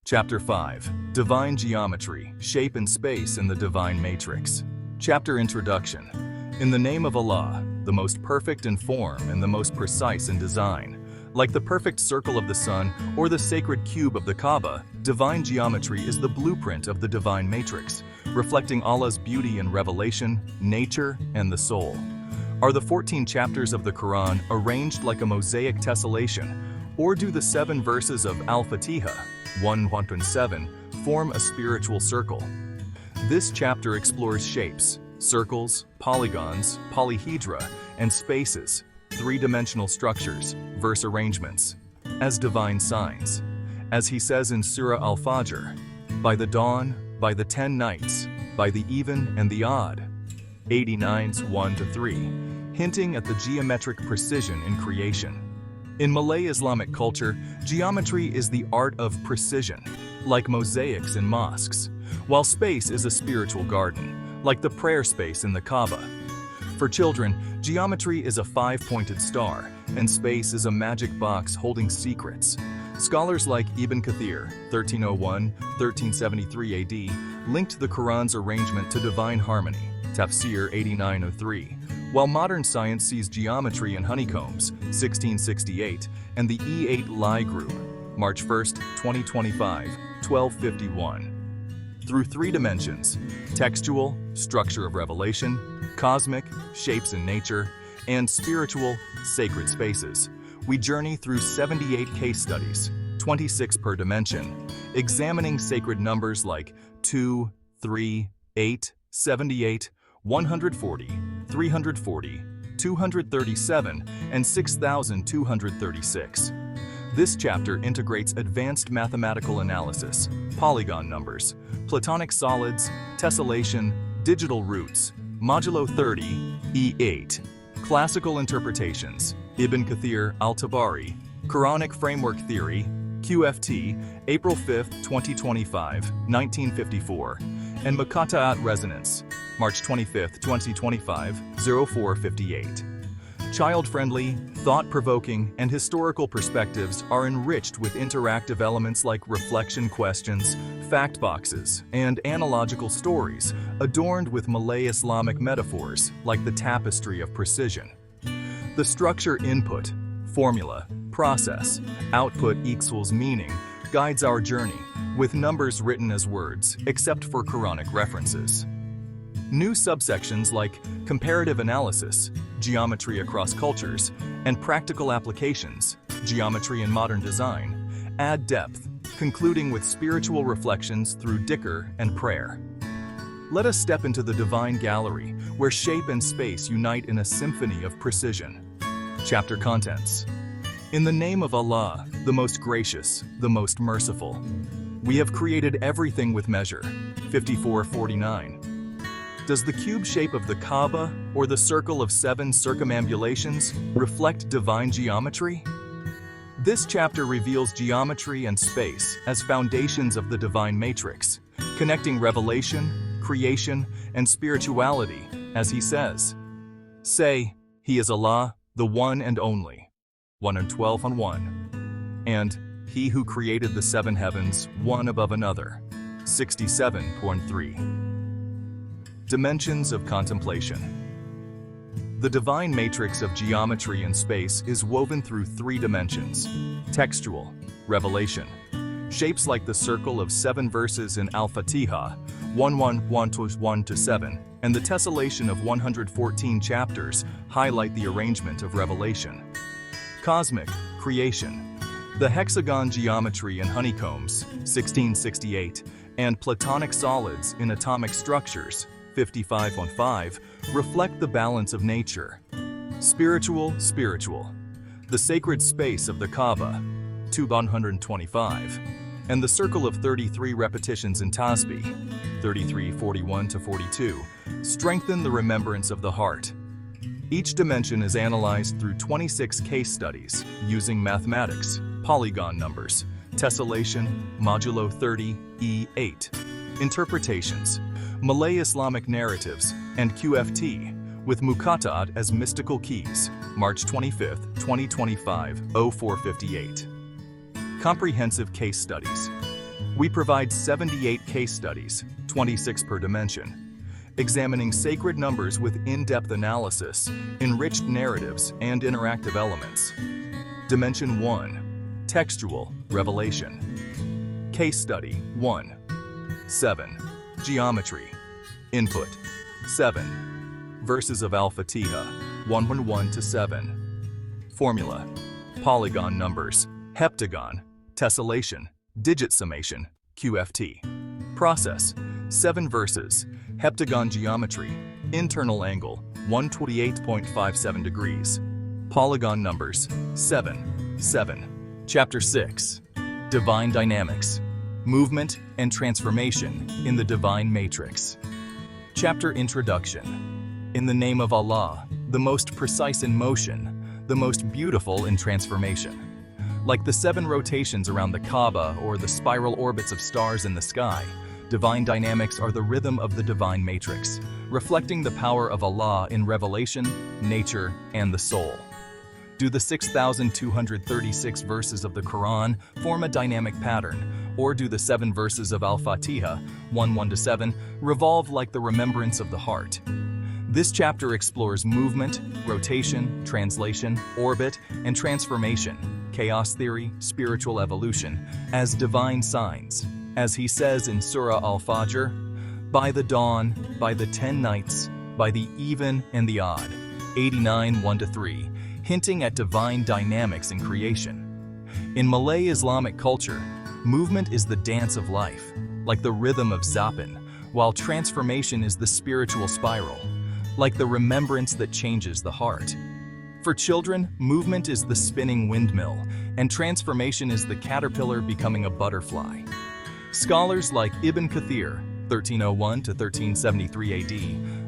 Chapter 5. Divine Geometry, Shape and Space in the Divine Matrix. Chapter Introduction. In the name of Allah, the most perfect in form and the most precise in design. Like the perfect circle of the sun or the sacred cube of the Kaaba, divine geometry is the blueprint of the divine matrix, reflecting Allah's beauty in revelation, nature, and the soul. Are the 14 chapters of the Quran arranged like a mosaic tessellation, or do the 7 verses of Al-Fatiha, 1-7, form a spiritual circle? This chapter explores shapes, circles, polygons, polyhedra, and spaces, three-dimensional structures, verse arrangements, as divine signs. As he says in Surah Al-Fajr, by the dawn, by the 10 nights, by the even and the odd, 89s 1-3, hinting at the geometric precision in creation. In Malay-Islamic culture, geometry is the art of precision, like mosaics in mosques, while space is a spiritual garden, like the prayer space in the Kaaba. For children, geometry is a 5-pointed star, and space is a magic box holding secrets. Scholars like Ibn Kathir, 1301-1373 AD, linked the Quran's arrangement to divine harmony, Tafsir 8903, while modern science sees geometry in honeycombs, 1668, and the E8 Lie Group, March 1, 2025, 1251. Through 3 dimensions, textual, structure of revelation, cosmic, shapes in nature, and spiritual, sacred spaces, we journey through 78 case studies, 26 per dimension, examining sacred numbers like 2, 3, 8, 78, 140, 340, 237, and 6,236. This chapter integrates advanced mathematical analysis, polygon numbers, platonic solids, tessellation, digital roots, modulo 30, E8, classical interpretations, Ibn Kathir al-Tabari, Quranic framework theory, QFT, April 5, 2025, 1954, and Muqatta'at resonance, March 25, 2025, 0458. Child-friendly, thought-provoking, and historical perspectives are enriched with interactive elements like reflection questions, fact boxes, and analogical stories, adorned with Malay-Islamic metaphors like the tapestry of precision. The structure input, formula, process, output equals meaning guides our journey, with numbers written as words, except for Quranic references. New subsections like comparative analysis, geometry across cultures, and practical applications, geometry in modern design, add depth, concluding with spiritual reflections through dhikr and prayer. Let us step into the divine gallery, where shape and space unite in a symphony of precision. Chapter contents. In the name of Allah, the most gracious, the most merciful. We have created everything with measure. 54:49. Does the cube shape of the Kaaba or the circle of 7 circumambulations reflect divine geometry? This chapter reveals geometry and space as foundations of the divine matrix, connecting revelation, creation, and spirituality, as he says. Say, He is Allah, the one and only, 112:1, and He who created the 7 heavens, one above another, 67.3. Dimensions of contemplation. The divine matrix of geometry and space is woven through 3 dimensions: textual, revelation. Shapes like the circle of 7 verses in Al-Fatiha, 1-1-1-1-7, and the tessellation of 114 chapters highlight the arrangement of revelation. Cosmic, creation. The hexagon geometry in honeycombs, 1668, and platonic solids in atomic structures, 55:5, reflect the balance of nature. Spiritual. The sacred space of the Kaaba, 225, and the circle of 33 repetitions in Tasbih, 33:41-42, strengthen the remembrance of the heart. Each dimension is analyzed through 26 case studies using mathematics, polygon numbers, tessellation, modulo 30, E8, interpretations, Malay-Islamic narratives, and QFT, with Muqatta'at as mystical keys, March 25, 2025, 0458. Comprehensive case studies. We provide 78 case studies, 26 per dimension, examining sacred numbers with in-depth analysis, enriched narratives, and interactive elements. Dimension 1. Textual Revelation. Case Study 1. 7. Geometry. Input. 7. Verses of Al-Fatiha, 1:1-7. Formula. Polygon numbers, heptagon, tessellation, digit summation, QFT. Process. 7 verses, heptagon geometry, internal angle, 128.57 degrees. Polygon numbers, 7, 7. Chapter 6. Divine Dynamics. Movement and Transformation in the Divine Matrix. Chapter Introduction. In the name of Allah, the most precise in motion, the most beautiful in transformation. Like the 7 rotations around the Kaaba or the spiral orbits of stars in the sky, divine dynamics are the rhythm of the divine matrix, reflecting the power of Allah in revelation, nature, and the soul. Do the 6,236 verses of the Quran form a dynamic pattern, or do the 7 verses of Al-Fatiha, 1:1-7, revolve like the remembrance of the heart? This chapter explores movement, rotation, translation, orbit, and transformation, chaos theory, spiritual evolution, as divine signs. As he says in Surah Al-Fajr, by the dawn, by the 10 nights, by the even and the odd, 89 1-3, hinting at divine dynamics in creation. In Malay Islamic culture, movement is the dance of life, like the rhythm of Zapin, while transformation is the spiritual spiral, like the remembrance that changes the heart. For children, movement is the spinning windmill, and transformation is the caterpillar becoming a butterfly. Scholars like Ibn Kathir, 1301-1373 AD,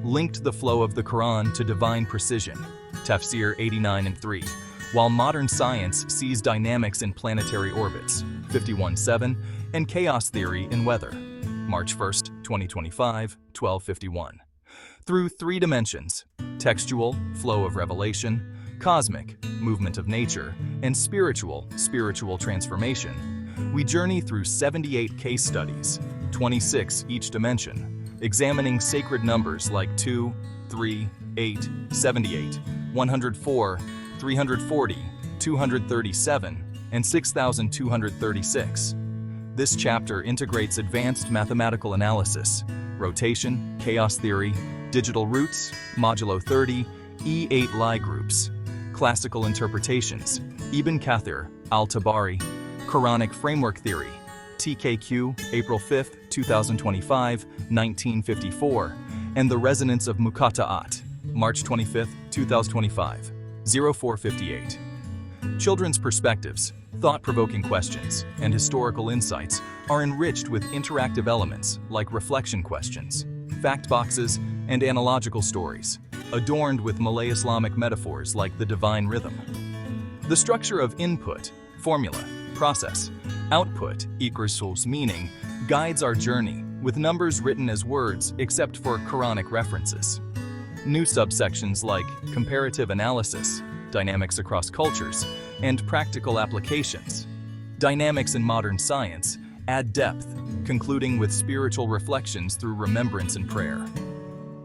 linked the flow of the Quran to divine precision, Tafsir 89-3, while modern science sees dynamics in planetary orbits, 51-7, and chaos theory in weather, March 1, 2025, 1251. Through 3 dimensions, textual, flow of revelation, cosmic, movement of nature, and spiritual transformation, we journey through 78 case studies, 26 each dimension, examining sacred numbers like 2, 3, 8, 78, 104, 340, 237, and 6,236. This chapter integrates advanced mathematical analysis, rotation, chaos theory, digital roots, modulo 30, E8 Lie groups, classical interpretations, Ibn Kathir, Al-Tabari, Quranic framework theory, TKQ, April 5, 2025, 1954, and the resonance of Muqatta'at, March 25, 2025, 0458. Children's perspectives, thought-provoking questions, and historical insights are enriched with interactive elements like reflection questions, fact boxes, and analogical stories, adorned with Malay Islamic metaphors like the divine rhythm. The structure of input, formula, process, output, equals meaning, guides our journey, with numbers written as words except for Quranic references. New subsections like comparative analysis, dynamics across cultures, and practical applications. Dynamics in modern science add depth, concluding with spiritual reflections through remembrance and prayer.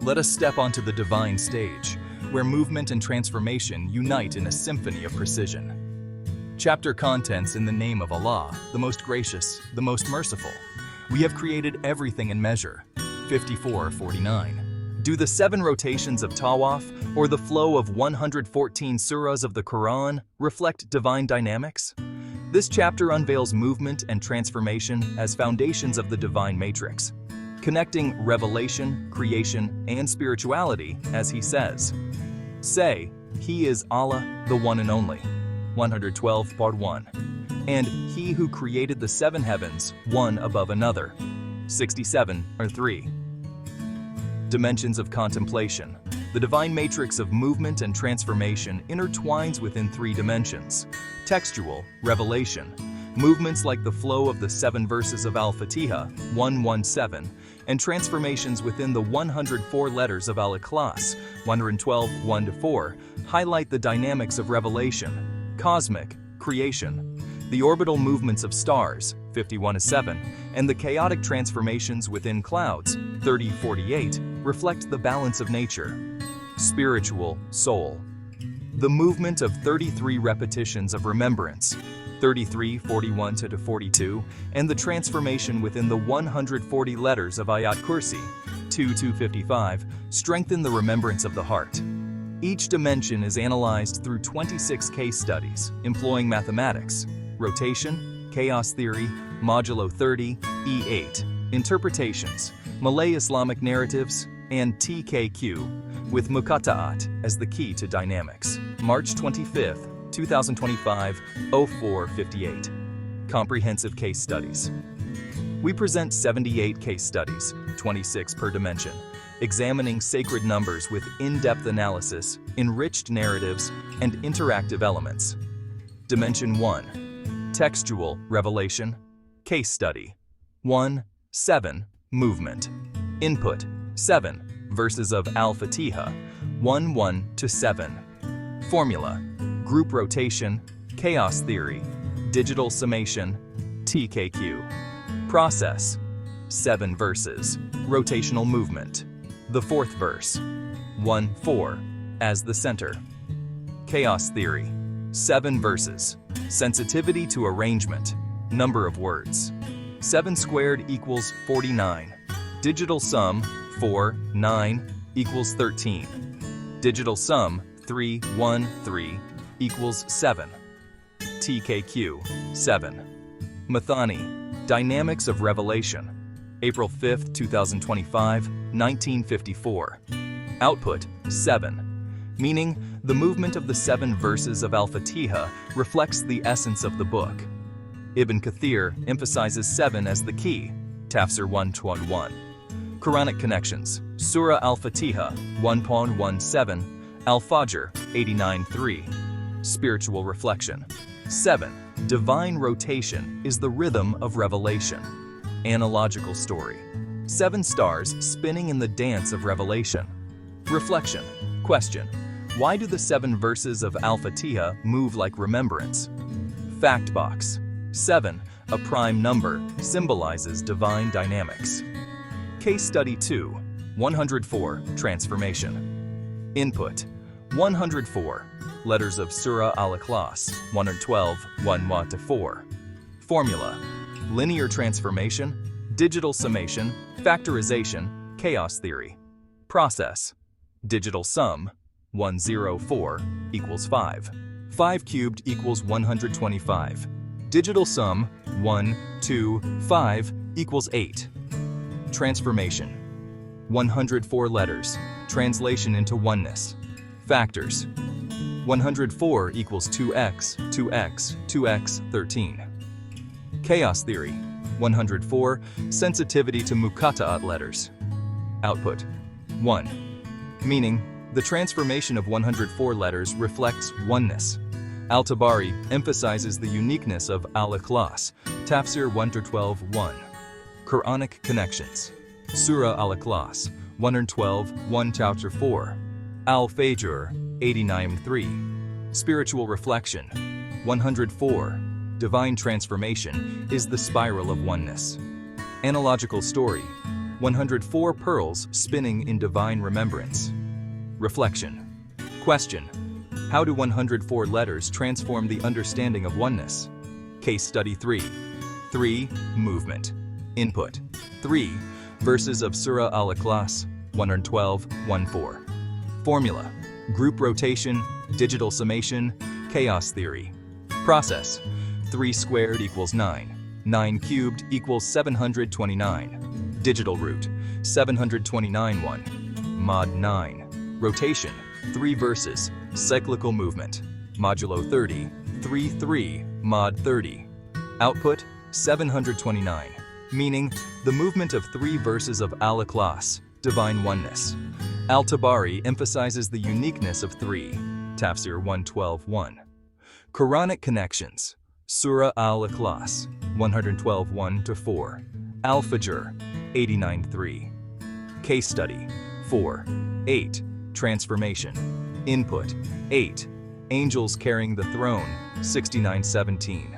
Let us step onto the divine stage, where movement and transformation unite in a symphony of precision. Chapter contents in the name of Allah, the most gracious, the most merciful. We have created everything in measure. 54:49. Do the 7 rotations of Tawaf or the flow of 114 surahs of the Quran reflect divine dynamics? This chapter unveils movement and transformation as foundations of the divine matrix, connecting revelation, creation, and spirituality, as he says. Say, He is Allah, the one and only. 112 part 1. And He who created the 7 heavens, one above another. 67:3. Dimensions of contemplation. The divine matrix of movement and transformation intertwines within 3 dimensions. Textual, revelation, movements like the flow of the 7 verses of Al-Fatiha, 1:1-7, and transformations within the 104 letters of Al-Ikhlas, 112, 1-4, highlight the dynamics of revelation, cosmic, creation, the orbital movements of stars, 51-7, and the chaotic transformations within clouds, 30-48, reflect the balance of nature. Spiritual soul. The movement of 33 repetitions of remembrance, 33-41-42, and the transformation within the 140 letters of Ayat Kursi, 2-55, strengthen the remembrance of the heart. Each dimension is analyzed through 26 case studies, employing mathematics, rotation, chaos theory, modulo 30, E8, interpretations, Malay-Islamic narratives, and TKQ, with Muqatta'at as the key to dynamics. March 25, 2025, 0458. Comprehensive case studies. We present 78 case studies, 26 per dimension, examining sacred numbers with in-depth analysis, enriched narratives, and interactive elements. Dimension 1. Textual revelation. Case study. 1-7. Movement. Input. 7. Verses of Al-Fatiha. 1-1-7. Formula. Group rotation. Chaos theory. Digital summation. TKQ. Process. 7 verses. Rotational movement. The fourth verse. 1-4. As the center. Chaos theory. 7 verses. Sensitivity to arrangement. Number of words. 7 squared equals 49. Digital sum 4, 9 equals 13. Digital sum 3, 1, 3 equals 7. TKQ 7. Mathani. Dynamics of Revelation. April 5, 2025, 1954. Output 7. Meaning, the movement of the 7 verses of Al-Fatiha reflects the essence of the book. Ibn Kathir emphasizes 7 as the key. Tafsir 1:1. Quranic connections. Surah Al-Fatiha 1:17, Al-Fajr 89:3. Spiritual reflection. 7. Divine rotation is the rhythm of revelation. Analogical story. 7 stars spinning in the dance of revelation. Reflection. Question. Why do the 7 verses of Al-Fatiha move like remembrance? Fact box. 7, a prime number, symbolizes divine dynamics. Case study 2. 104. Transformation. Input. 104. Letters of Surah Al-Ikhlas, 112, 1-4. Formula. Linear transformation, digital summation, factorization, chaos theory. Process. Digital sum, 104 equals 5. 5 cubed equals 125. Digital sum, 1, 2, 5 equals 8. Transformation. 104 letters, translation into oneness. Factors. 104 equals 2x, 2x, 2x, 13. Chaos theory. 104, sensitivity to Muqatta'at letters. Output. 1. Meaning, the transformation of 104 letters reflects oneness. Al-Tabari emphasizes the uniqueness of Al-Ikhlas, Tafsir 1-12-1. Quranic connections. Surah Al-Ikhlas, 112, 1-4. Al-Fajr, 89:3. Spiritual reflection. 104. Divine transformation is the spiral of oneness. Analogical story. 104 pearls spinning in divine remembrance. Reflection. Question. How do 104 letters transform the understanding of oneness? Case study 3. 3. Movement. Input. 3. Verses of Surah Al-Ikhlas, 112, 1-4. Formula. Group rotation, digital summation, chaos theory. Process. 3 squared equals 9. 9 cubed equals 729. Digital root. 729 1. Mod 9. Rotation. 3 verses. Cyclical movement. Modulo 30. 3 3. Mod 30. Output. 729. Meaning, the movement of 3 verses of Al-Ikhlas, divine oneness. Al-Tabari emphasizes the uniqueness of 3. Tafsir 1:12-1. Quranic connections. Surah Al-Ikhlas, 112:1-4. Al-Fajr, 89:3. Case study. 4. 8. Transformation. Input. 8. Angels carrying the throne, 69:17.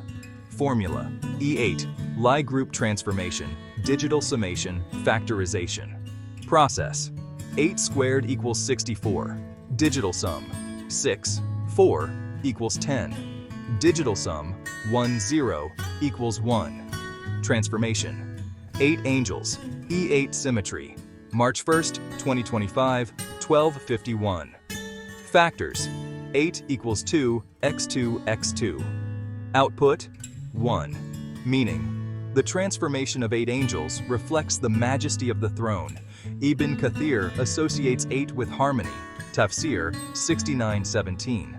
Formula: E8, Lie group transformation, digital summation, factorization. Process: 8 squared equals 64. Digital sum: 6, 4 equals 10. Digital sum: 1, 0 equals 1. Transformation: 8 angels, E8 symmetry. March 1st, 2025, 12:51. Factors: 8 equals 2, x2, x2. Output: 1. Meaning: the transformation of 8 angels reflects the majesty of the throne. Ibn Kathir associates 8 with harmony. Tafsir 69:17.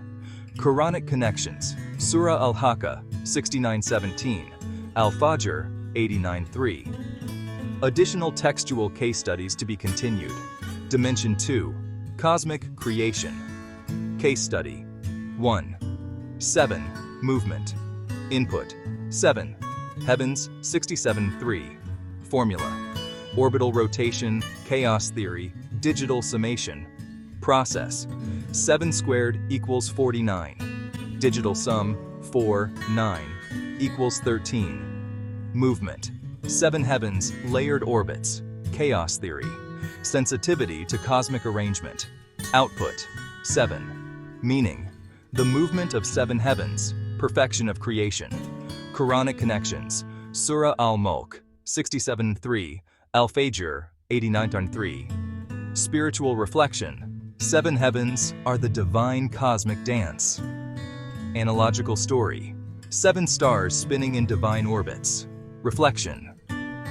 Quranic connections: Surah Al-Haqqa 69:17, Al-Fajr 89:3. Additional textual case studies to be continued. Dimension 2, Cosmic Creation. Case study 1. 7. Movement. Input: 7. Heavens 67:3. Formula: orbital rotation, chaos theory, digital summation. Process: 7 squared equals 49. Digital sum: 4, 9 equals 13. Movement: 7 heavens, layered orbits, chaos theory, sensitivity to cosmic arrangement. Output: 7. Meaning: the movement of 7 heavens, perfection of creation. Quranic connections: Surah Al-Mulk 67:3, Al-Fajr 89:3. Spiritual reflection: 7 heavens are the divine cosmic dance. Analogical story: 7 stars spinning in divine orbits. Reflection.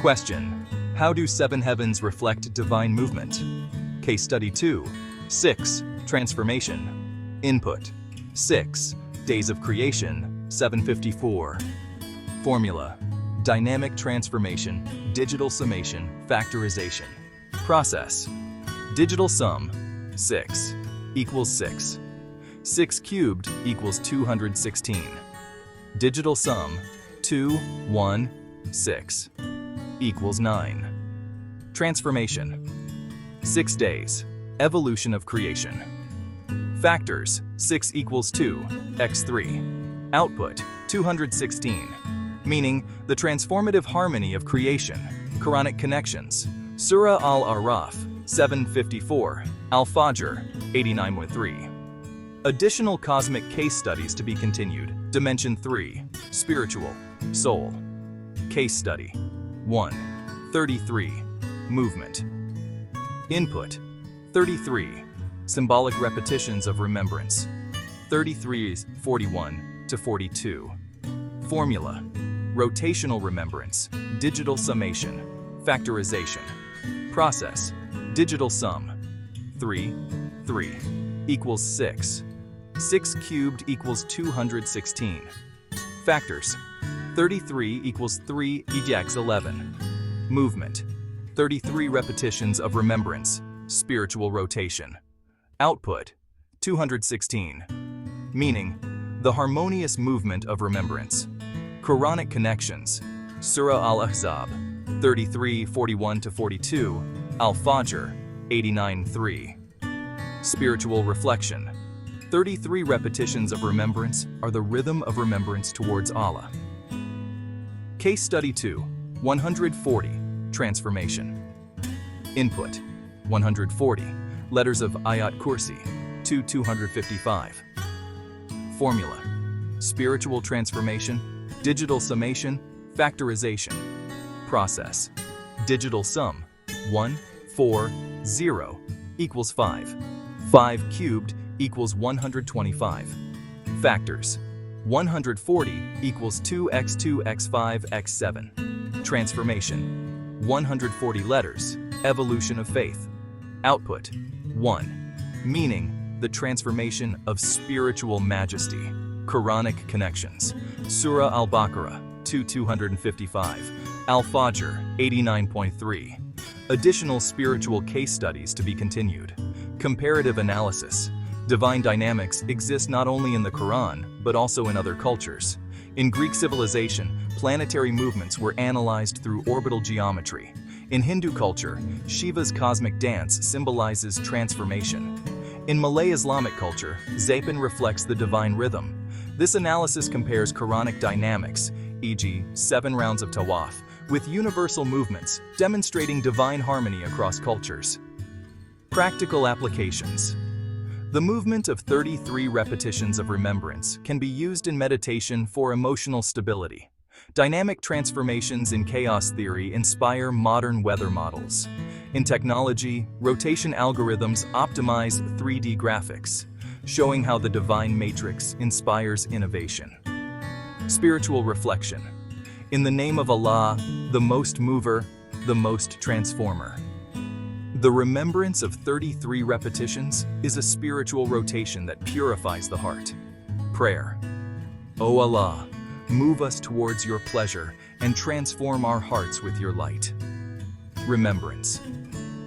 Question: how do 7 heavens reflect divine movement? Case study 2. 6. Transformation. Input: 6. Days of creation 754. Formula: dynamic transformation, digital summation, factorization. Process: digital sum: 6 equals 6. 6 cubed equals 216. Digital sum: 2, 1, 6 equals 9. Transformation: 6 days, evolution of creation. Factors: 6 equals 2, x3. Output: 216. Meaning: the transformative harmony of creation. Quranic connections: Surah Al-Araf 754, Al-Fajr 89:3. Additional cosmic case studies to be continued. Dimension 3, Spiritual, Soul. Case study 1. 33. Movement. Input: 33. Symbolic repetitions of remembrance. 33's 41 to 42. Formula: rotational remembrance, digital summation, factorization. Process: digital sum: 3, 3 equals 6. 6 cubed equals 216. Factors: 33 equals 3 equals 11. Movement: 33 repetitions of remembrance, spiritual rotation. Output: 216. Meaning: the harmonious movement of remembrance. Quranic connections: Surah Al-Ahzab 33:41 to 42, Al-Fajr 89:3. Spiritual reflection: 33 repetitions of remembrance are the rhythm of remembrance towards Allah. Case study 2. 140. Transformation. Input: 140. Letters of Ayat Kursi 255. Formula: spiritual transformation, digital summation, factorization. Process: digital sum: 1, 4, 0 equals 5. 5 cubed equals 125. Factors: 140 equals 2x2 x5 x7. Transformation: 140 letters, evolution of faith. Output: 1. Meaning: the transformation of spiritual majesty. Quranic connections: Surah Al-Baqarah 255, Al-Fajr 89.3. Additional spiritual case studies to be continued. Comparative analysis: divine dynamics exist not only in the Quran, but also in other cultures. In Greek civilization, planetary movements were analyzed through orbital geometry. In Hindu culture, Shiva's cosmic dance symbolizes transformation. In Malay-Islamic culture, Zapin reflects the divine rhythm. This analysis compares Quranic dynamics, e.g., 7 rounds of tawaf, with universal movements, demonstrating divine harmony across cultures. Practical applications. The movement of 33 repetitions of remembrance can be used in meditation for emotional stability. Dynamic transformations in chaos theory inspire modern weather models. In technology, rotation algorithms optimize 3D graphics, showing how the divine matrix inspires innovation. Spiritual reflection. In the name of Allah, the most mover, the most transformer. The remembrance of 33 repetitions is a spiritual rotation that purifies the heart. Prayer. O Allah, move us towards your pleasure and transform our hearts with your light. Remembrance.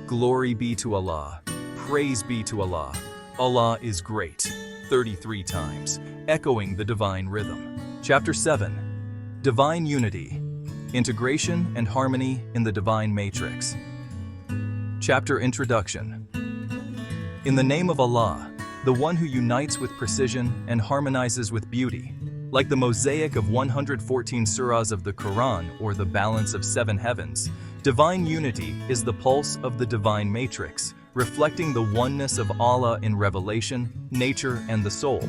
Glory be to Allah. Praise be to Allah. Allah is great. 33 times, echoing the divine rhythm. Chapter 7. Divine Unity. Integration and Harmony in the Divine Matrix. Chapter Introduction. In the name of Allah, the one who unites with precision and harmonizes with beauty, like the mosaic of 114 surahs of the Quran or the balance of 7 heavens, divine unity is the pulse of the divine matrix, reflecting the oneness of Allah in revelation, nature, and the soul.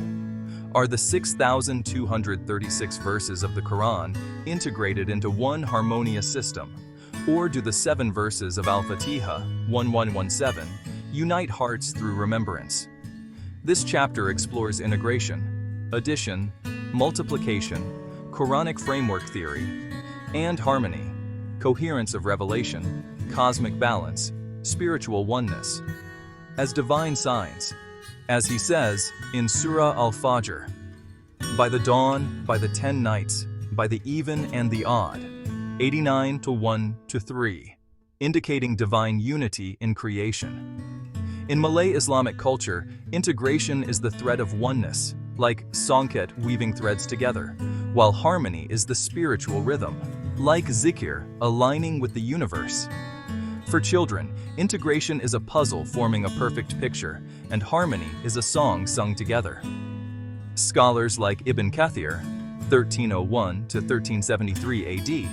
Are the 6,236 verses of the Quran integrated into one harmonious system? Or do the 7 verses of Al-Fatiha, 1117, unite hearts through remembrance? This chapter explores integration, addition, multiplication, Quranic framework theory, and harmony, coherence of revelation, cosmic balance, spiritual oneness, as divine signs. As he says in Surah Al-Fajr, by the dawn, by the 10 nights, by the even and the odd, 89 to 1 to 3, indicating divine unity in creation. In Malay Islamic culture, integration is the thread of oneness, like songket weaving threads together, while harmony is the spiritual rhythm, like zikir aligning with the universe. For children, integration is a puzzle forming a perfect picture, and harmony is a song sung together. Scholars like Ibn Kathir, 1301 to 1373 AD,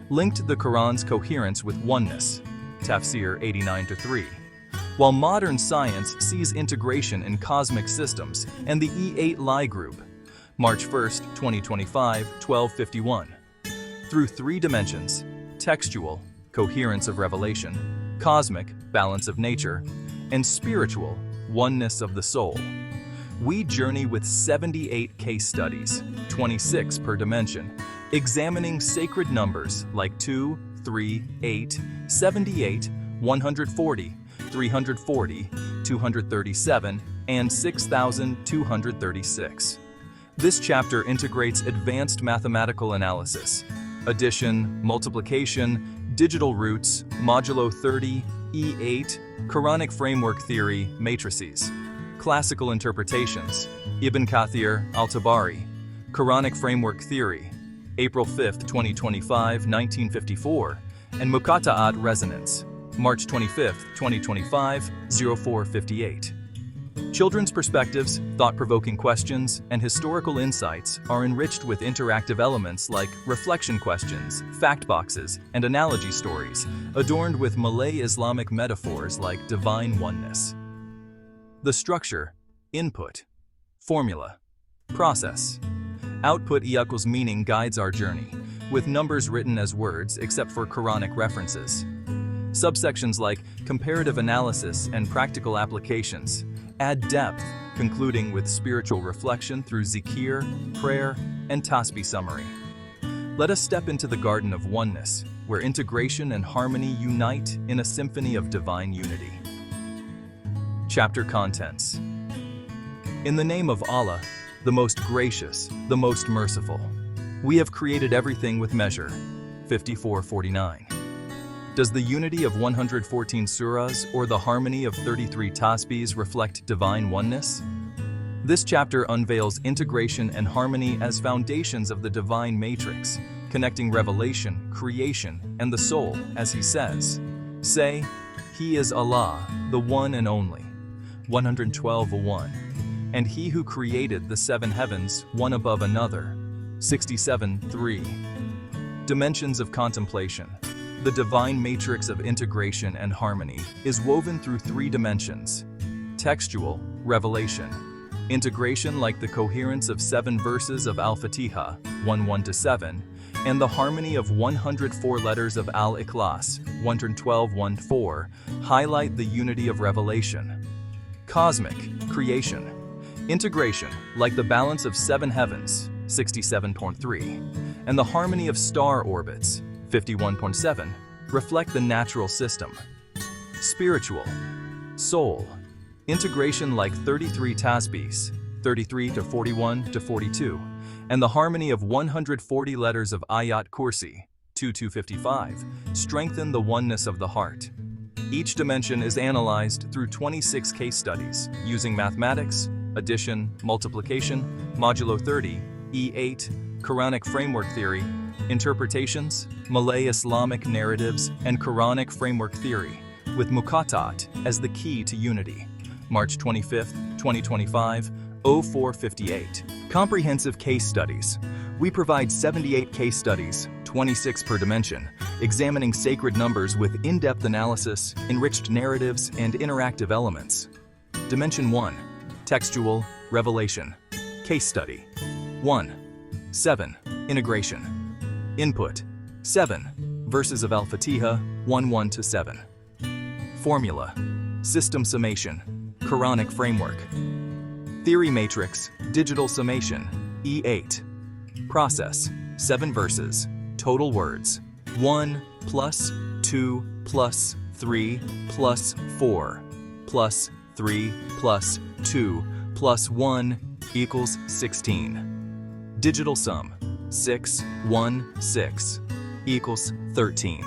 linked the Quran's coherence with oneness, Tafsir 89 to 3, while modern science sees integration in cosmic systems and the E8 Lie group, March 1, 2025, 1251. Through 3 dimensions, textual, coherence of revelation, cosmic, balance of nature, and spiritual, oneness of the soul. We journey with 78 case studies, 26 per dimension, examining sacred numbers like 2, 3, 8, 78, 140, 340, 237, and 6,236. This chapter integrates advanced mathematical analysis, addition, multiplication, digital roots, modulo 30, E8, Quranic framework theory, matrices, classical interpretations, Ibn Kathir, Al-Tabari, Quranic framework theory, April 5, 2025, 1954, and Muqatta'at resonance, March 25, 2025, 0458. Children's perspectives, thought-provoking questions, and historical insights are enriched with interactive elements like reflection questions, fact boxes, and analogy stories, adorned with Malay Islamic metaphors like divine oneness. The structure, input, formula, process, output equals meaning guides our journey, with numbers written as words except for Quranic references. Subsections like comparative analysis and practical applications add depth, concluding with spiritual reflection through zikir, prayer, and tasbih summary. Let us step into the garden of oneness, where integration and harmony unite in a symphony of divine unity. Chapter contents. In the name of Allah, the most gracious, the most merciful, we have created everything with measure. 54:49. Does the unity of 114 surahs or the harmony of 33 tasbihs reflect divine oneness? This chapter unveils integration and harmony as foundations of the divine matrix, connecting revelation, creation, and the soul, as he says. Say, He is Allah, the one and only. 112:1. And He who created the 7 heavens, one above another. 67:3. Dimensions of contemplation. The divine matrix of integration and harmony is woven through three dimensions: textual, revelation, integration like the coherence of 7 verses of Al-Fatiha, 1:1-7, and the harmony of 104 letters of Al-Ikhlas, 112:1-4, highlight the unity of revelation. Cosmic, creation, integration like the balance of 7 heavens, 67.3, and the harmony of star orbits, 51.7, reflect the natural system. Spiritual, soul, integration like 33 tasbihs, 33-41-42, and the harmony of 140 letters of Ayat Kursi, 2-55, strengthen the oneness of the heart. Each dimension is analyzed through 26 case studies using mathematics, addition, multiplication, modulo 30, E8, Quranic framework theory, interpretations, Malay-Islamic narratives, and Quranic framework theory, with Muqatat as the key to unity. March 25, 2025, 0458. Comprehensive case studies. We provide 78 case studies, 26 per dimension, examining sacred numbers with in-depth analysis, enriched narratives, and interactive elements. Dimension 1. Textual, revelation. Case study. 1. 7. Integration. Input. 7. Verses of Al-Fatiha, 1:1-7. Formula. System summation. Quranic framework. Theory matrix, digital summation, E8. Process, 7 verses, total words, 1 plus 2 plus 3 plus 4 plus 3 plus 2 plus 1 equals 16. Digital sum, 6, 1, 6 equals 13.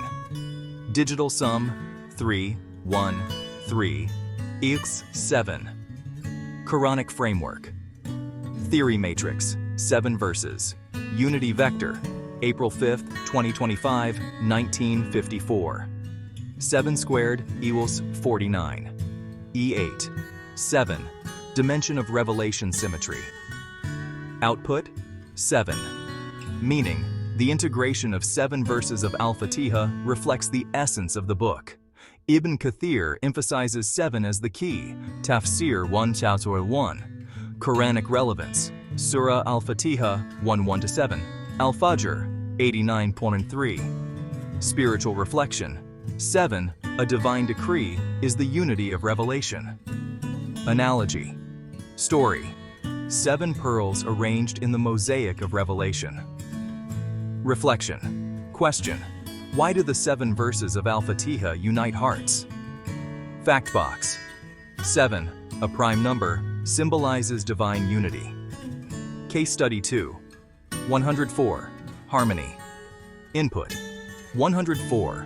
Digital sum, 3, 1, 3 equals 7. Quranic framework. Theory matrix, 7 verses. Unity vector, April 5, 2025, 1954. 7 squared equals 49. E8. 7. Dimension of revelation symmetry. Output, 7. Meaning, the integration of 7 verses of Al-Fatiha reflects the essence of the book. Ibn Kathir emphasizes 7 as the key, Tafsir 1:1. Quranic relevance, Surah Al-Fatiha 1:1-7, Al-Fajr 89.3. Spiritual reflection, 7, a divine decree, is the unity of revelation. Analogy. Story, 7 pearls arranged in the mosaic of revelation. Reflection. Question. Why do the 7 verses of Al-Fatiha unite hearts? Fact box. 7, a prime number, symbolizes divine unity. Case study 2. 104. Harmony. Input. 104.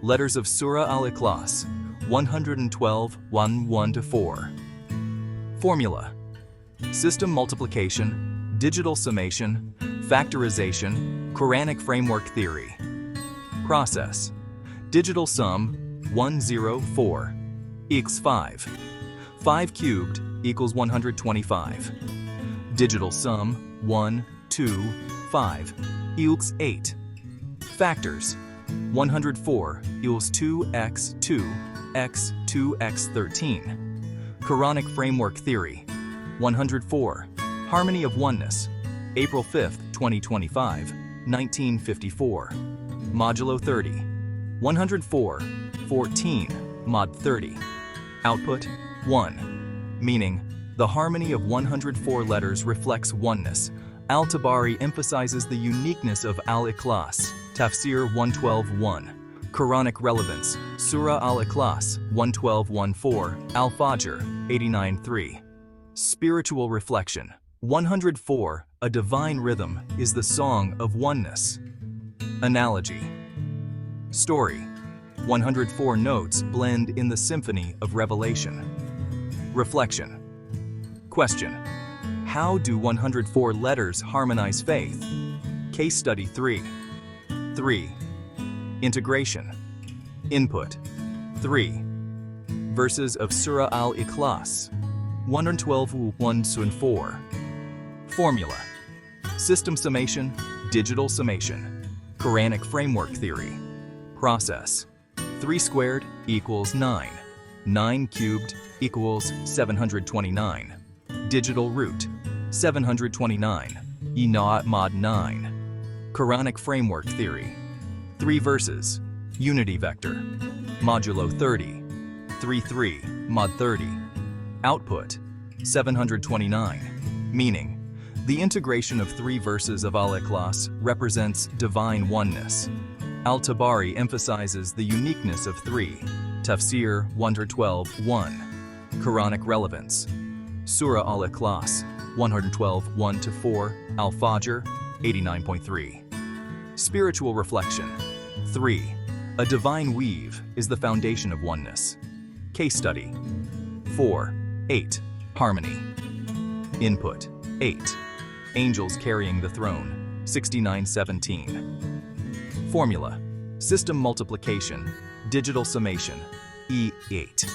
Letters of Surah Al-Ikhlas, 112:1-4. Formula. System multiplication, digital summation, factorization, Quranic framework theory. Process. Digital sum, 104 equals 5. 5 cubed equals 125. Digital sum, 1, 2, 5 equals 8. Factors. 104 equals 2x2 x 2x13. Quranic framework theory. 104. Harmony of oneness. April 5, 2025, 1954. Modulo 30. 104, 14, mod 30. Output, 1. Meaning, the harmony of 104 letters reflects oneness. Al-Tabari emphasizes the uniqueness of Al-Ikhlas, Tafsir 112:1. Quranic relevance, Surah Al-Ikhlas, 112:1-4, Al-Fajr, 89:3. Spiritual reflection. 104, a divine rhythm, is the song of oneness. Analogy. Story. 104 notes blend in the symphony of revelation. Reflection. Question. How do 104 letters harmonize faith? Case study 3. 3. Integration. Input. 3. Verses of Surah Al-Ikhlas, 112:1-4. Formula. System summation, digital summation. Quranic framework theory. Process. 3 squared equals 9. 9 cubed equals 729. Digital root. 729. Ina mod 9. Quranic framework theory. 3 verses. Unity vector. Modulo 30. 3 3 mod 30. Output. 729. Meaning. The integration of 3 verses of Al-Ikhlas represents divine oneness. Al-Tabari emphasizes the uniqueness of 3. Tafsir 112:1. Quranic relevance. Surah Al-Ikhlas 112:1-4. Al-Fajr 89.3. Spiritual reflection. 3. A divine weave is the foundation of oneness. Case study. 4. 8. Harmony. Input. 8. Angels carrying the throne. 69:17. Formula. System multiplication. Digital summation. E8.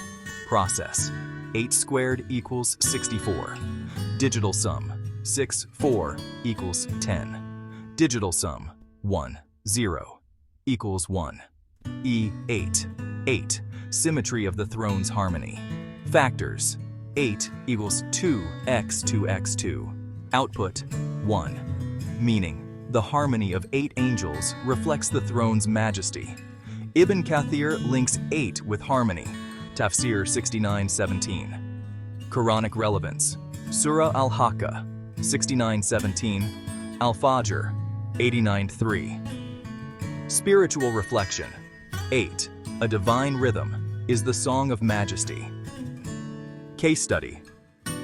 Process. 8 squared equals 64. Digital sum. 6 4 equals 10. Digital sum. 1 0 equals 1. E8. 8. Symmetry of the throne's harmony. Factors. 8 equals 2x 2x2. Output. 1. Meaning. The harmony of 8 angels reflects the throne's majesty. Ibn Kathir links 8 with harmony. Tafsir 69:17. Quranic relevance. Surah Al-Haqqa 69:17. Al-Fajr 89:3. Spiritual reflection. 8. A divine rhythm is the song of majesty. Case study.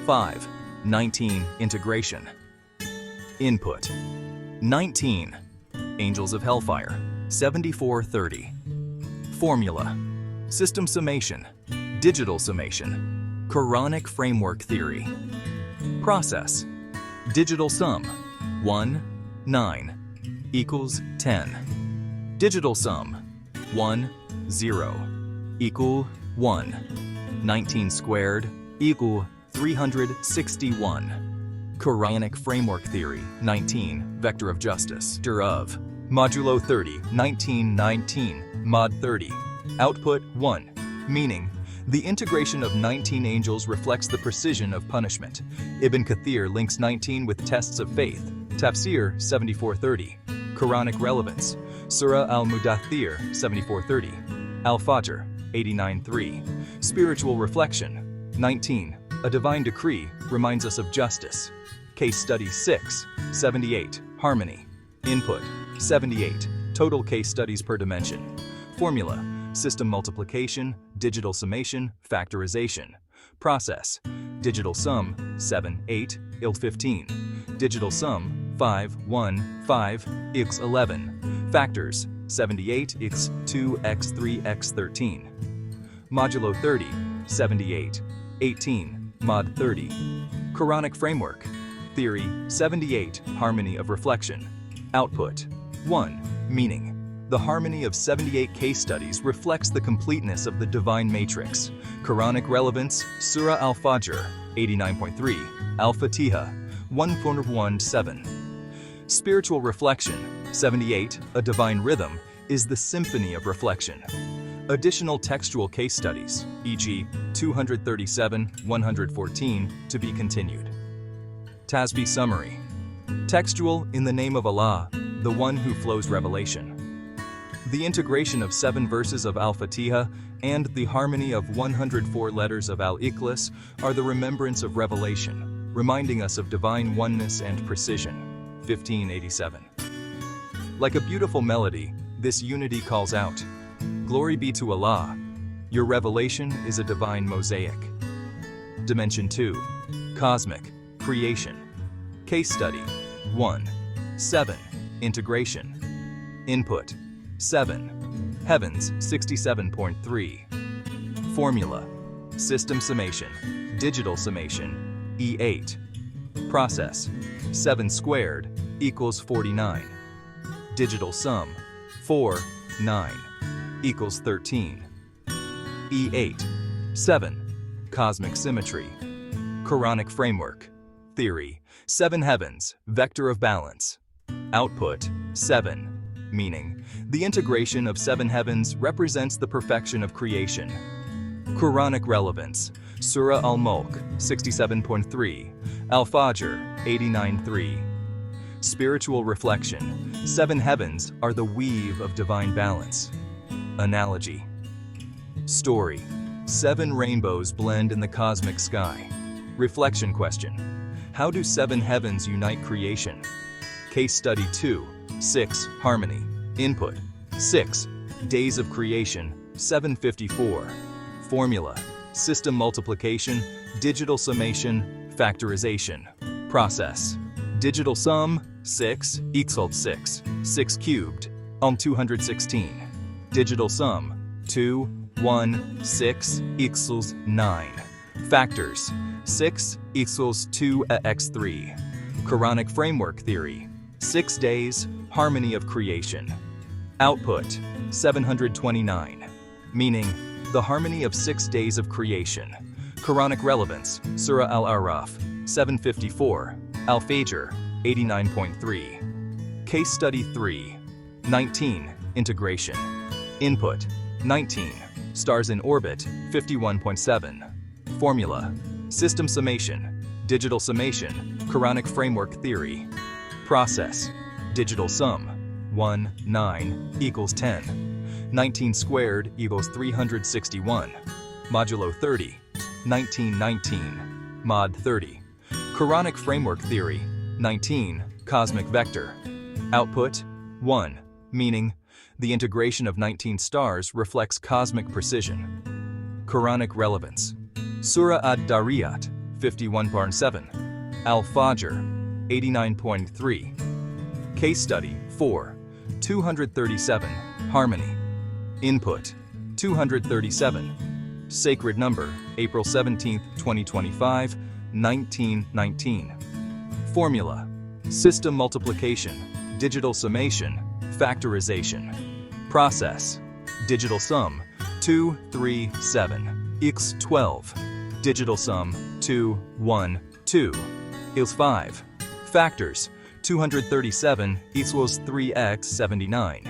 5. 19. Integration. Input. 19. Angels of Hellfire 74:30. Formula. System summation. Digital summation. Quranic framework theory. Process. Digital sum. 1 9 equals 10. Digital sum. 1 0 equal 1. 19 squared equal 361. Quranic framework theory. 19. Vector of justice. Of. Modulo 30. 1919. Mod 30. Output 1. Meaning. The integration of 19 angels reflects the precision of punishment. Ibn Kathir links 19 with tests of faith. Tafsir 74:30. Quranic relevance. Surah Al-Mudaththir 74:30. Al-Fajr 89:3. Spiritual reflection. 19. A divine decree reminds us of justice. Case study 6. 78. Harmony. Input. 78. Total case studies per dimension. Formula. System multiplication, digital summation, factorization. Process. Digital sum. 7 8 equals 15. Digital sum. 5 1 5 equals 11. Factors. 78 equals 2x 3x 13. Modulo 30. 78. 18. Mod 30. Quranic framework. Theory. 78. Harmony of reflection. Output. 1. Meaning. The harmony of 78 case studies reflects the completeness of the divine matrix. Quranic relevance. Surah Al-Fajr 89.3. Al-Fatiha 1.17. Spiritual reflection. 78. A divine rhythm is the symphony of reflection. Additional textual case studies, e.g. 237-114, to be continued. Tasbih summary. Textual in the name of Allah, the one who flows revelation. The integration of 7 verses of Al-Fatiha and the harmony of 104 letters of Al-Ikhlas are the remembrance of revelation, reminding us of divine oneness and precision. 1587. Like a beautiful melody, this unity calls out, "Glory be to Allah. Your revelation is a divine mosaic." Dimension 2. Cosmic. Creation. Case study. 1. 7. Integration. Input. 7. Heavens 67.3. Formula. System summation. Digital summation. E8. Process. 7 squared equals 49. Digital sum. 4 9 equals 13. E8. 7. Cosmic symmetry. Quranic framework. theory, 7 heavens, vector of balance. Output, 7. Meaning, the integration of 7 heavens represents the perfection of creation. Quranic relevance, Surah Al-Mulk, 67.3, Al-Fajr, 89.3. Spiritual reflection, 7 heavens are the weave of divine balance. Analogy. Story, 7 rainbows blend in the cosmic sky. Reflection question, how do 7 heavens unite creation? Case study 2, 6, harmony. Input, 6, days of creation, 754. Formula, system multiplication, digital summation, factorization. Process, digital sum, 6 equals 6, 6 cubed, 216. Digital sum, 2, 1, 6 equals 9. Factors, 6 equals 2x3. Quranic framework theory, 6 days, harmony of creation. Output, 729. Meaning, the harmony of 6 days of creation. Quranic relevance, Surah Al-Araf, 754, Al-Fajr, 89.3. Case study 3, 19, integration. Input, 19, stars in orbit, 51.7. Formula, system summation, digital summation, Quranic framework theory. Process, digital sum, 1, 9 equals 10. 19 squared equals 361. Modulo 30, 1919, mod 30. Quranic framework theory, 19, cosmic vector. Output, 1, meaning, the integration of 19 stars reflects cosmic precision. Quranic relevance, Surah Ad-Dariyat, 51.7, Al-Fajr, 89.3. Case study 4, 237, harmony. Input, 237. Sacred number, April 17, 2025, 1919. Formula, system multiplication, digital summation, factorization. Process, digital sum, 2, 3, 7, equals 12. Digital sum, 2, 1, 2, equals 5. Factors, 237 equals 3x 79.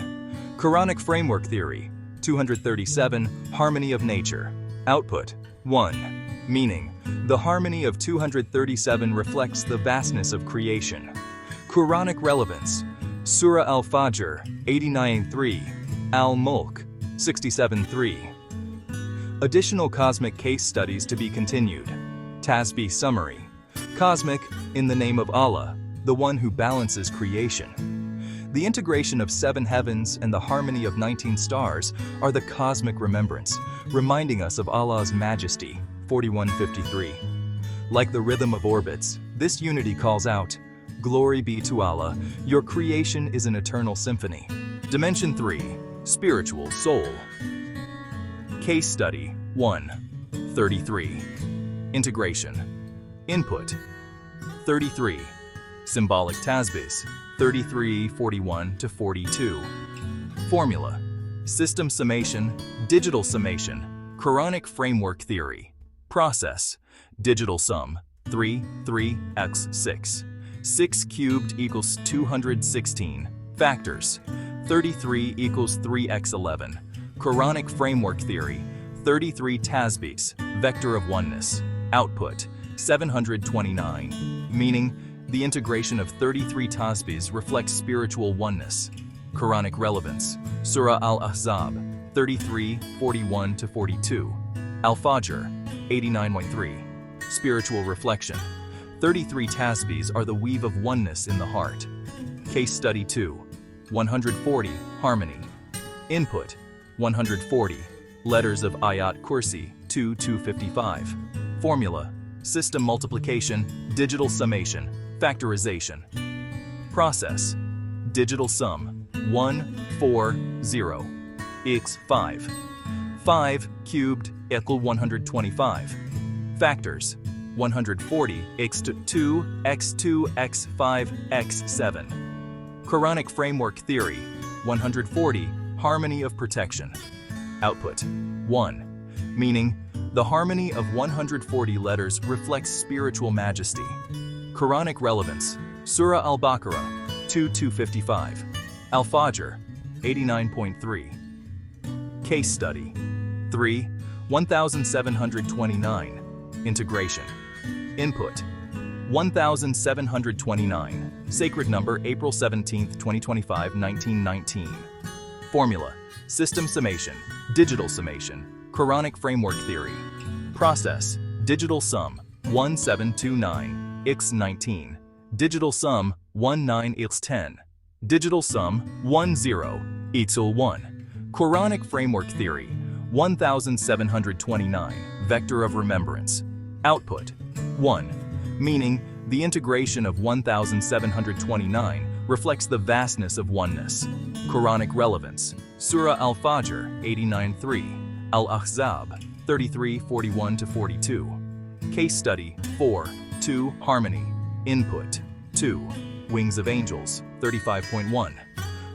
Quranic framework theory, 237, harmony of nature. Output, 1, meaning, the harmony of 237 reflects the vastness of creation. Quranic relevance, Surah Al-Fajr, 89.3, Al-Mulk, 67.3. Additional cosmic case studies to be continued. Tasbih summary. Cosmic, in the name of Allah, the one who balances creation. The integration of 7 heavens and the harmony of 19 stars are the cosmic remembrance, reminding us of Allah's majesty, 4153. Like the rhythm of orbits, this unity calls out, "Glory be to Allah, your creation is an eternal symphony." Dimension 3, spiritual soul. Case study 1, 33. Integration. Input, 33. Symbolic tasbihs, 33, 41 to 42. Formula, system summation, digital summation, Quranic framework theory. Process, digital sum, 3, 3x 6. 6 cubed equals 216. Factors, 33 equals 3x11. Quranic framework theory, 33 tasbihs, vector of oneness. Output, 729. Meaning, the integration of 33 tasbihs reflects spiritual oneness. Quranic relevance, Surah Al-Ahzab, 33, 41 to 42. Al-Fajr, 89.3. Spiritual reflection, 33 tasbihs are the weave of oneness in the heart. Case study 2, 140, harmony. Input, 140, letters of Ayat Kursi, 255. Formula, system multiplication, digital summation, factorization. Process, digital sum, 1, 4, 0, equals 5. 5 cubed equals 125. Factors, 140 x 2, x2, x5, x7. Quranic framework theory, 140, harmony of protection. Output, 1, meaning, the harmony of 140 letters reflects spiritual majesty. Quranic relevance, Surah Al-Baqarah, 2:255, Al-Fajr, 89.3. Case study, 3, 1729, integration. Input, 1729, sacred number April 17, 2025, 1919. Formula, system summation, digital summation, Quranic framework theory. Process, digital sum, 1729, x 19, digital sum, 19 x 10, digital sum, 10, equal 1. Quranic framework theory, 1729, vector of remembrance. Output, 1. Meaning, the integration of 1729 reflects the vastness of oneness. Quranic relevance, Surah Al-Fajr, 89:3, Al-Ahzab, 33:41-42. Case study, 4, 2, harmony. Input, 2, wings of angels, 35.1.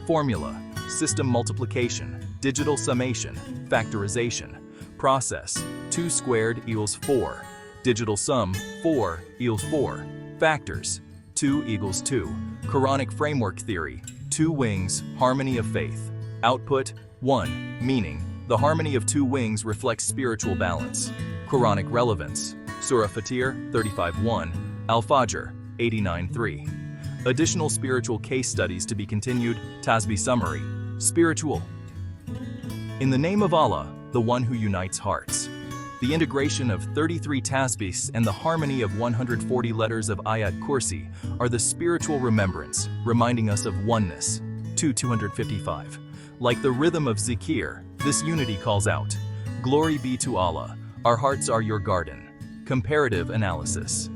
Formula, system multiplication, digital summation, factorization. Process, 2 squared equals 4. Digital sum, 4 equals 4. Factors, 2 equals 2. Quranic framework theory, 2 wings, harmony of faith. Output, 1. Meaning, the harmony of 2 wings reflects spiritual balance. Quranic relevance, Surah Fatir, 35:1, Al-Fajr, 89:3. Additional spiritual case studies to be continued. Tasbih summary, spiritual. In the name of Allah, the one who unites hearts. The integration of 33 tasbihs and the harmony of 140 letters of Ayat Kursi are the spiritual remembrance, reminding us of oneness. 255. Like the rhythm of zikir, this unity calls out, "Glory be to Allah, our hearts are your garden." Comparative analysis.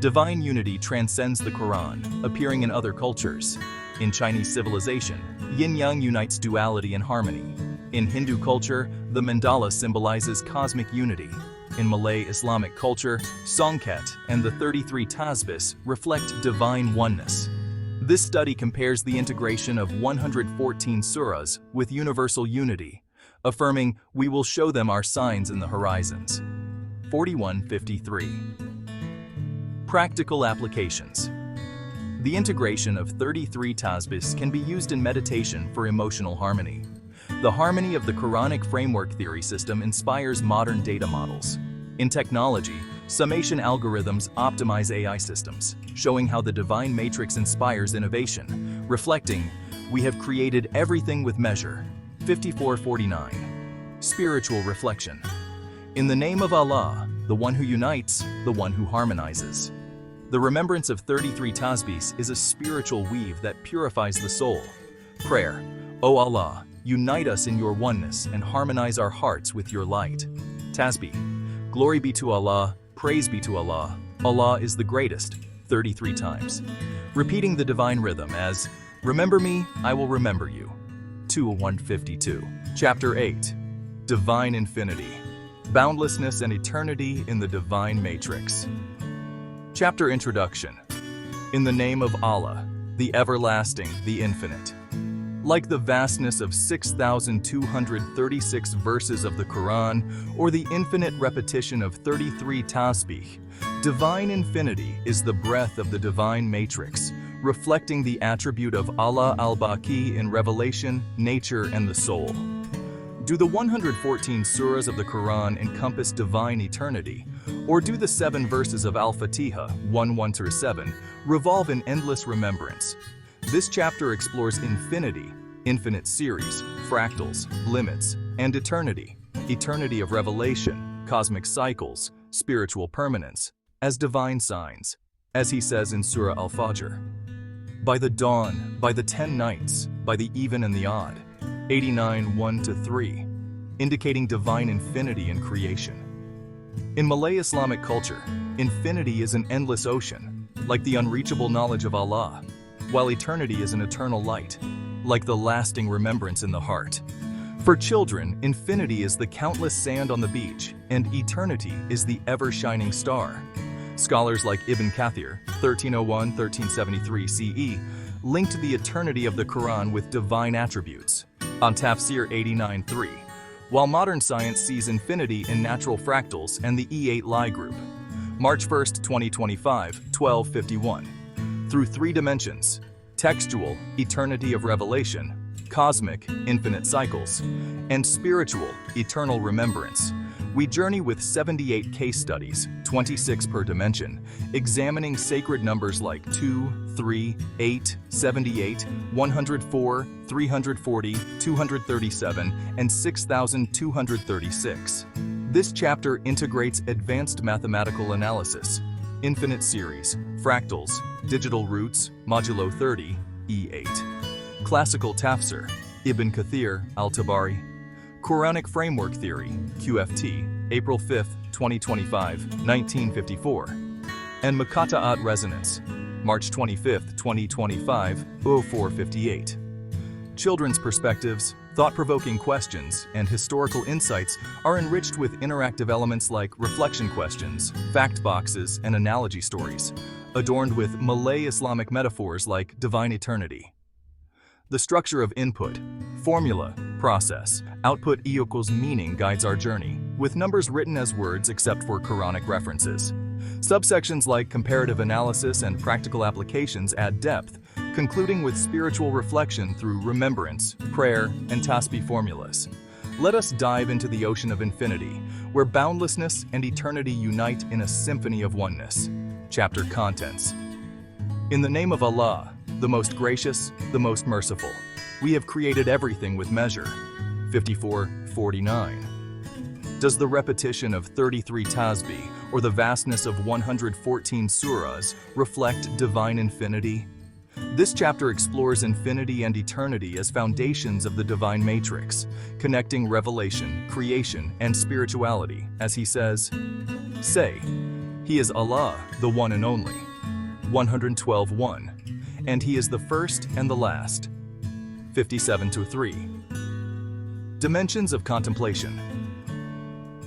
Divine unity transcends the Quran, appearing in other cultures. In Chinese civilization, yin-yang unites duality and harmony. In Hindu culture, the mandala symbolizes cosmic unity. In Malay-Islamic culture, Songket and the 33 tasbihs reflect divine oneness. This study compares the integration of 114 surahs with universal unity, affirming, "We will show them our signs in the horizons." 4153. Practical applications. The integration of 33 tasbihs can be used in meditation for emotional harmony. The harmony of the Quranic framework theory system inspires modern data models. In technology, summation algorithms optimize AI systems, showing how the divine matrix inspires innovation, reflecting, "We have created everything with measure." 5449. Spiritual reflection. In the name of Allah, the one who unites, the one who harmonizes. The remembrance of 33 tasbihs is a spiritual weave that purifies the soul. Prayer, "O Allah, unite us in your oneness and harmonize our hearts with your light." Tasbih, "Glory be to Allah, praise be to Allah, Allah is the greatest," 33 times. Repeating the divine rhythm as, "Remember me, I will remember you." 2:152. Chapter 8. Divine Infinity. Boundlessness and Eternity in the Divine Matrix. Chapter Introduction. In the name of Allah, the Everlasting, the Infinite. Like the vastness of 6,236 verses of the Quran, or the infinite repetition of 33 tasbih, divine infinity is the breath of the divine matrix, reflecting the attribute of Allah al-Baqi in revelation, nature, and the soul. Do the 114 surahs of the Quran encompass divine eternity, or do the 7 verses of Al-Fatiha, 1-1-7, revolve in endless remembrance? This chapter explores infinity, infinite series, fractals, limits, and eternity, eternity of revelation, cosmic cycles, spiritual permanence, as divine signs, as he says in Surah Al-Fajr. By the dawn, by the 10 nights, by the even and the odd, 89 1-3, indicating divine infinity in creation. In Malay-Islamic culture, infinity is an endless ocean, like the unreachable knowledge of Allah, while eternity is an eternal light, like the lasting remembrance in the heart. For children, infinity is the countless sand on the beach, and eternity is the ever-shining star. Scholars like Ibn Kathir, 1301-1373 CE, linked the eternity of the Quran with divine attributes. On Tafsir 89.3, while modern science sees infinity in natural fractals and the E8 Lie group. March 1, 2025, 12:51. Through three dimensions: textual, eternity of revelation; cosmic, infinite cycles; and spiritual, eternal remembrance, we journey with 78 case studies, 26 per dimension, examining sacred numbers like 2, 3, 8, 78, 104, 340, 237, and 6,236. This chapter integrates advanced mathematical analysis, infinite series, fractals, digital roots, modulo 30, E8, classical tafsir, Ibn Kathir, Al-Tabari, Quranic framework theory, QFT, April 5, 2025, 1954, and Makata'at resonance, March 25, 2025, 0458. Children's perspectives, thought-provoking questions, and historical insights are enriched with interactive elements like reflection questions, fact boxes, and analogy stories, adorned with Malay-Islamic metaphors like divine eternity. The structure of input, formula, process, output equals meaning guides our journey, with numbers written as words except for Quranic references. Subsections like comparative analysis and practical applications add depth, concluding with spiritual reflection through remembrance, prayer, and tasbih formulas. Let us dive into the ocean of infinity, where boundlessness and eternity unite in a symphony of oneness. Chapter contents. In the name of Allah, the most gracious, the most merciful, we have created everything with measure. 54:49. Does the repetition of 33 tasbih or the vastness of 114 surahs reflect divine infinity? This chapter explores infinity and eternity as foundations of the divine matrix, connecting revelation, creation, and spirituality, as he says, "Say, He is Allah, the one and only." 112:1. And He is the first and the last. 57:3. Dimensions of contemplation.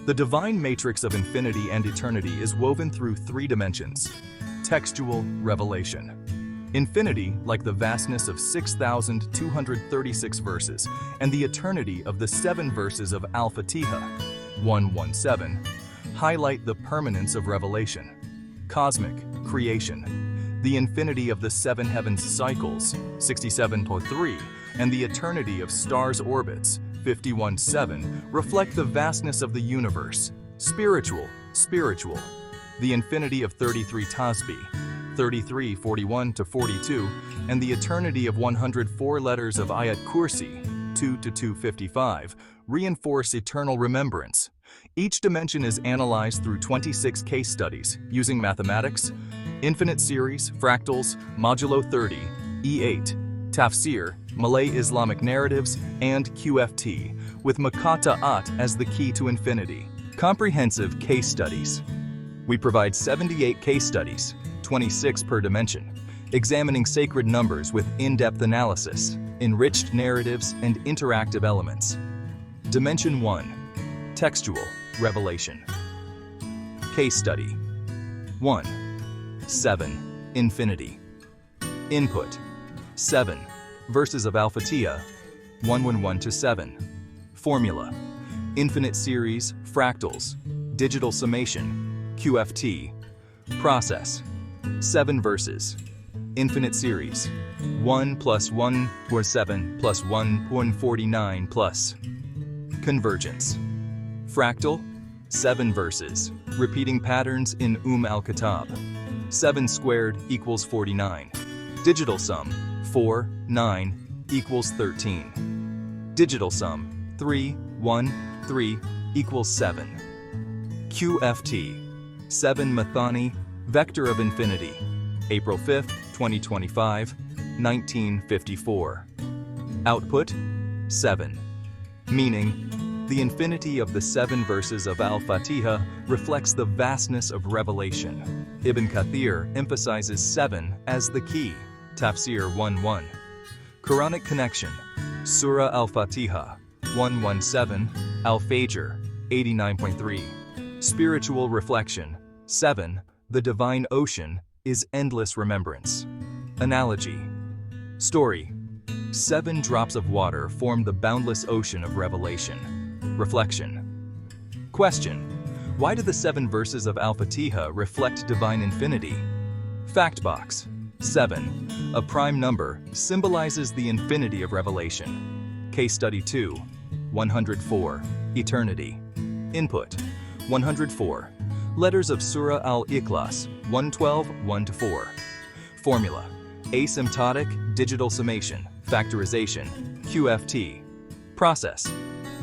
The divine matrix of infinity and eternity is woven through three dimensions: textual, revelation. Infinity, like the vastness of 6,236 verses, and the eternity of the 7 verses of Al-Fatiha, 117, highlight the permanence of revelation. Cosmic, creation. The infinity of the 7 heavens cycles, 67.3, and the eternity of stars' orbits, 51:7, reflect the vastness of the universe. Spiritual, spiritual. The infinity of 33 tasbih, 33:41-42, and the eternity of 104 letters of Ayat Kursi, 2-255, reinforce eternal remembrance. Each dimension is analyzed through 26 case studies using mathematics, infinite series, fractals, modulo 30, E8, tafsir, Malay-Islamic narratives, and QFT, with Makata'at as the key to infinity. Comprehensive case studies. We provide 78 case studies, 26 per dimension, examining sacred numbers with in-depth analysis, enriched narratives, and interactive elements. Dimension 1. Textual, revelation. Case study. 1. 7. Infinity. Input. 7. Verses of Al-Fatiha, 111-7. Formula. Infinite series, fractals, digital summation, QFT. Process. 7 verses. Infinite series. 1 + 1 = 7 + 1 = 49 plus. Convergence. Fractal. 7 verses. Repeating patterns in al-Kitab. 7 squared = 49. Digital sum. 4, 9 = 13. Digital sum. 3, 1, 3 = 7. QFT. 7 Mathani, vector of infinity. April 5, 2025, 1954. Output, 7. Meaning, the infinity of the 7 verses of Al-Fatiha reflects the vastness of revelation. Ibn Kathir emphasizes 7 as the key. Tafsir 1:1. Quranic connection. Surah Al-Fatiha, 117, Al-Fajr, 89.3. Spiritual reflection. 7. The divine ocean is endless remembrance. Analogy. Story. 7 drops of water form the boundless ocean of revelation. Reflection. Question. Why do the 7 verses of Al-Fatiha reflect divine infinity? Fact box. 7, a prime number, symbolizes the infinity of revelation. Case study 2, 104, eternity. Input, 104. Letters of Surah Al-Ikhlas, 112, 1-4. Formula, asymptotic digital summation, factorization, QFT. Process,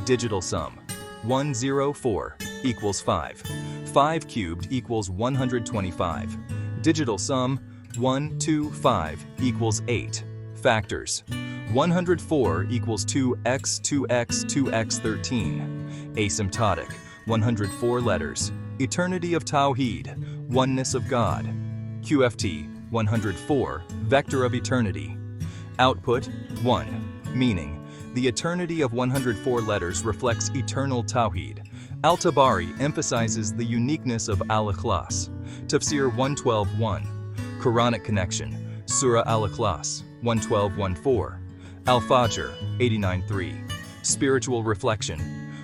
digital sum, 104 equals 5. 5 cubed equals 125. Digital sum, 125 equals 8. Factors, 104 equals 2x, 2x, 2x 13. Asymptotic, 104 letters. Eternity of Tawheed, oneness of God. QFT, 104, vector of eternity. Output, 1. Meaning, the eternity of 104 letters reflects eternal Tawheed. Al-Tabari emphasizes the uniqueness of Al-Ikhlas. Tafsir 112.1. Quranic connection, Surah Al-Ikhlas, 112.14. Al-Fajr, 89.3. Spiritual reflection,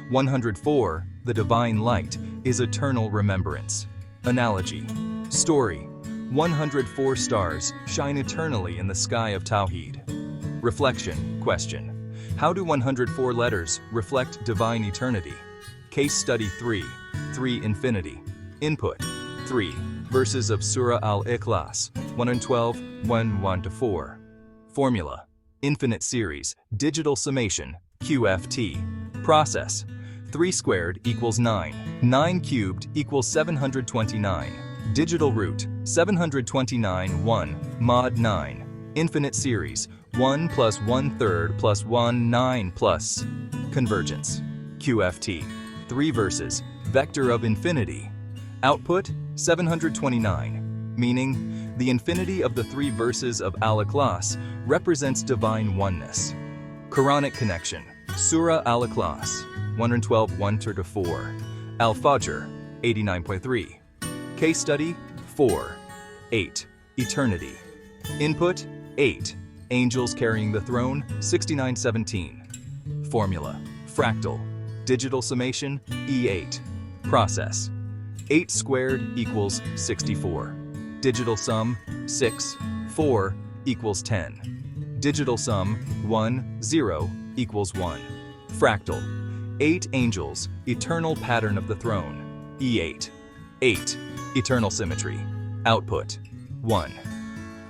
104, the divine light, is eternal remembrance. Analogy, story, 104 stars shine eternally in the sky of Tawheed. Reflection, question, how do 104 letters reflect divine eternity? Case study 3, 3 infinity. Input, 3 verses of Surah Al-Ikhlas, 112, 1-4. Formula, infinite series, digital summation, QFT. Process, 3 squared equals 9. 9 cubed equals 729. Digital root, 729, 1, mod 9. Infinite series, 1 plus 1/3 plus 1, 9 plus. Convergence, QFT. 3 verses, vector of infinity. Output, 729. Meaning, the infinity of the 3 verses of Al-Ikhlas represents divine oneness. Quranic connection, Surah Al-Ikhlas, 112, 1-4. Al-Fajr, 89.3. Case study 4, 8, eternity. Input, 8, angels carrying the throne, 69:17. Formula, fractal, digital summation, E8. Process, 8 squared equals 64. Digital sum, 6, 4 equals 10. Digital sum, 1, 0 equals 1. Fractal, 8 angels, eternal pattern of the throne, E8. 8, eternal symmetry. Output, 1.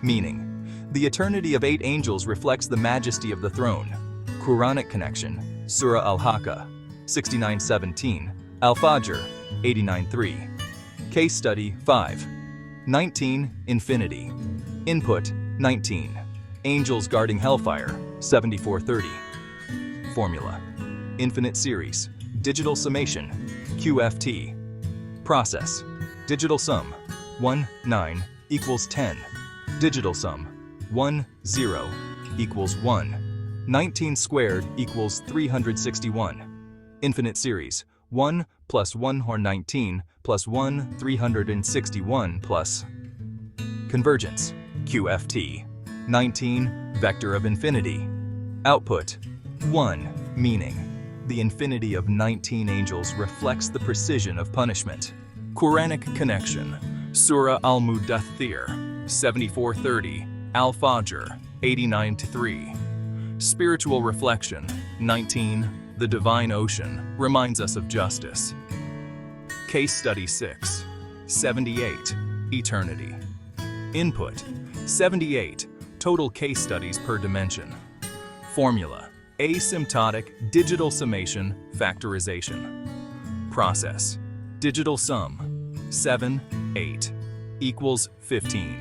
Meaning, the eternity of 8 angels reflects the majesty of the throne. Quranic connection, Surah Al-Haqqa, 69:17. Al-Fajr, 89:3. Case study 5. 19, infinity. Input, 19. Angels guarding hellfire, 74:30. Formula, infinite series, digital summation, QFT. Process, digital sum, 1, 9 equals 10. Digital sum, 1, 0 equals 1. 19 squared equals 361. Infinite series, 1 plus 1 or 19 plus 1, 361 plus. Convergence, QFT. 19, vector of infinity. Output, 1, meaning, the infinity of 19 angels reflects the precision of punishment. Quranic connection, Surah Al-Mudaththir, 74:30. Al-Fajr, 89:3. Spiritual reflection, 19, the divine ocean, reminds us of justice. Case study 6, 78, eternity. Input, 78, total case studies per dimension. Formula, asymptotic digital summation, factorization. Process, digital sum, 7, 8, equals 15.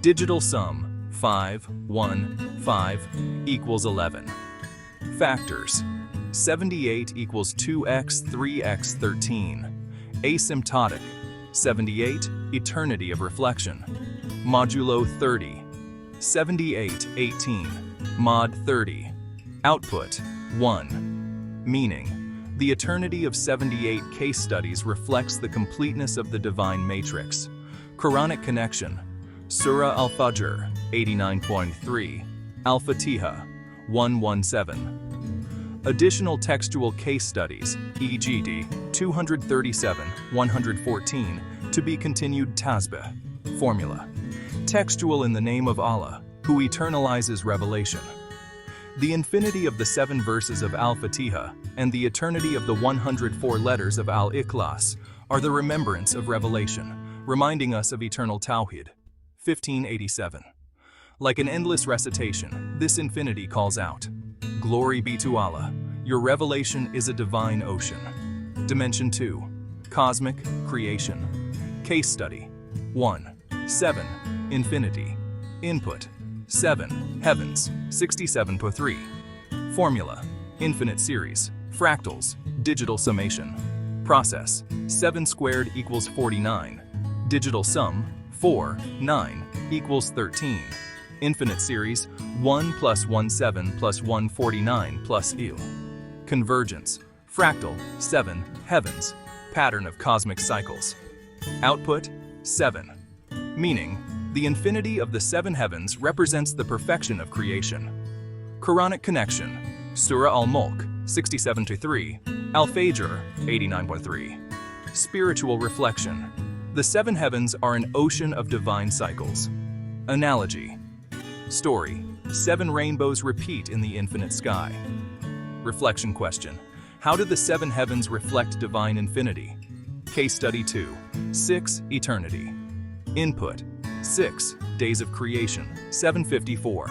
Digital sum, 5, 1, 5, equals 11. Factors, 78 equals 2x, 3x, 13. Asymptotic, 78, eternity of reflection. Modulo 30, 78, 18, mod 30. Output, 1. Meaning, the eternity of 78 case studies reflects the completeness of the divine matrix. Quranic connection, Surah Al-Fajr, 89.3. Al-Fatiha, 117. Additional textual case studies, e.g. D. 237, 114, to be continued tasbih. Formula. Textual in the name of Allah, who eternalizes revelation. The infinity of the 7 verses of Al-Fatiha and the eternity of the 104 letters of Al-Ikhlas are the remembrance of revelation, reminding us of eternal Tawhid. 1587. Like an endless recitation, this infinity calls out, "Glory be to Allah, your revelation is a divine ocean." Dimension 2. Cosmic Creation. Case study. 1. 7. Infinity. Input. 7. Heavens. 67.3. Formula. Infinite series. Fractals. Digital summation. Process. 7 squared equals 49. Digital sum. 4, 9, equals 13. Infinite series. 1 plus 17 plus 149 plus il. Convergence. Fractal. 7. Heavens. Pattern of cosmic cycles. Output. 7. Meaning, the infinity of the 7 heavens represents the perfection of creation. Quranic connection. Surah Al-Mulk, 67-3, Al-Fajr, 89.3. Spiritual reflection. The 7 heavens are an ocean of divine cycles. Analogy. Story. 7 rainbows repeat in the infinite sky. Reflection question. How do the 7 heavens reflect divine infinity? Case study 2. 6. Eternity. Input. 6. Days of creation. 754.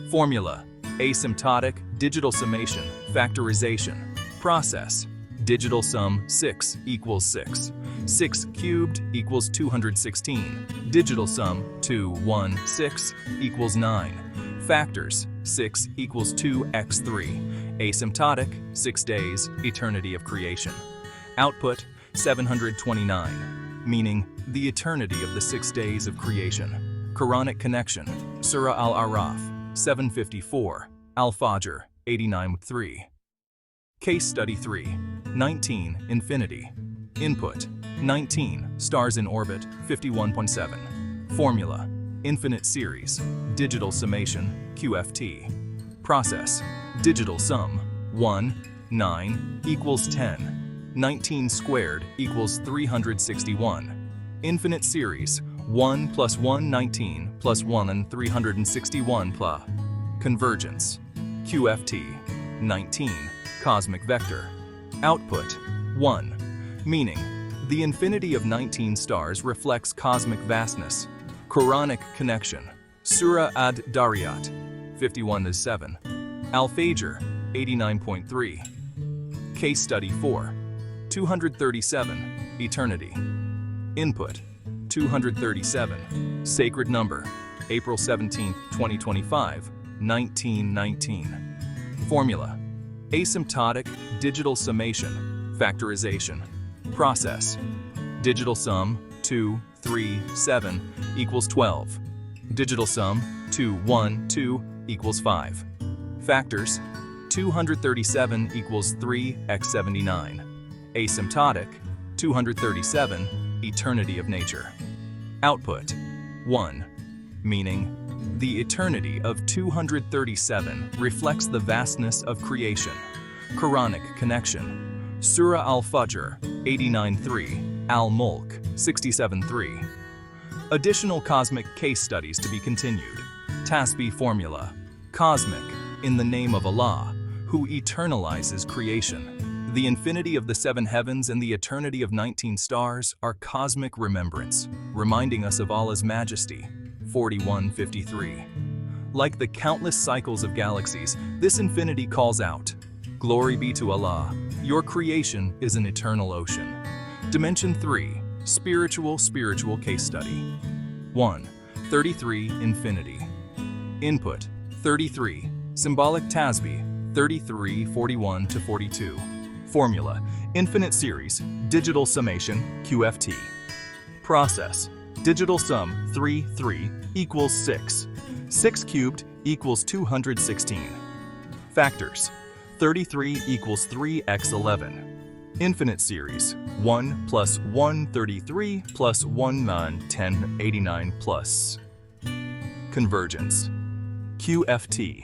Formula. Asymptotic, digital summation, factorization. Process. Digital sum 6 equals 6. 6 cubed equals 216. Digital sum 2, 1, 6 equals 9. Factors. 6 equals 2x3. Asymptotic, 6 days, eternity of creation. Output, 729, meaning the eternity of the 6 days of creation. Quranic connection. Surah Al-Araf, 754, Al-Fajr, 89.3. Case study 3. 19. Infinity. Input. 19. Stars in orbit, 51.7. Formula. Infinite series. Digital summation, QFT. Process. Digital sum. 1, 9, equals 10. 19 squared equals 361. Infinite series. 1 plus 1, 19, plus 1 and 361 plus. Convergence. QFT. 19. Cosmic vector. Output. 1. Meaning, the infinity of 19 stars reflects cosmic vastness. Quranic connection. Surah Ad-Dariyat, 51-7. Al-Fajr, 89.3. Case study 4. 237. Eternity. Input. 237. Sacred number. April 17, 2025, 1919. Formula. Asymptotic, digital summation, factorization. Process. Digital sum 2, 3, 7 equals 12. Digital sum 2, 1, 2 equals 5. Factors. 237 equals 3x79. Asymptotic. 237. Eternity of nature. Output. 1. Meaning, the eternity of 237 reflects the vastness of creation. Quranic connection. Surah Al-Fajr, 89.3, Al-Mulk, 67.3. Additional cosmic case studies to be continued. Tasbih formula. Cosmic, in the name of Allah, who eternalizes creation. The infinity of the 7 heavens and the eternity of 19 stars are cosmic remembrance, reminding us of Allah's majesty. 41:53. Like the countless cycles of galaxies, this infinity calls out, "Glory be to Allah, your creation is an eternal ocean." Dimension 3. Spiritual case study. 1. 33. Infinity. Input. 33. Symbolic tasbih. 33:41-42. Formula. Infinite series. Digital summation. QFT. Process. Digital sum 3, 3 equals 6. 6 cubed equals 216. Factors. 33 equals 3x11. Infinite series. 1 plus 133 plus 1 9 10 89 plus. Convergence. QFT.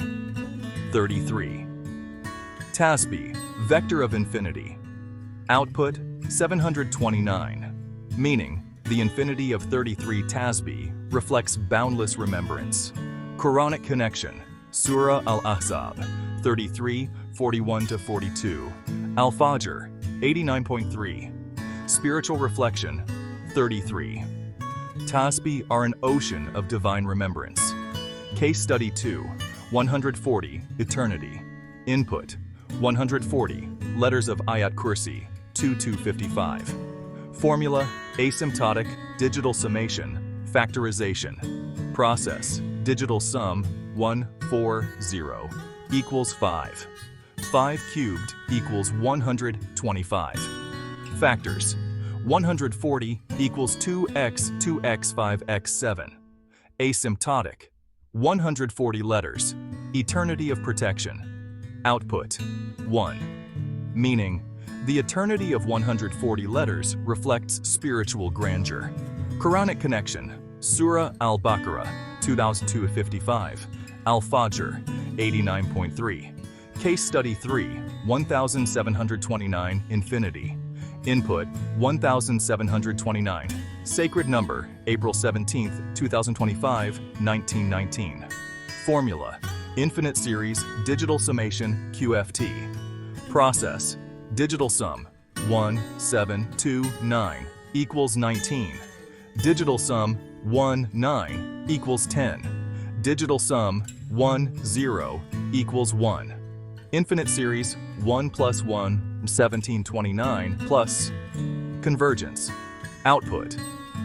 33. Tasbih, vector of infinity. Output, 729. Meaning, the infinity of 33 Tasbih reflects boundless remembrance. Quranic connection, Surah Al-Ahzab, 33, 41-42. Al-Fajr, 89.3. Spiritual reflection, 33. Tasbih are an ocean of divine remembrance. Case study 2, 140, eternity. Input, 140, letters of Ayat Kursi, 2-55. Formula, asymptotic, digital summation, factorization. Process, digital sum, 1, 4, 0, equals 5. 5 cubed equals 125. Factors, 140 equals 2x, 2x, 5x, 7. Asymptotic, 140 letters, eternity of protection. Output, 1. Meaning, the eternity of 140 letters reflects spiritual grandeur. Quranic connection, Surah Al-Baqarah, 2002-55, Al-Fajr, 89.3. Case study 3, 1729, infinity. Input, 1729. Sacred number, April 17, 2025, 1919. Formula, infinite series, digital summation, QFT. Process, digital sum, 1, 7, 2, 9, equals 19. Digital sum, 1, 9, equals 10. Digital sum, 1, 0, equals 1. Infinite series, 1 plus 1, 1729 plus convergence. Output,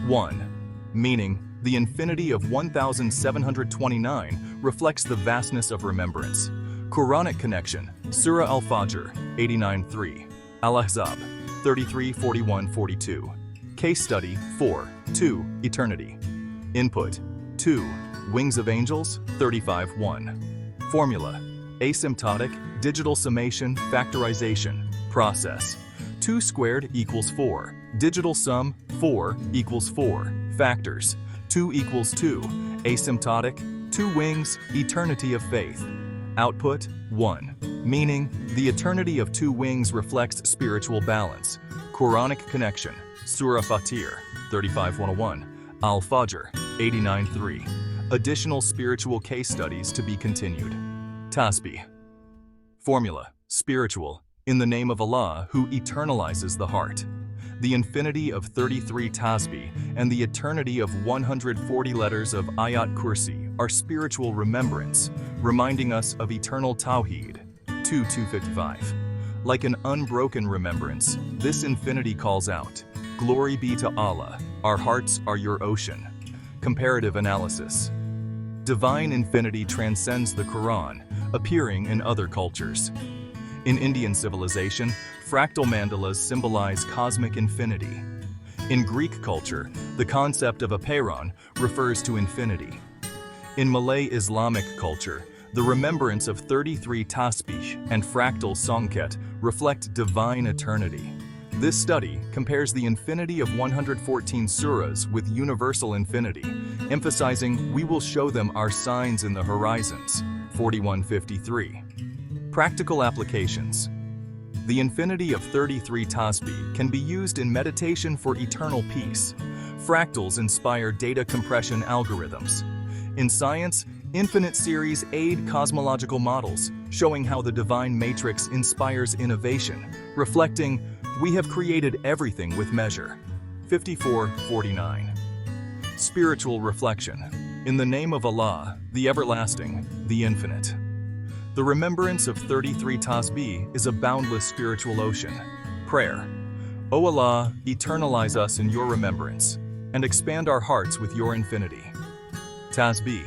1. Meaning, the infinity of 1729 reflects the vastness of remembrance. Quranic connection, Surah Al-Fajr, 89.3. Al-Ahzab, 33, 41, 42. Case study 4, 2, eternity. Input, 2, wings of angels, 35, 1. Formula, asymptotic, digital summation, factorization. Process, 2 squared equals 4. Digital sum, 4 equals 4. Factors, 2 equals 2. Asymptotic, 2 wings, eternity of faith. Output, 1. Meaning, the eternity of 2 wings reflects spiritual balance. Quranic connection, Surah Al-Fajr, 35:101, Al-Fajr, 89:3. Additional spiritual case studies to be continued. Tasbih. Formula, spiritual, in the name of Allah who eternalizes the heart. The infinity of 33 Tasbih and the eternity of 140 letters of Ayat Kursi are spiritual remembrance, reminding us of eternal Tawheed. 2:255. Like an unbroken remembrance, this infinity calls out, "Glory be to Allah, our hearts are your ocean." Comparative analysis. Divine infinity transcends the Quran, appearing in other cultures. In Indian civilization, fractal mandalas symbolize cosmic infinity. In Greek culture, the concept of a peiron refers to infinity. In Malay-Islamic culture, the remembrance of 33 tasbih and fractal songket reflect divine eternity. This study compares the infinity of 114 surahs with universal infinity, emphasizing we will show them our signs in the horizons. 4153. Practical applications. The infinity of 33 tasbih can be used in meditation for eternal peace. Fractals inspire data compression algorithms. In science, infinite series aid cosmological models, showing how the divine matrix inspires innovation, reflecting, "We have created everything with measure." 5449. Spiritual reflection. In the name of Allah, the everlasting, the infinite. The remembrance of 33 tasbih is a boundless spiritual ocean. Prayer. O Allah, eternalize us in your remembrance, and expand our hearts with your infinity. Tasbih.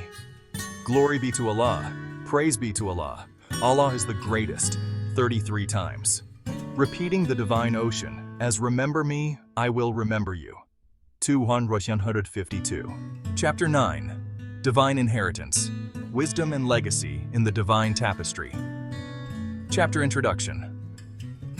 Glory be to Allah, praise be to Allah. Allah is the greatest, 33 times. Repeating the divine ocean, as remember me, I will remember you. 252. Chapter 9. Divine Inheritance. Wisdom and Legacy in the Divine Tapestry. Chapter Introduction.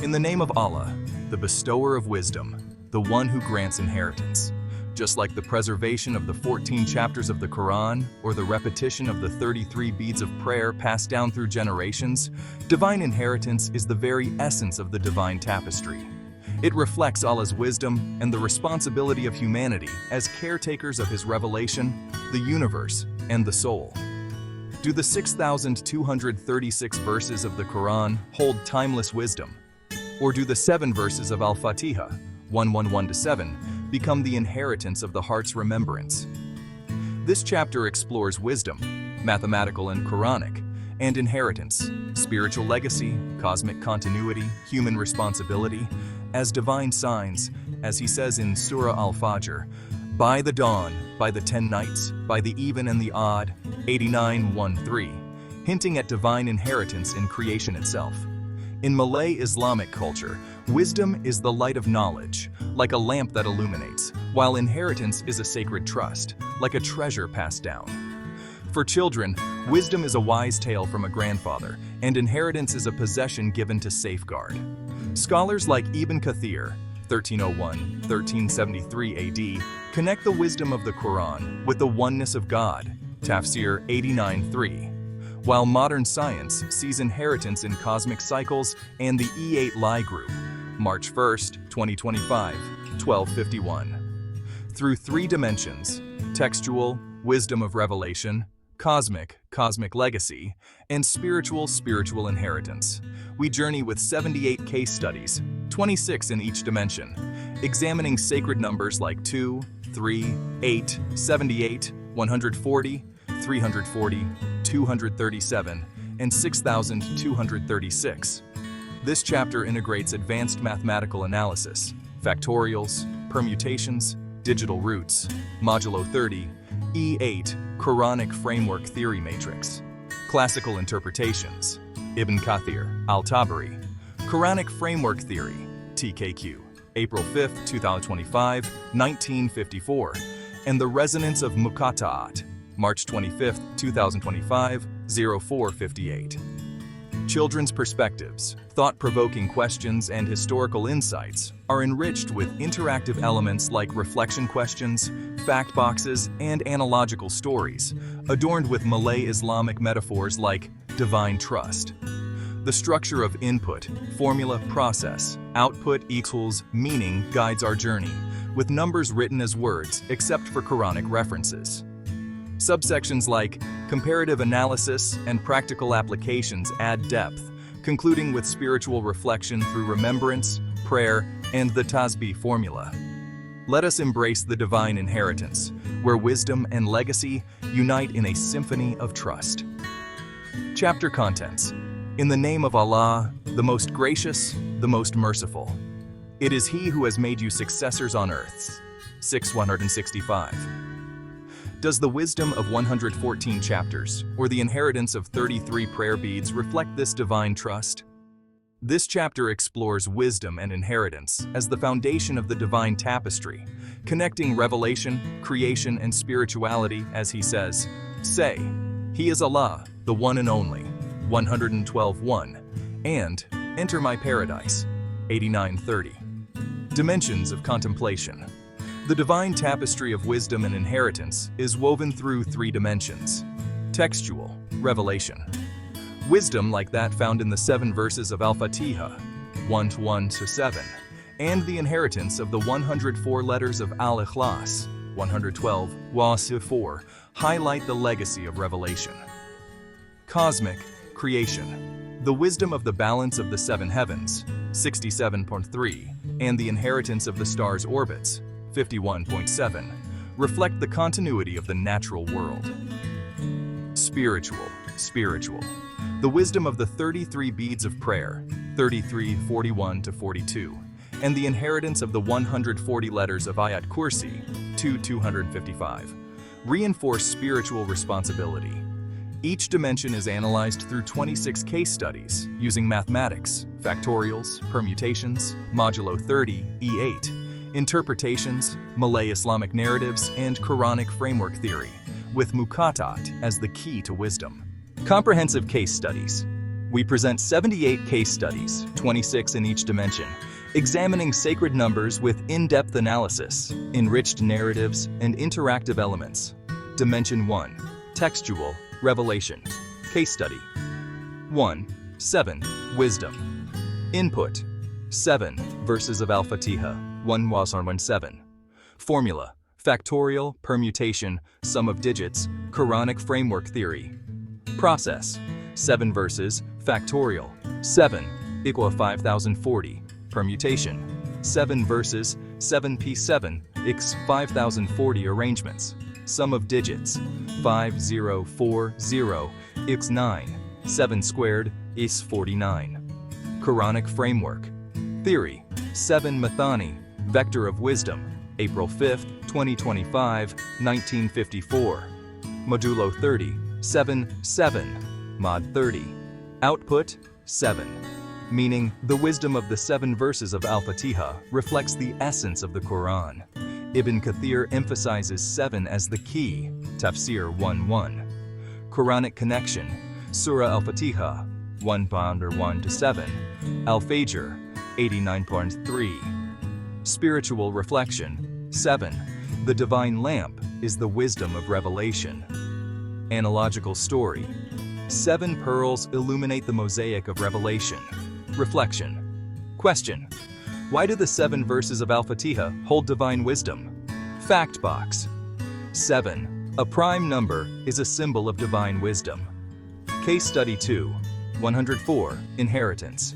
In the name of Allah, the bestower of wisdom, the one who grants inheritance. Just like the preservation of the 14 chapters of the Quran or the repetition of the 33 beads of prayer passed down through generations, divine inheritance is the very essence of the divine tapestry. It reflects Allah's wisdom and the responsibility of humanity as caretakers of His revelation, the universe, and the soul. Do the 6,236 verses of the Quran hold timeless wisdom? Or do the 7 verses of Al-Fatiha, 1:1-7, become the inheritance of the heart's remembrance? This chapter explores wisdom, mathematical and Quranic, and inheritance, spiritual legacy, cosmic continuity, human responsibility, as divine signs, as he says in Surah Al-Fajr, by the dawn, by the 10 nights, by the even and the odd, 89:1-3, hinting at divine inheritance in creation itself. In Malay-Islamic culture, wisdom is the light of knowledge, like a lamp that illuminates, while inheritance is a sacred trust, like a treasure passed down. For children, wisdom is a wise tale from a grandfather, and inheritance is a possession given to safeguard. Scholars like Ibn Kathir, 1301-1373 AD, connect the wisdom of the Quran with the oneness of God, Tafsir 89:3. While modern science sees inheritance in cosmic cycles and the E8 Lie group, March 1, 2025, 1251. Through 3 dimensions, textual, wisdom of revelation, cosmic legacy, and spiritual inheritance, we journey with 78 case studies, 26 in each dimension, examining sacred numbers like 2, 3, 8, 78, 140, 340, 237, and 6,236. This chapter integrates advanced mathematical analysis, factorials, permutations, digital roots, modulo 30, E8, Quranic framework theory matrix, classical interpretations, Ibn Kathir, Al-Tabari, Quranic framework theory, TKQ, April 5, 2025, 1954, and the resonance of Muqatta'at, March 25, 2025, 0458. Children's perspectives, thought-provoking questions, and historical insights are enriched with interactive elements like reflection questions, fact boxes, and analogical stories, adorned with Malay-Islamic metaphors like divine trust. The structure of input, formula, process, output equals meaning guides our journey, with numbers written as words except for Quranic references. Subsections like comparative analysis and practical applications add depth, concluding with spiritual reflection through remembrance, prayer, and the Tasbih formula. Let us embrace the divine inheritance, where wisdom and legacy unite in a symphony of trust. Chapter contents. In the name of Allah, the most gracious, the most merciful. It is He who has made you successors on earth. 6:165. Does the wisdom of 114 chapters, or the inheritance of 33 prayer beads reflect this divine trust? This chapter explores wisdom and inheritance as the foundation of the divine tapestry, connecting revelation, creation, and spirituality as he says, Say, He is Allah, the one and only, 112:1, and Enter my paradise, 89:30. Dimensions of contemplation. The divine tapestry of wisdom and inheritance is woven through 3 dimensions. Textual, revelation. Wisdom like that found in the 7 verses of Al-Fatiha, 1:1-7, and the inheritance of the 104 letters of Al-Ikhlas, 112-4, highlight the legacy of revelation. Cosmic, creation. The wisdom of the balance of the 7 heavens, 67.3, and the inheritance of the stars' orbits, 51.7, reflect the continuity of the natural world. Spiritual. The wisdom of the 33 beads of prayer, 33:41-42, and the inheritance of the 140 letters of Ayat Kursi, 2:255, reinforce spiritual responsibility. Each dimension is analyzed through 26 case studies using mathematics, factorials, permutations, modulo 30, E8, interpretations, Malay-Islamic narratives, and Quranic framework theory, with Muqatta'at as the key to wisdom. Comprehensive case studies. We present 78 case studies, 26 in each dimension, examining sacred numbers with in-depth analysis, enriched narratives, and interactive elements. Dimension 1. Textual Revelation. Case study. 1. 7. Wisdom. Input. 7 verses of Al-Fatiha, 1-1-7. Formula. Factorial, permutation, sum of digits, Quranic framework theory. Process. 7 verses, factorial. 7 equal 5040. Permutation. 7 verses, 7p7 equals 5040 arrangements. Sum of digits. 5040 equals 9. 7 squared is 49. Quranic framework. Theory. 7 Mathani, vector of wisdom. April 5, 2025, 1954. Modulo 30, 7, Mod 30. Output, 7. Meaning, the wisdom of the 7 verses of Al-Fatiha reflects the essence of the Quran. Ibn Kathir emphasizes 7 as the key. Tafsir 1:1. Quranic connection. Surah Al-Fatiha, 1:1-7. Al-Fajr, 89.3. Spiritual reflection. 7. The divine lamp is the wisdom of revelation. Analogical story. 7 pearls illuminate the mosaic of revelation. Reflection. Question. Why do the 7 verses of Al-Fatiha hold divine wisdom? Fact box. 7. A prime number is a symbol of divine wisdom. Case study 2. 104. Inheritance.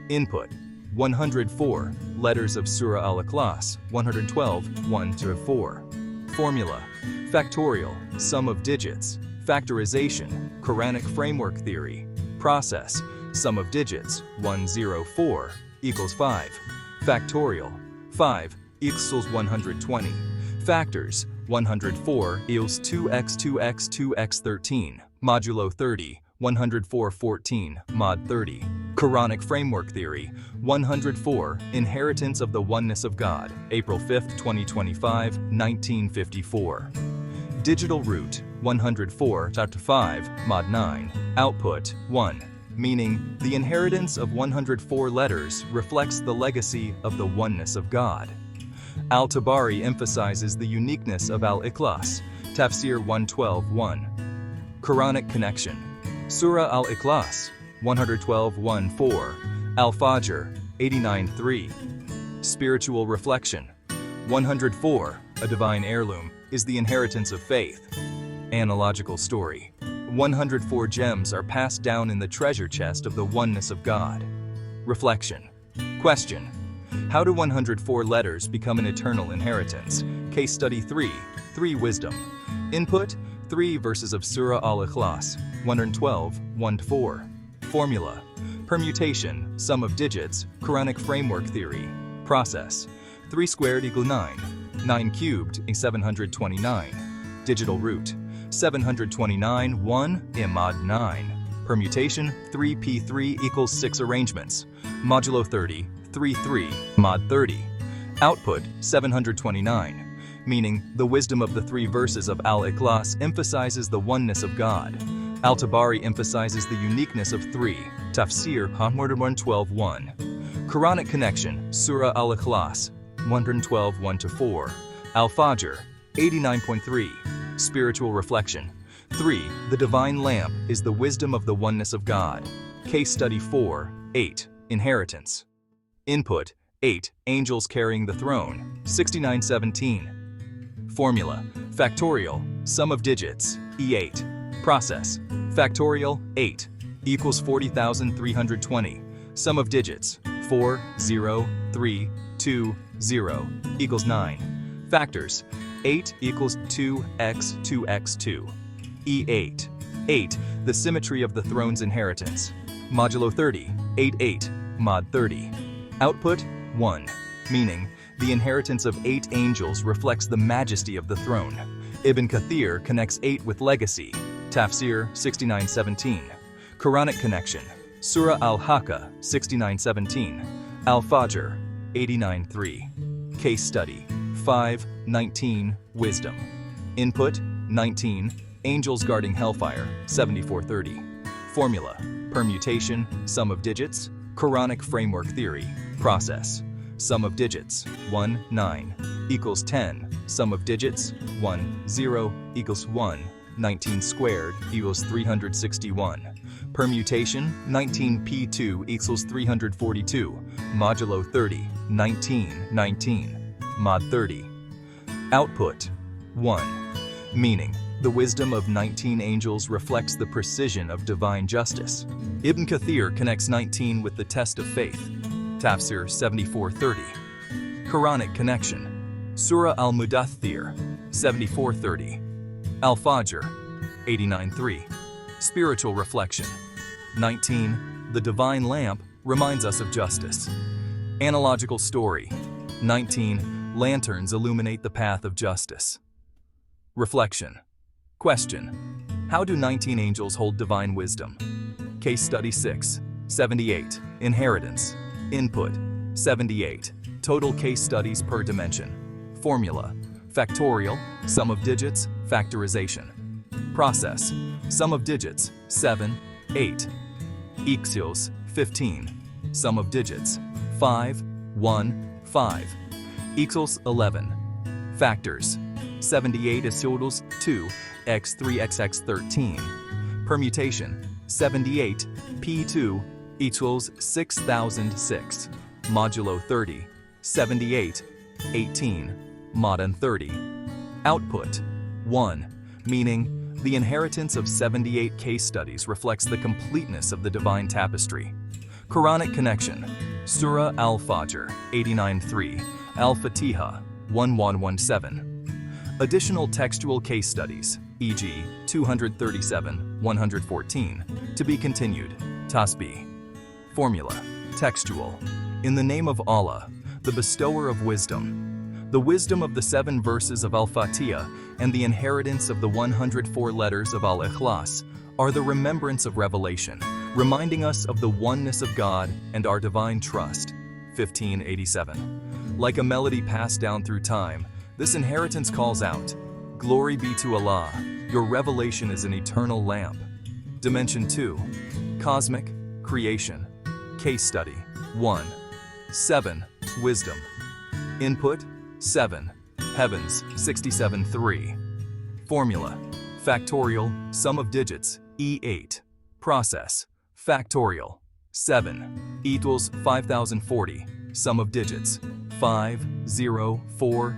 Input. 104 letters of Surah Al-Ikhlas, 112, 1-4. Formula. Factorial, sum of digits. Factorization, Quranic framework theory. Process. Sum of digits, 104 equals 5. Factorial. 5 equals 120. Factors. 104 equals 2x 2x 2x 13. Modulo 30. 104-14, Mod 30. Quranic framework theory. 104 Inheritance of the oneness of God. April 5, 2025, 1954. Digital root. 104-5, Mod 9. Output. 1. Meaning, the inheritance of 104 letters reflects the legacy of the oneness of God. Al-Tabari emphasizes the uniqueness of Al-Ikhlas. Tafsir 112:1. Quranic connection. Surah Al-Ikhlas, 112:1-4. Al-Fajr, 89:3. Spiritual reflection. 104, a divine heirloom, is the inheritance of faith. Analogical story. 104 gems are passed down in the treasure chest of the oneness of God. Reflection. Question. How do 104 letters become an eternal inheritance? Case study 3. 3 Wisdom. Input. 3 verses of Surah Al-Ikhlas, 112:1-4. Formula. Permutation, sum of digits, Quranic framework theory. Process. 3 squared equals 9. 9 cubed is 729. Digital root. 729 1 Mod 9. Permutation. 3p3 equals 6 arrangements. Modulo 30. 3 Mod 30. Output. 729. Meaning, the wisdom of the 3 verses of Al-Ikhlas emphasizes the oneness of God. Al-Tabari emphasizes the uniqueness of 3. Tafsir 112:1. Quranic connection. Surah Al-Ikhlas, 112:1-4. Al-Fajr, 89.3. Spiritual reflection. 3. The divine lamp is the wisdom of the oneness of God. Case study 4. 8. Inheritance. Input. 8. Angels carrying the throne, 69:17. Formula. Factorial, sum of digits, E8. Process. Factorial, 8 equals 40,320. Sum of digits, 4, 0, 3, 2, 0 equals 9. Factors. 8 equals 2x 2x2. E8. 8. The symmetry of the throne's inheritance. Modulo 30. 8 Mod 30. Output. 1. Meaning, the inheritance of 8 angels reflects the majesty of the throne. Ibn Kathir connects 8 with legacy. Tafsir 69:17. Quranic connection. Surah Al-Haqqa 69:17. Al-Fajr 89:3. Case study 5:19 Wisdom. Input 19 Angels guarding hellfire 74:30. Formula. Permutation, sum of digits, Quranic framework theory, process. Sum of digits, 1, 9, equals 10. Sum of digits, 1, 0, equals 1. 19 squared equals 361. Permutation, 19p2 equals 342. Modulo 30, 19, 19. Mod 30. Output, 1. Meaning, the wisdom of 19 angels reflects the precision of divine justice. Ibn Kathir connects 19 with the test of faith. Tafsir 7430. Quranic connection. Surah Al-Mudaththir 7430. Al-Fajr 89:3. Spiritual reflection. 19. The divine lamp reminds us of justice. Analogical story. 19. Lanterns illuminate the path of justice. Reflection. Question. How do 19 angels hold divine wisdom? Case study 6. 78. Inheritance. Input. 78. Total case studies per dimension. Formula. Factorial. Sum of digits. Factorization. Process. Sum of digits. 7, 8. Equals 15. Sum of digits. 5, 1, 5. Equals 11. Factors. 78 equals 2, x 3x 13. Permutation. 78, p2 equals 6006. Modulo 30. 78, 18. Mod 30. Output. 1. Meaning, the inheritance of 78 case studies reflects the completeness of the divine tapestry. Quranic connection. Surah Al-Fajr 89:3. Al-Fatiha 1117. Additional textual case studies, e.g. 237, 114, to be continued. Tasbih. Formula. Textual. In the name of Allah, the bestower of wisdom. The wisdom of the 7 verses of Al-Fatiha and the inheritance of the 104 letters of Al-Ikhlas are the remembrance of revelation, reminding us of the oneness of God and our divine trust. 1587. Like a melody passed down through time, this inheritance calls out, "Glory be to Allah, your revelation is an eternal lamp." Dimension 2. Cosmic Creation. Case study 1. 7. Wisdom. Input 7. Heavens 67:3. Formula. Factorial. Sum of digits E8. Process. Factorial. 7 equals 5040. Sum of digits 5040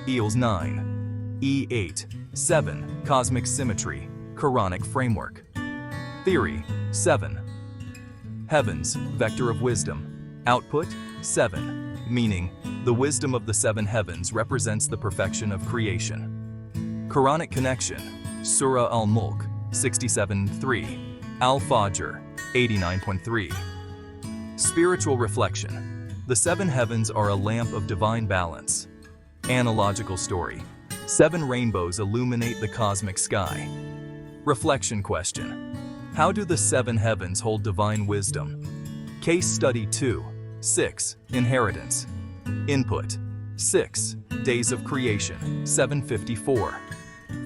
equals 9. E8. 7. Cosmic symmetry. Quranic framework. Theory. 7. Heavens. Vector of wisdom. Output 7. Meaning, the wisdom of the 7 heavens represents the perfection of creation. Quranic connection. Surah Al-Mulk 67:3. Al-Fajr 89.3. Spiritual reflection. The 7 heavens are a lamp of divine balance. Analogical story. 7 rainbows illuminate the cosmic sky. Reflection question. How do the 7 heavens hold divine wisdom? Case study 2. 6. Inheritance. Input. 6. Days of creation. 754.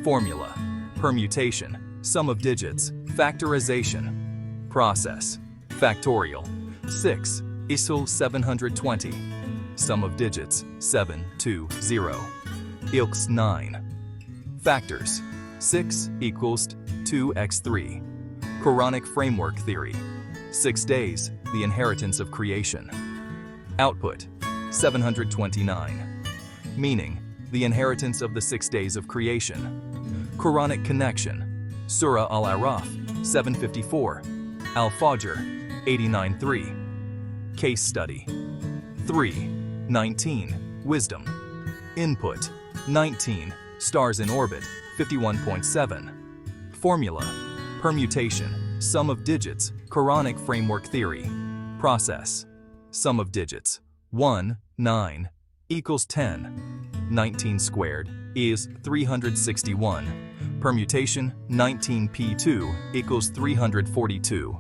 Formula. Permutation. Sum of digits. Factorization. Process. Factorial. 6. Equals 720. Sum of digits. 720. Equals 9. Factors. 6 equals 2x3. Quranic framework theory. 6 days, the inheritance of creation. Output. 729. Meaning, the inheritance of the 6 days of creation. Quranic connection. Surah Al-Araf 754. Al-Fajr 89:3. Case study 3. 19. Wisdom. Input. 19. Stars in orbit 51.7. Formula. Permutation. Sum of digits. Quranic framework theory. Process. Sum of digits. 1, 9 equals 10. 19 squared is 361. Permutation 19p2 equals 342.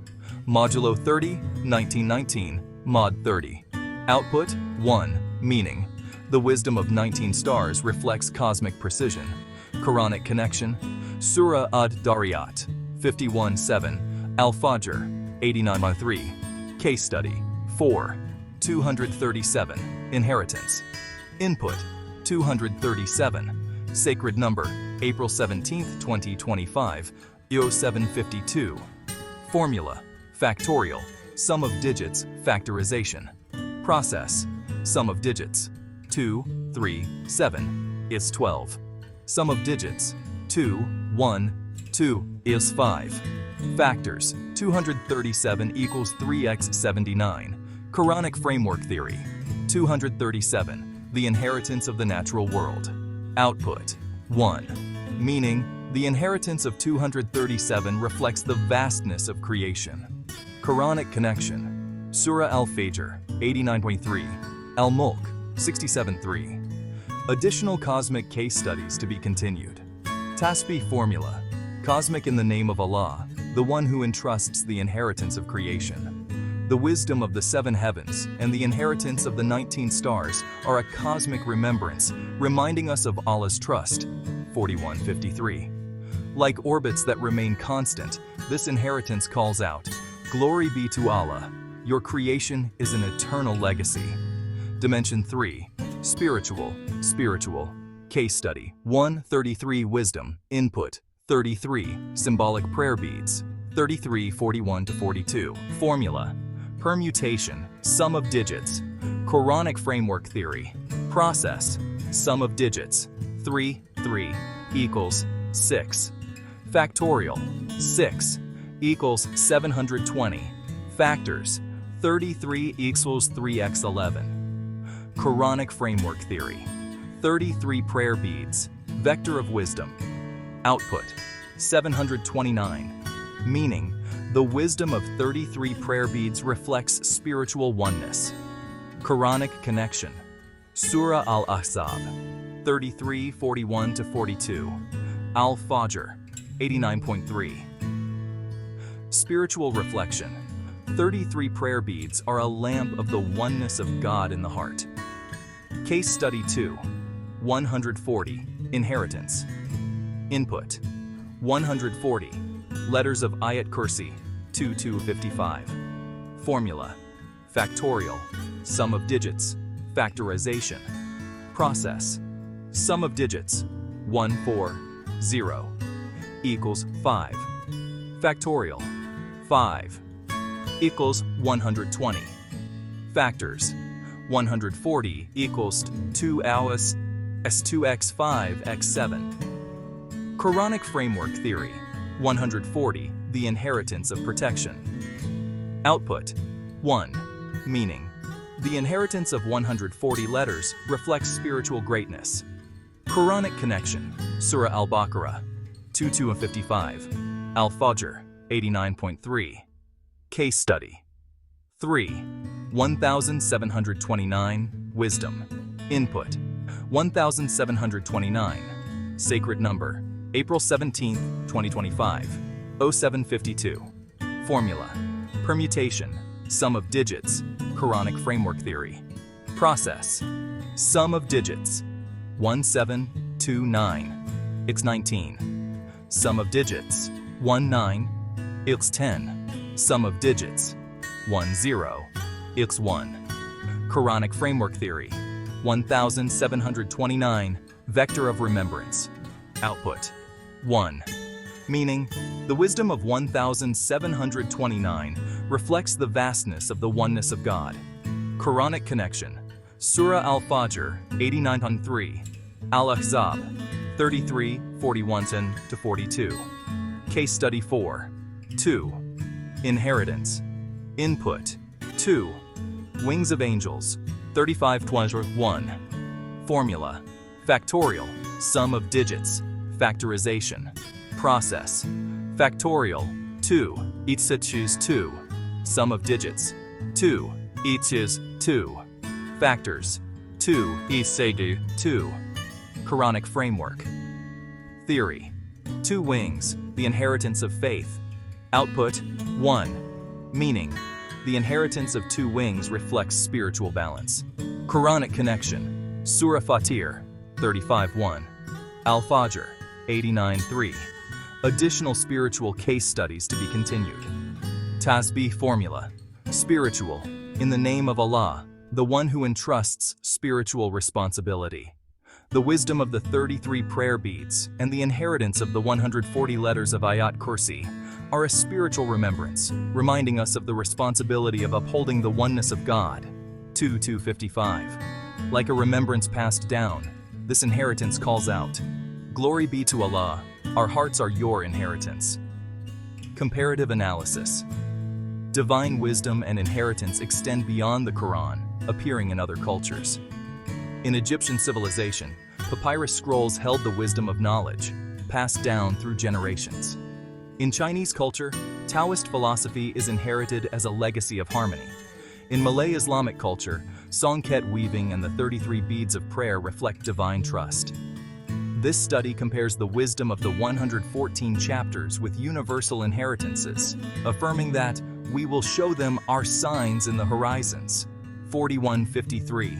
Modulo 30, 1919, mod 30. Output 1, meaning, the wisdom of 19 stars reflects cosmic precision. Quranic connection. Surah Ad-Dariyat 51:7. Al-Fajr 89:3. Case study 4. 237. Inheritance. Input 237. Sacred number April 17, 2025, 0752. Formula factorial, sum of digits, factorization. Process sum of digits 2, 3, 7 is 12. Sum of digits 2, 1, 2 is 5. Factors 237 equals 3x 79. Quranic framework theory 237. The inheritance of the natural world. Output 1. Meaning, the inheritance of 237 reflects the vastness of creation. Quranic connection. Surah Al-Fajr 89.3. Al-Mulk 67.3. Additional cosmic case studies to be continued. Tasbih formula. Cosmic in the name of Allah, the one who entrusts the inheritance of creation. The wisdom of the 7 heavens and the inheritance of the 19 stars are a cosmic remembrance, reminding us of Allah's trust. 41:53. Like orbits that remain constant, this inheritance calls out, "Glory be to Allah, your creation is an eternal legacy." Dimension 3. Spiritual. Case study 133. Wisdom. Input 33. Symbolic prayer beads 33:41-42. Formula permutation, sum of digits. Quranic framework theory. Process sum of digits 3 equals 6. Factorial 6 equals 720. Factors 33 equals 3x11. Quranic framework theory. 33 prayer beads, vector of wisdom. Output 729. Meaning, the wisdom of 33 prayer beads reflects spiritual oneness. Quranic connection. Surah Al-Ahzab 33:41-42. Al-Fajr 89.3. Spiritual reflection. 33 prayer beads are a lamp of the oneness of God in the heart. Case study 2. 140. Inheritance. Input 140. Letters of Ayat Kursi 2:55. Formula factorial, sum of digits, factorization. Process sum of digits 140 equals 5. Factorial 5 equals 120. Factors 140 equals 2 hours s 2x5 x7. Quranic framework theory. 140. The inheritance of protection. Output 1. Meaning, the inheritance of 140 letters reflects spiritual greatness. Quranic connection. Surah Al-Baqarah 2:55. Al-Fajr 89.3. Case study 3. 1729. Wisdom. Input 1729. Sacred number April 17, 2025, 0752. Formula permutation, sum of digits, Quranic framework theory. Process sum of digits 1729 it's 19. Sum of digits 19 it's 10. Sum of digits 10 it's 1. Quranic framework theory. 1729. Vector of remembrance. Output 1. Meaning, the wisdom of 1729 reflects the vastness of the oneness of God. Quranic connection. Surah Al-Fajr 89:3. Al-Ahzab 33:41-42. Case study 4. 2. Inheritance. Input 2. Wings of angels 35:1. Formula factorial, sum of digits, factorization. Process factorial 2 equals 2. Sum of digits 2 equals 2. Factors 2 equals 2. Quranic framework theory. 2 wings, the inheritance of faith. Output 1. Meaning, the inheritance of 2 wings reflects spiritual balance. Quranic connection. Surah Fatir 35:1. Al-Fajr 89:3. Additional spiritual case studies to be continued. Tasbih formula. Spiritual, in the name of Allah, the one who entrusts spiritual responsibility. The wisdom of the 33 prayer beads and the inheritance of the 140 letters of Ayat Kursi are a spiritual remembrance, reminding us of the responsibility of upholding the oneness of God. 2:255. Like a remembrance passed down, this inheritance calls out, "Glory be to Allah, our hearts are your inheritance." Comparative analysis. Divine wisdom and inheritance extend beyond the Quran, appearing in other cultures. In Egyptian civilization, papyrus scrolls held the wisdom of knowledge, passed down through generations. In Chinese culture, Taoist philosophy is inherited as a legacy of harmony. In Malay-Islamic culture, songket weaving and the 33 beads of prayer reflect divine trust. This study compares the wisdom of the 114 chapters with universal inheritances, affirming that we will show them our signs in the horizons. 41:53.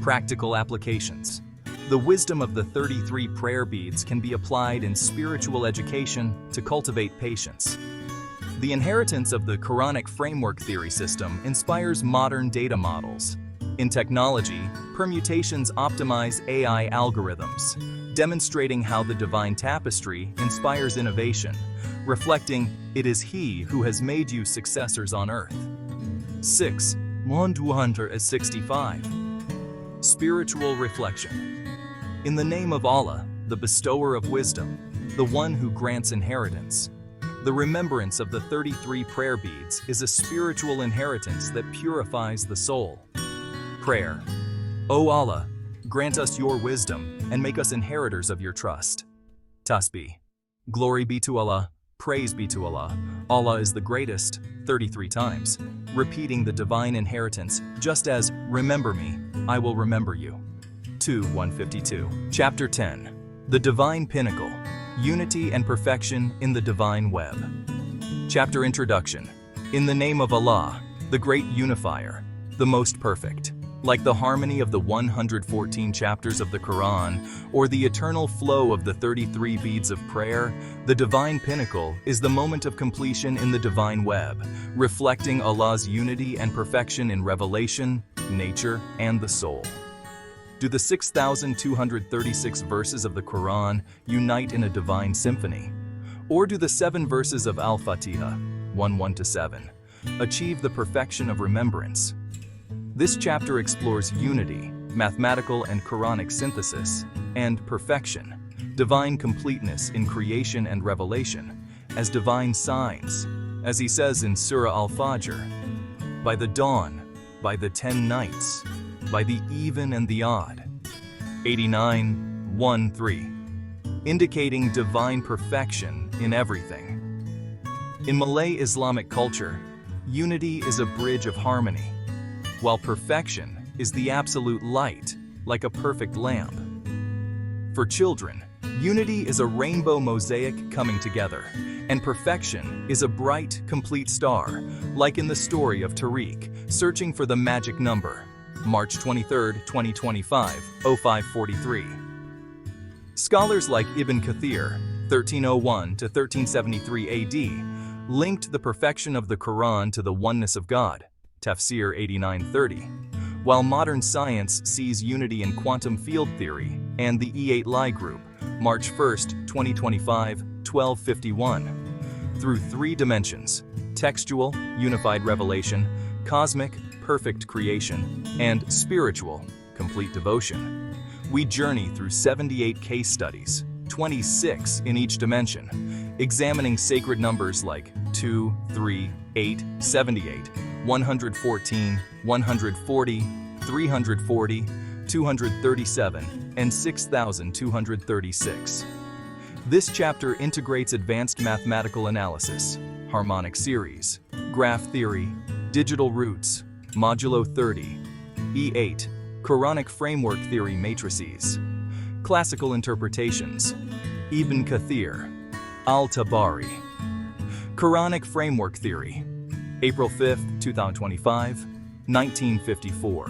Practical applications. The wisdom of the 33 prayer beads can be applied in spiritual education to cultivate patience. The inheritance of the Quranic framework theory system inspires modern data models. In technology, permutations optimize AI algorithms, demonstrating how the divine tapestry inspires innovation, reflecting, "It is He who has made you successors on earth." 6. 165. Spiritual reflection. In the name of Allah, the bestower of wisdom, the one who grants inheritance. The remembrance of the 33 prayer beads is a spiritual inheritance that purifies the soul. Prayer. O Allah, grant us your wisdom and make us inheritors of your trust. Tasbih. Glory be to Allah, praise be to Allah, Allah is the greatest, 33 times, repeating the divine inheritance just as, "Remember me, I will remember you." 2:152. Chapter 10. The Divine Pinnacle, Unity and Perfection in the Divine Web. Chapter Introduction. In the name of Allah, the Great Unifier, the Most Perfect. Like the harmony of the 114 chapters of the Quran, or the eternal flow of the 33 beads of prayer, the Divine Pinnacle is the moment of completion in the Divine Web, reflecting Allah's unity and perfection in revelation, nature, and the soul. Do the 6,236 verses of the Quran unite in a divine symphony? Or do the 7 verses of Al-Fatiha, 1:1-7, achieve the perfection of remembrance? This chapter explores unity, mathematical and Quranic synthesis, and perfection, divine completeness in creation and revelation, as divine signs, as he says in Surah Al-Fajr, "By the dawn, by the 10 nights, by the even and the odd." 89:1-3, indicating divine perfection in everything. In Malay-Islamic culture, unity is a bridge of harmony, while perfection is the absolute light, like a perfect lamp. For children, unity is a rainbow mosaic coming together, and perfection is a bright, complete star, like in the story of Tariq, searching for the magic number. March 23, 2025, 0543. Scholars like Ibn Kathir, 1301 to 1373 AD, linked the perfection of the Quran to the oneness of God. Tafsir 8930, while modern science sees unity in quantum field theory and the E8 Lie group, March 1, 2025, 1251. Through 3 dimensions, textual, unified revelation, cosmic, perfect creation, and spiritual, complete devotion, we journey through 78 case studies, 26 in each dimension, examining sacred numbers like 2, 3, 8, 78, 114, 140, 340, 237, and 6,236. This chapter integrates advanced mathematical analysis, harmonic series, graph theory, digital roots, modulo 30, E8, Quranic framework theory matrices, classical interpretations, Ibn Kathir, Al-Tabari, Quranic framework theory, April 5, 2025, 1954,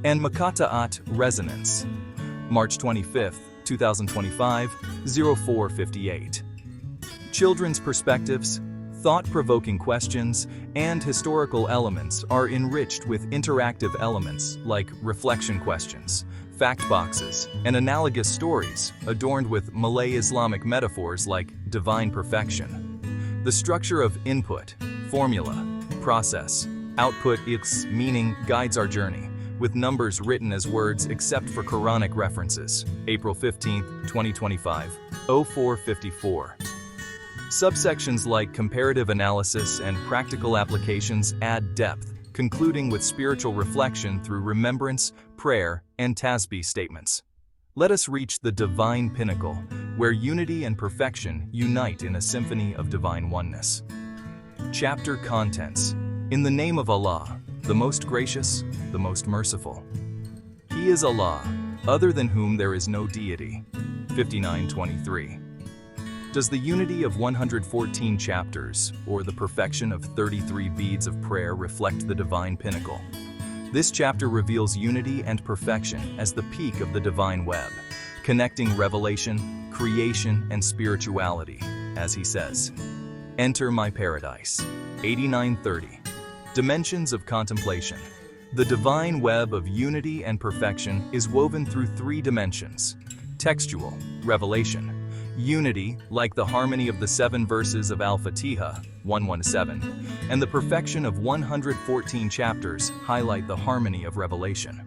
and Makata'at resonance, March 25, 2025, 0458. Children's perspectives, Thought-provoking questions and historical elements are enriched with interactive elements like reflection questions, fact boxes, and analogous stories adorned with Malay-Islamic metaphors like divine perfection. The structure of input, formula, process, output, its meaning guides our journey, with numbers written as words except for Quranic references. April 15, 2025, 0454. Subsections like comparative analysis and practical applications add depth, concluding with spiritual reflection through remembrance, prayer, and tasbih statements. Let us reach the divine pinnacle, where unity and perfection unite in a symphony of divine oneness. Chapter contents. In the name of Allah, the most gracious, the most merciful. He is Allah, other than whom there is no deity. 59:23. Does the unity of 114 chapters, or the perfection of 33 beads of prayer, reflect the divine pinnacle? This chapter reveals unity and perfection as the peak of the divine web, connecting revelation, creation, and spirituality, as he says, "Enter my paradise." 89:30. Dimensions of contemplation. The divine web of unity and perfection is woven through three dimensions: textual, revelation, unity, like the harmony of the 7 verses of Al-Fatiha, 117, and the perfection of 114 chapters highlight the harmony of revelation.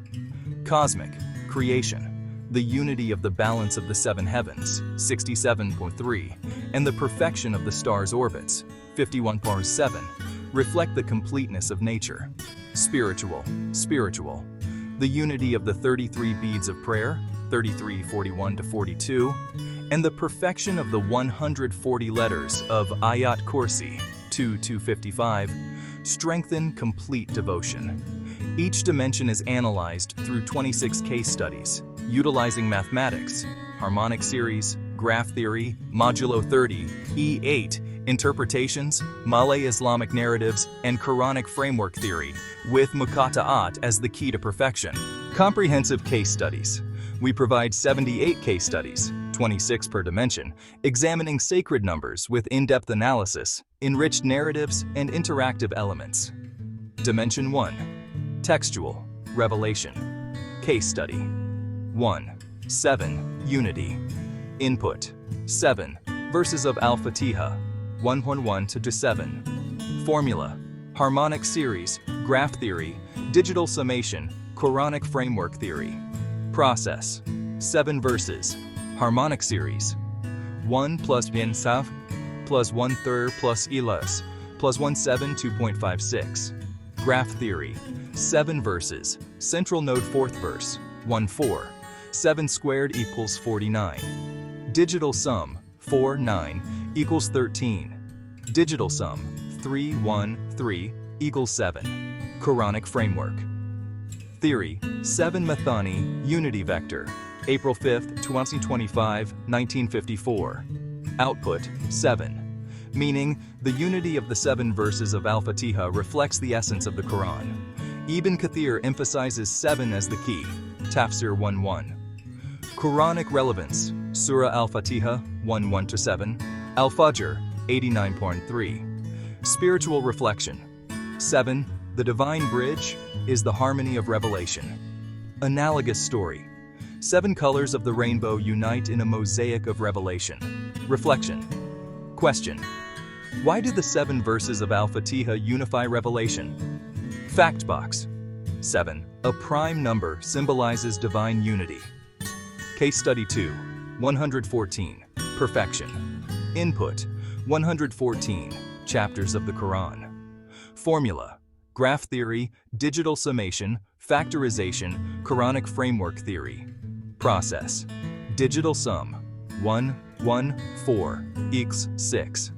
Cosmic, creation, the unity of the balance of the 7 heavens, 67.3, and the perfection of the stars' orbits, 51.7, reflect the completeness of nature. Spiritual, the unity of the 33 beads of prayer, 33:41-42, and the perfection of the 140 letters of Ayat Kursi, 2:255, strengthen complete devotion. Each dimension is analyzed through 26 case studies, utilizing mathematics, harmonic series, graph theory, modulo 30, E8, interpretations, Malay-Islamic narratives, and Quranic framework theory, with muqata'at as the key to perfection. Comprehensive case studies. We provide 78 case studies, 26 per dimension, examining sacred numbers with in-depth analysis, enriched narratives, and interactive elements. Dimension 1. Textual, revelation. Case study. 1. 7. Unity. Input. 7. Verses of Al-Fatiha, 1:1-7. Formula. Harmonic series, graph theory, digital summation, Quranic framework theory. Process. 7 verses. Harmonic series. 1 plus Insaf plus 1/3 plus Ilas plus 1/7 2.56. Graph theory. 7 verses. Central node 4th verse. 1/4. 7 squared equals 49. Digital sum. 4, 9 equals 13. Digital sum. 3, 1, 3 equals 7. Quranic framework. Theory. 7 Mathani, unity vector. April 5, 2025, 1954. Output. 7. Meaning, the unity of the 7 verses of Al-Fatiha reflects the essence of the Quran. Ibn Kathir emphasizes 7 as the key. Tafsir 1:1. Quranic relevance. Surah Al-Fatiha, 1:1-7. Al-Fajr, 89.3. Spiritual reflection. 7. The divine bridge is the harmony of revelation. Analogous story. 7 colors of the rainbow unite in a mosaic of revelation. Reflection. Question. Why do the 7 verses of Al-Fatiha unify revelation? Fact box. 7. A prime number symbolizes divine unity. Case study 2. 114. Perfection. Input. 114. Chapters of the Quran. Formula. Graph theory, digital summation, factorization, Quranic framework theory. Process. Digital sum. 1, 1, 4 equals 6.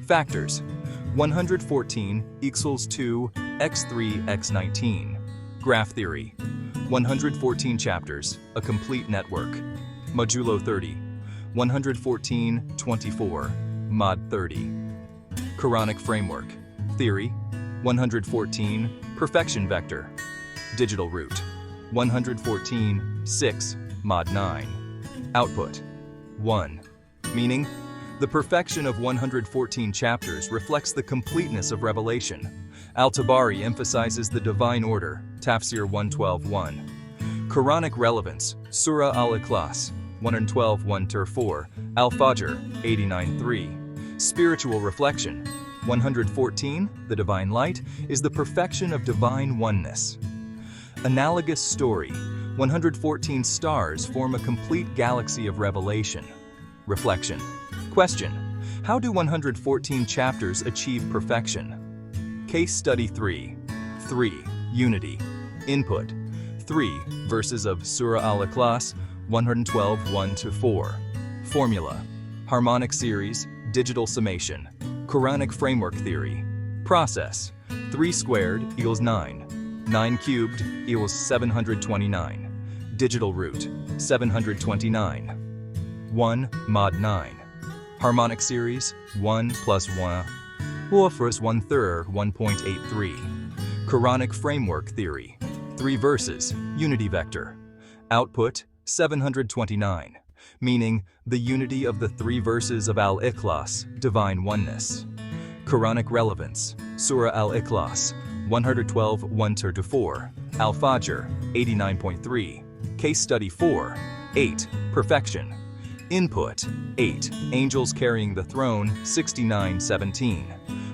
Factors. 114 equals 2, x3, x19. Graph theory. 114 chapters, a complete network. Modulo 30. 114, 24. Mod 30. Quranic framework. Theory. 114, perfection vector. Digital root. 114, 6, mod 9. Output. 1. Meaning, The perfection of 114 chapters reflects the completeness of revelation. Al-Tabari emphasizes the divine order, Tafsir 112:1. Quranic relevance, Surah Al-Ikhlas, 112:1-4, Al-Fajr, 89:3. Spiritual reflection, 114, the divine light, is the perfection of divine oneness. Analogous story, 114 stars form a complete galaxy of revelation. Reflection. Question: how do 114 chapters achieve perfection? Case Study 3. 3. Unity. Input: 3 verses of Surah Al-Ikhlas, 112:1-4. Formula: harmonic series, digital summation. Quranic framework theory. Process: 3 squared equals 9. 9 cubed equals 729. Digital root: 729. 1 mod 9. Harmonic series: 1 plus 1 offers 1/3, 1.83. Quranic framework theory. 3 verses, unity vector. Output: 729, meaning the unity of the 3 verses of Al-Ikhlas, divine oneness. Quranic relevance, Surah Al-Ikhlas, 112:1-4, Al-Fajr, 89.3. Case Study 4. 8. Perfection. Input: 8. Angels carrying the throne, 69:17.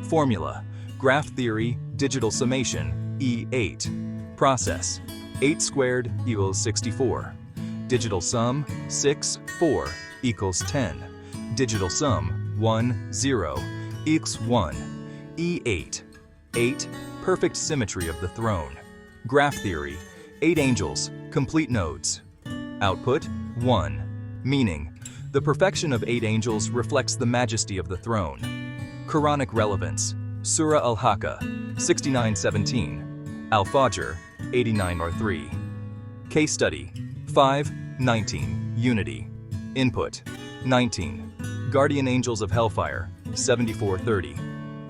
Formula: graph theory, digital summation, E8. Process: 8 squared equals 64. Digital sum: 6, 4 equals 10. Digital sum: 1, 0 equals 1. E8. 8. Perfect symmetry of the throne. Graph theory, 8 angels, complete nodes. Output: 1, meaning the perfection of 8 angels reflects the majesty of the throne. Quranic relevance, Surah Al-Haqqa, 69:17, Al-Fajr, 89:3. Case Study 5:19, Unity. Input: 19. Guardian angels of hellfire, 74:30.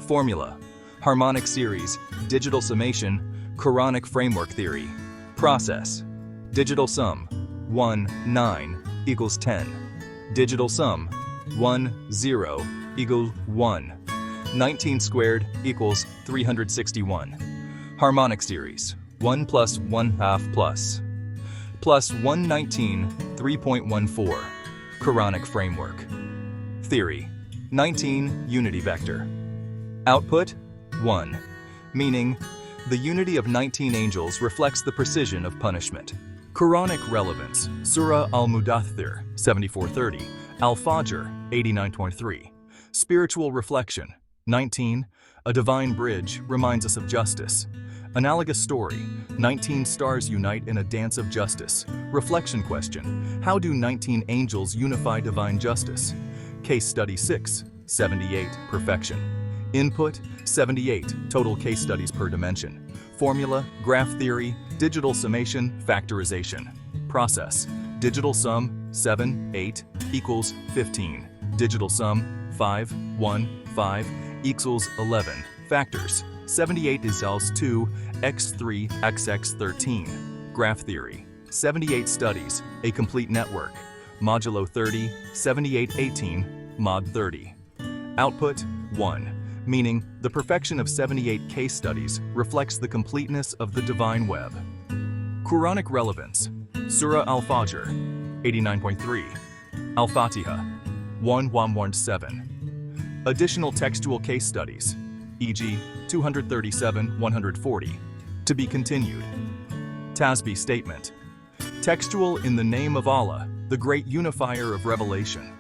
Formula: harmonic series, digital summation, Quranic framework theory. Process: digital sum, 1, 9 equals 10. Digital sum, 1, 0 equals 1. 19 squared equals 361. Harmonic series, 1 plus 1/2 plus 119, 3.14. Quranic framework theory, 19 unity vector. Output: 1, meaning the unity of 19 angels reflects the precision of punishment. Quranic relevance, Surah Al-Mudaththir, 74:30, Al-Fajr, 89.3. Spiritual reflection, 19, a divine bridge reminds us of justice. Analogous story, 19 stars unite in a dance of justice. Reflection question, how do 19 angels unify divine justice? Case Study 6, 78, perfection. Input: 78, total case studies per dimension. Formula: graph theory, digital summation, factorization. Process: digital sum, 7, 8 equals 15. Digital sum, 5, 1, 5 equals 11. Factors: 78 equals 2, x3, xx 13. Graph theory, 78 studies, a complete network. Modulo 30, 78, 18, mod 30. Output: 1, meaning the perfection of 78 case studies reflects the completeness of the divine web. Quranic relevance, Surah Al-Fajr, 89.3, Al-Fatiha, 1:117. Additional textual case studies, e.g. 237-140, to be continued. Tasbih statement, textual in the name of Allah, the great unifier of revelation.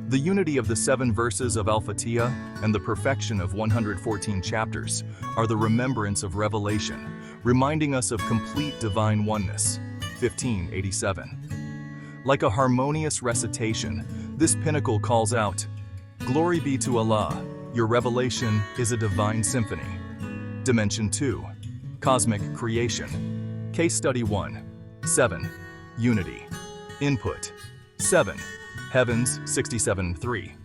The unity of the 7 verses of Al-Fatiha and the perfection of 114 chapters are the remembrance of revelation, reminding us of complete divine oneness. 1587. Like a harmonious recitation, this pinnacle calls out, "Glory be to Allah, your revelation is a divine symphony." Dimension 2. Cosmic creation. Case Study 1. 7. Unity. Input: 7. Heavens, 67:3.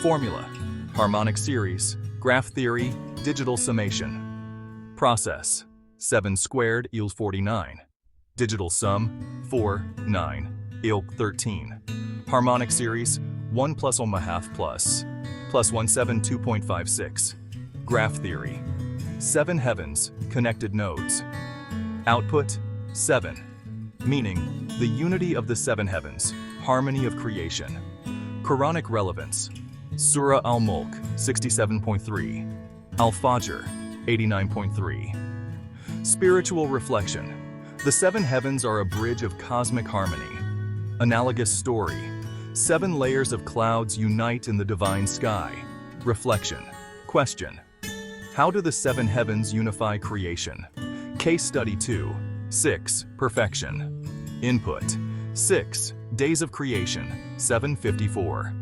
Formula: harmonic series, graph theory, digital summation. Process: 7 squared equals 49. Digital sum: 4, 9 equals 13. Harmonic series: 1 plus math plus 172.56. Graph theory. 7 heavens, connected nodes. Output, 7. Meaning, the unity of the 7 heavens, harmony of creation. Quranic relevance. Surah Al-Mulk, 67.3. Al-Fajr, 89.3. Spiritual reflection. The 7 heavens are a bridge of cosmic harmony. Analogous story. 7 layers of clouds unite in the divine sky. Reflection. Question. How do the 7 heavens unify creation? Case study 2. 6. Perfection. Input. 6. Days of creation. 754.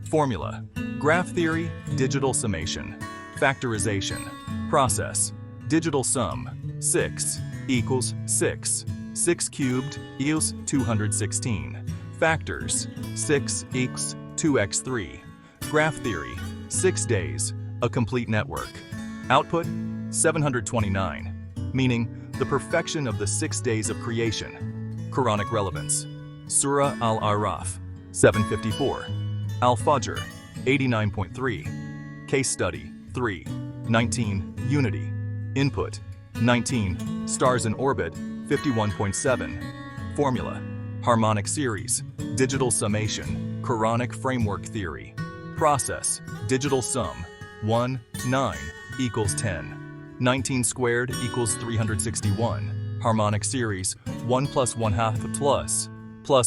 Formula. Graph theory. Digital summation. Factorization. Process. Digital sum. 6 equals 6. 6 cubed equals 216. Factors. 6 equals 2x3. Graph theory. 6 days. A complete network. Output. 729. Meaning, the perfection of the 6 days of creation. Quranic relevance. Surah Al-Araf, 754. Al-Fajr, 89.3. Case study 3. 19. Unity. Input. 19. Stars in orbit, 51.7. Formula. Harmonic series. Digital summation. Quranic framework theory. Process. Digital sum. 1, 9 equals 10. 19 squared equals 361. Harmonic series. 1 plus 1 half plus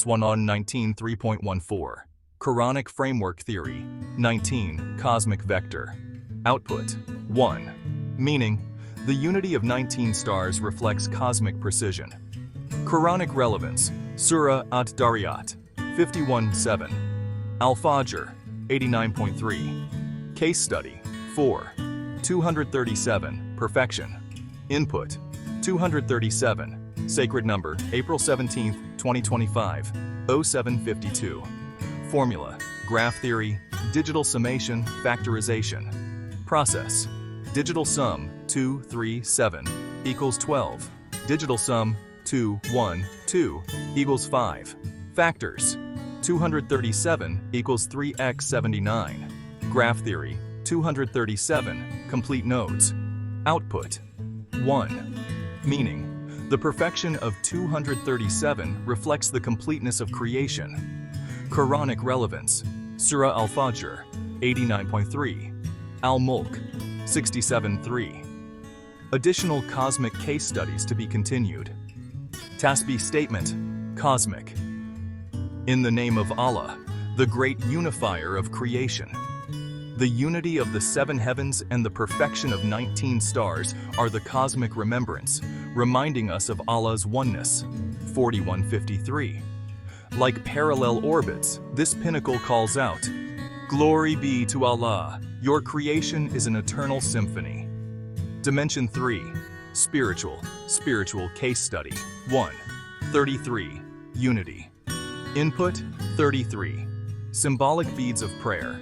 1 on 19 3.14. Quranic framework theory. 19. Cosmic vector. Output. 1. Meaning, the unity of 19 stars reflects cosmic precision. Quranic relevance. Surah At-Dariyat, 51.7. Al-Fajr, 89.3. Case study 4. 237. Perfection. Input. 237. Sacred number, April 17, 2025, 0752. Formula. Graph theory. Digital summation. Factorization. Process. Digital sum 2, 3, 7 equals 12. Digital sum 2, 1, 2 equals 5. Factors. 237 equals 3x79. Graph theory. 237. Complete nodes. Output. 1. Meaning, the perfection of 237 reflects the completeness of creation. Quranic relevance. Surah Al-Fajr, 89.3. Al-Mulk, 67.3. Additional cosmic case studies to be continued. Tasbih statement. Cosmic. In the name of Allah, the great unifier of creation. The unity of the 7 heavens and the perfection of 19 stars are the cosmic remembrance, reminding us of Allah's oneness. 4153. Like parallel orbits, this pinnacle calls out, "Glory be to Allah, your creation is an eternal symphony." Dimension 3. Spiritual case study. 1. 33. Unity. Input. 33. Symbolic beads of prayer.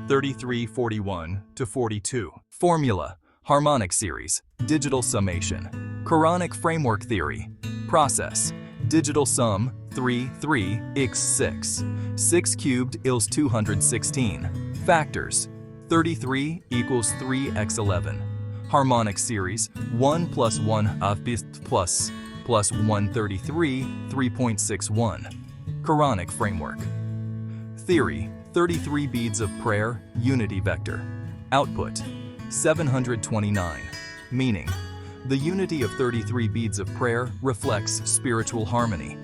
33:41-42. Formula. Harmonic series. Digital summation. Quranic framework theory. Process. Digital sum 3, 3 x 6. 6 cubed equals 216. Factors. 33 equals 3x11. Harmonic series. 1 plus 1 half plus 133 3.61. Quranic framework. Theory. 33 beads of prayer, unity vector. Output. 729. Meaning, the unity of 33 beads of prayer reflects spiritual harmony.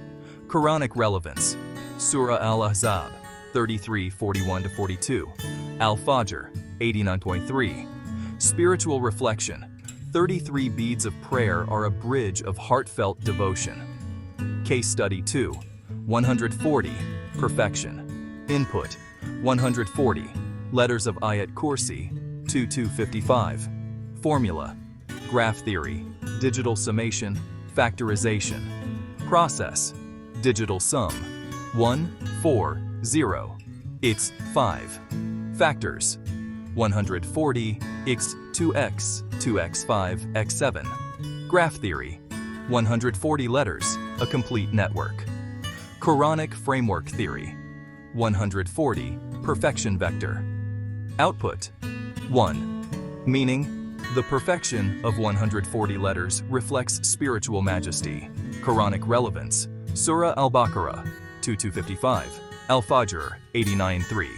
Quranic relevance. Surah Al-Ahzab, 33:41-42. Al-Fajr, 89.3. Spiritual reflection. 33 beads of prayer are a bridge of heartfelt devotion. Case study 2. 140. Perfection. Input. 140. Letters of Ayat Kursi, 2255. Formula. Graph theory. Digital summation. Factorization. Process. Digital sum. 1, 4, 0. It's 5. Factors. 140 x 2x, 2x5, x7. Graph theory. 140 letters, a complete network. Quranic framework theory. 140, perfection vector. Output 1. Meaning, the perfection of 140 letters reflects spiritual majesty. Quranic relevance, Surah Al-Baqarah 2255, Al-Fajr 89:3.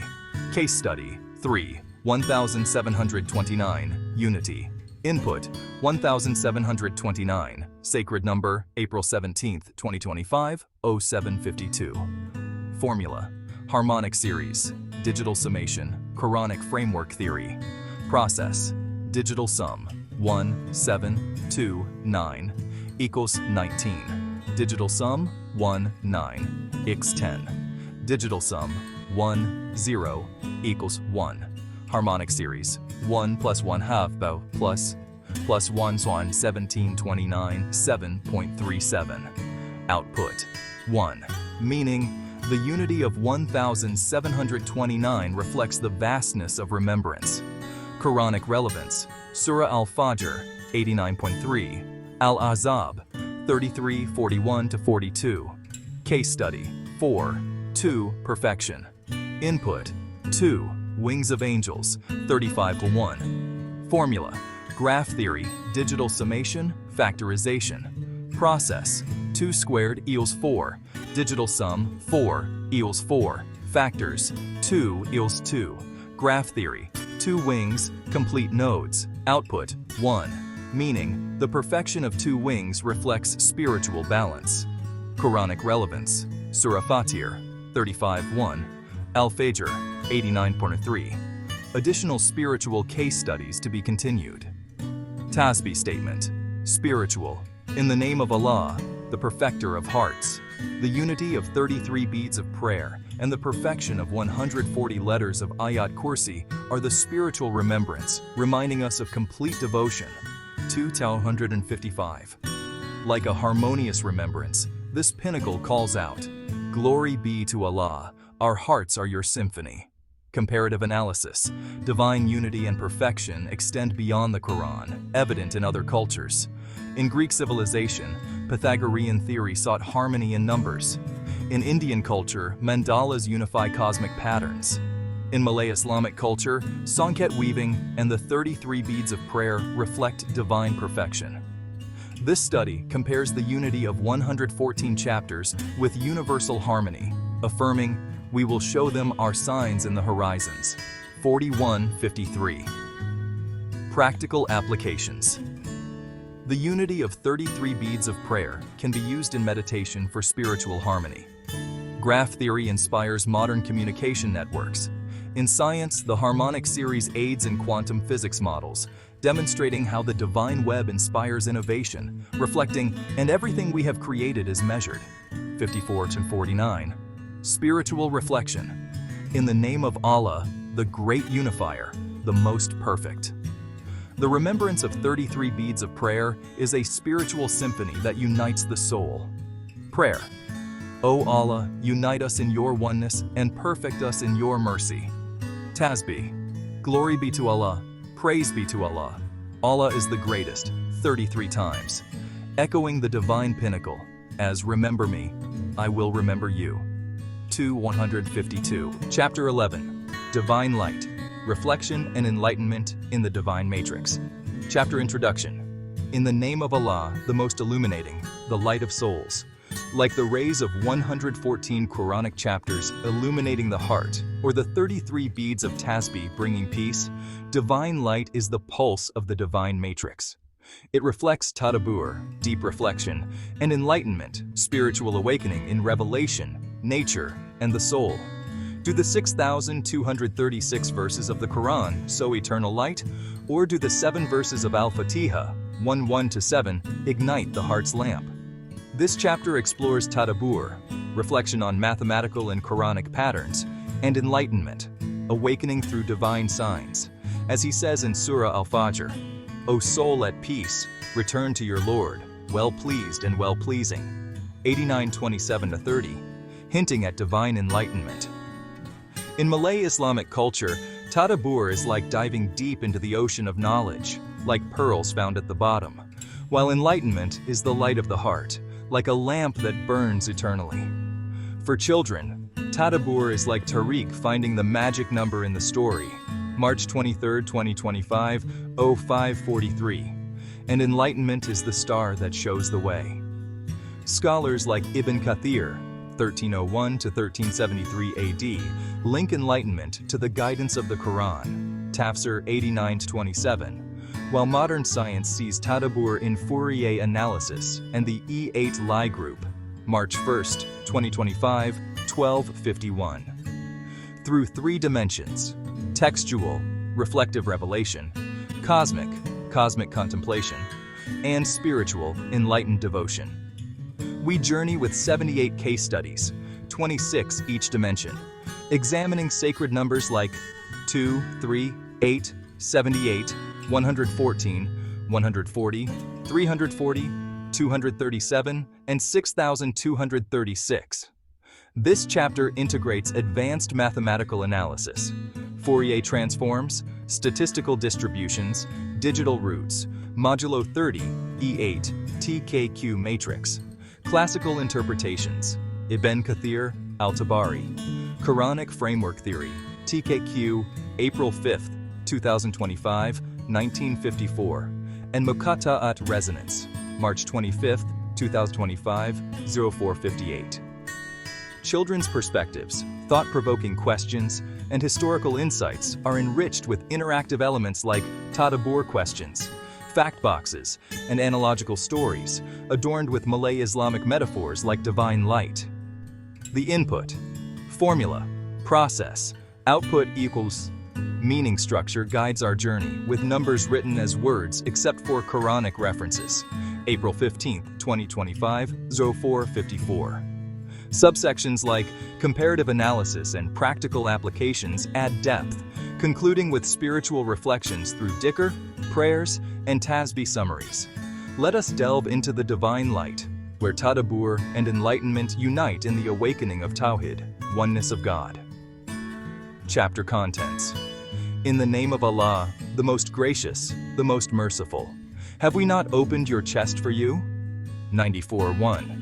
Case study 3, 1729, unity. Input 1729, sacred number, April 17, 2025, 0752. Formula, harmonic series, digital summation, Quranic framework theory. Process, digital sum, 1, 7, 2, 9, equals 19. Digital sum, 1, 9, x 10. Digital sum, 1, 0, equals 1. Harmonic series, 1 plus 1 half bow plus 1 swan 1729 7.37. Output 1. Meaning, the unity of 1729 reflects the vastness of remembrance. Quranic relevance, Surah Al-Fajr 89.3, Al-Ahzab 33:41-42. Case study 4, 2, perfection. Input 2, wings of angels 35:1. Formula, graph theory, digital summation, factorization. Process, 2 squared equals 4, digital sum 4 equals 4, factors 2 equals 2. Graph theory, 2 wings, complete nodes. Output 1. Meaning, the perfection of 2 wings reflects spiritual balance. Quranic relevance, Surah Al-Fajr 35:1, Al-Fajr 89.3. Additional spiritual case studies to be continued. Tasbih statement, spiritual, in the name of Allah, the perfecter of hearts. The unity of 33 beads of prayer and the perfection of 140 letters of Ayat Kursi are the spiritual remembrance, reminding us of complete devotion. 255. Like a harmonious remembrance, this pinnacle calls out, "Glory be to Allah, our hearts are your symphony." Comparative analysis, divine unity and perfection extend beyond the Quran, evident in other cultures. In Greek civilization, Pythagorean theory sought harmony in numbers. In Indian culture, mandalas unify cosmic patterns. In Malay-Islamic culture, Songket weaving and the 33 beads of prayer reflect divine perfection. This study compares the unity of 114 chapters with universal harmony, affirming, "We will show them our signs in the horizons." 41:53. Practical applications. The unity of 33 beads of prayer can be used in meditation for spiritual harmony. Graph theory inspires modern communication networks. In science, the harmonic series aids in quantum physics models, demonstrating how the divine web inspires innovation, reflecting, "And everything we have created is measured." 54-49. Spiritual reflection. In the name of Allah, the great unifier, the most perfect. The remembrance of 33 beads of prayer is a spiritual symphony that unites the soul. Prayer. O Allah, unite us in your oneness and perfect us in your mercy. Tasbih. Glory be to Allah, praise be to Allah. Allah is the greatest, 33 times. Echoing the divine pinnacle, as remember me, I will remember you. 2:152. Chapter 11. Divine Light, Reflection and Enlightenment in the Divine Matrix. Chapter Introduction. In the name of Allah, the most illuminating, the light of souls. Like the rays of 114 Quranic chapters illuminating the heart, or the 33 beads of Tasbih bringing peace, divine light is the pulse of the divine matrix. It reflects Tadabbur, deep reflection, and enlightenment, spiritual awakening in revelation, nature, and the soul. Do the 6,236 verses of the Quran sow eternal light, or do the 7 verses of Al-Fatiha, 1:1-7, ignite the heart's lamp? This chapter explores Tadabbur, reflection on mathematical and Quranic patterns, and enlightenment, awakening through divine signs. As he says in Surah Al-Fajr, "O soul at peace, return to your Lord, well-pleased and well-pleasing." 89:27-30, hinting at divine enlightenment. In Malay-Islamic culture, Tadabbur is like diving deep into the ocean of knowledge, like pearls found at the bottom, while enlightenment is the light of the heart, like a lamp that burns eternally. For children, Tadabbur is like Tariq finding the magic number in the story. March 23, 2025, 0543. And enlightenment is the star that shows the way. Scholars like Ibn Kathir, 1301 to 1373 AD, link enlightenment to the guidance of the Quran, Tafsir 89 to 27, while modern science sees Tadabbur in Fourier analysis and the E8 Lie group, March 1, 2025, 1251. Through three dimensions: textual, reflective revelation; cosmic contemplation; and spiritual, enlightened devotion. We journey with 78 case studies, 26 each dimension, examining sacred numbers like 2, 3, 8, 78, 114, 140, 340, 237, and 6,236. This chapter integrates advanced mathematical analysis, Fourier transforms, statistical distributions, digital roots, modulo 30, E8, TKQ matrix, classical interpretations, Ibn Kathir, Al-Tabari, Quranic framework theory, TKQ, April 5, 2025, 1954, and Muqatta'at resonance, March 25, 2025, 0458. Children's perspectives, thought-provoking questions, and historical insights are enriched with interactive elements like Tadabbur questions, fact boxes, and analogical stories, adorned with Malay Islamic metaphors like divine light. The input, formula, process, output equals meaning structure guides our journey, with numbers written as words except for Quranic references. April 15, 2025, 0454. Subsections like comparative analysis and practical applications add depth, concluding with spiritual reflections through dhikr, prayers, and tasbih summaries. Let us delve into the divine light, where Tadabbur and enlightenment unite in the awakening of Tawhid, oneness of God. Chapter contents. In the name of Allah, the most gracious, the most merciful. Have we not opened your chest for you? 94.1.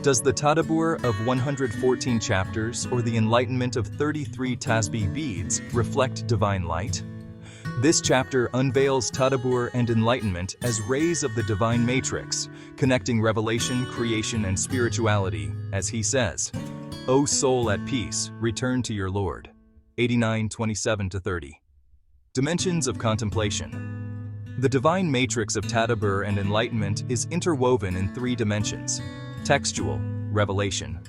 Does the Tadabbur of 114 chapters or the enlightenment of 33 tasbih beads reflect divine light? This chapter unveils Tadabbur and enlightenment as rays of the divine matrix, connecting revelation, creation, and spirituality, as he says, "O soul at peace, return to your Lord." 89:27-30. Dimensions of contemplation. The divine matrix of Tadabbur and enlightenment is interwoven in three dimensions: textual, revelation.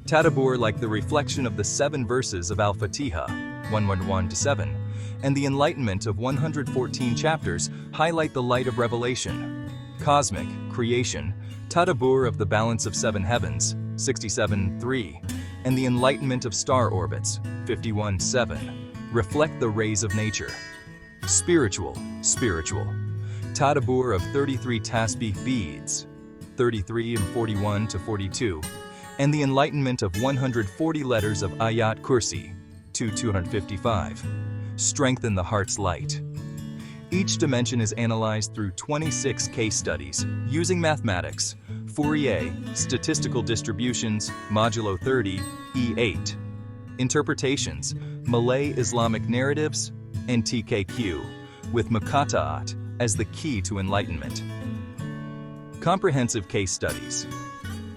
Tadabbur like the reflection of the 7 verses of Al-Fatiha, 111-7, and the enlightenment of 114 chapters highlight the light of revelation. Cosmic, creation. Tadabbur of the balance of 7 heavens, 67:3, and the enlightenment of star orbits, 51:7, reflect the rays of nature. Spiritual. Tadabbur of 33 tasbih beads, 33 and 41-42, and the enlightenment of 140 letters of Ayat Kursi, 255, strengthen the heart's light. Each dimension is analyzed through 26 case studies using mathematics, Fourier, statistical distributions, modulo 30, E8, interpretations, Malay Islamic narratives, and TKQ, with Muqatta'at as the key to enlightenment. Comprehensive case studies.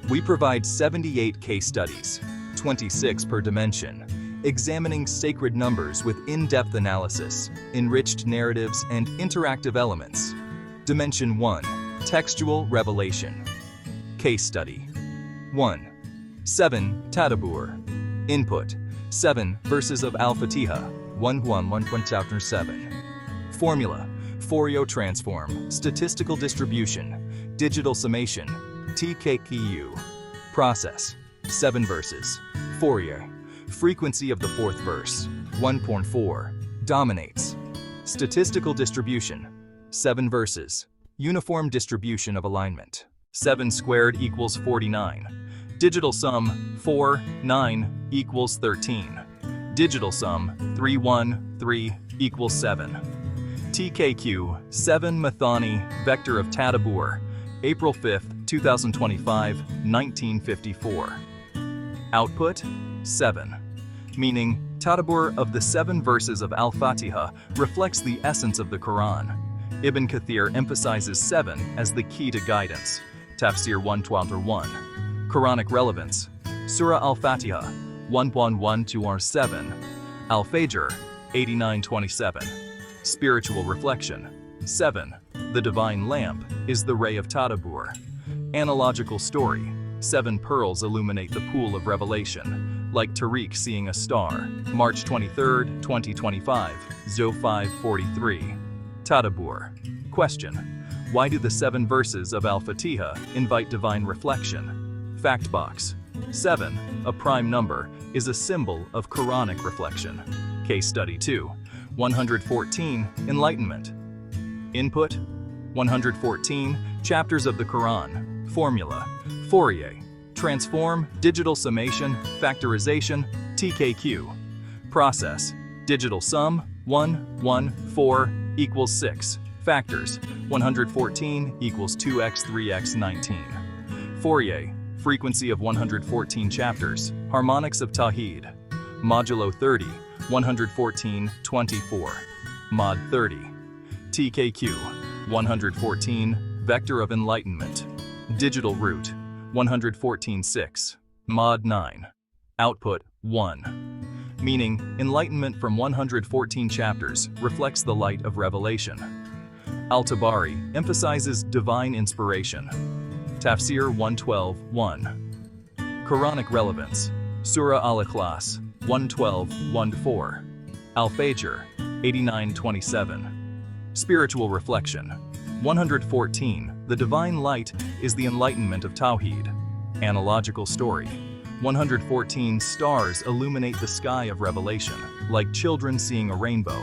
We provide 78 case studies, 26 per dimension, examining sacred numbers with in-depth analysis, enriched narratives, and interactive elements. Dimension 1, textual revelation. Case study. 1. 7 Tadabbur. Input: 7 verses of Al-Fatiha, 1 chapter 7. Formula: Fourier transform, statistical distribution, digital summation, TKQ. Process: 7 verses. Fourier. Frequency of the 4th verse, 1.4, dominates. Statistical distribution: 7 verses. Uniform distribution of alignment. 7 squared equals 49. Digital sum: 4, 9 equals 13. Digital sum: 3, 1, 3 equals 7. TKQ, 7 Mathani, vector of Tadabbur, April 5, 2025, 1954. Output: 7. meaning Tadabbur of the 7 verses of Al-Fatiha reflects the essence of the Quran. Ibn Kathir emphasizes 7 as the key to guidance. Tafsir 121. Quranic relevance. Surah Al-Fatiha 1:1-7. Al-Fajr 89:27. Spiritual reflection. 7. The divine lamp is the ray of Tadabbur. Analogical story. 7 pearls illuminate the pool of revelation, like Tariq seeing a star. March 23, 2025, Zo 5:43. Tadabbur. Question. Why do the 7 verses of Al-Fatiha invite divine reflection? Fact box. 7, a prime number, is a symbol of Quranic reflection. Case study 2. 114. Enlightenment. Input. 114 chapters of the Quran. Formula. Fourier. Transform, digital summation, factorization, TKQ. Process. Digital sum, 1, 1, 4, equals 6. Factors. 114 equals 2x, 3x, 19. Fourier. Frequency of 114 chapters. Harmonics of Tawheed. Modulo 30. 114, 24. Mod 30. TKQ. 114. Vector of enlightenment. Digital root. 114, 6. Mod 9. Output 1. Meaning, enlightenment from 114 chapters reflects the light of revelation. Al-Tabari emphasizes divine inspiration. Tafsir 112:1. Quranic relevance. Surah Al-Ikhlas 112:1-4. Al-Fajr 89:27. Spiritual reflection. 114. The divine light is the enlightenment of Tawheed. Analogical story. 114 stars illuminate the sky of revelation, like children seeing a rainbow.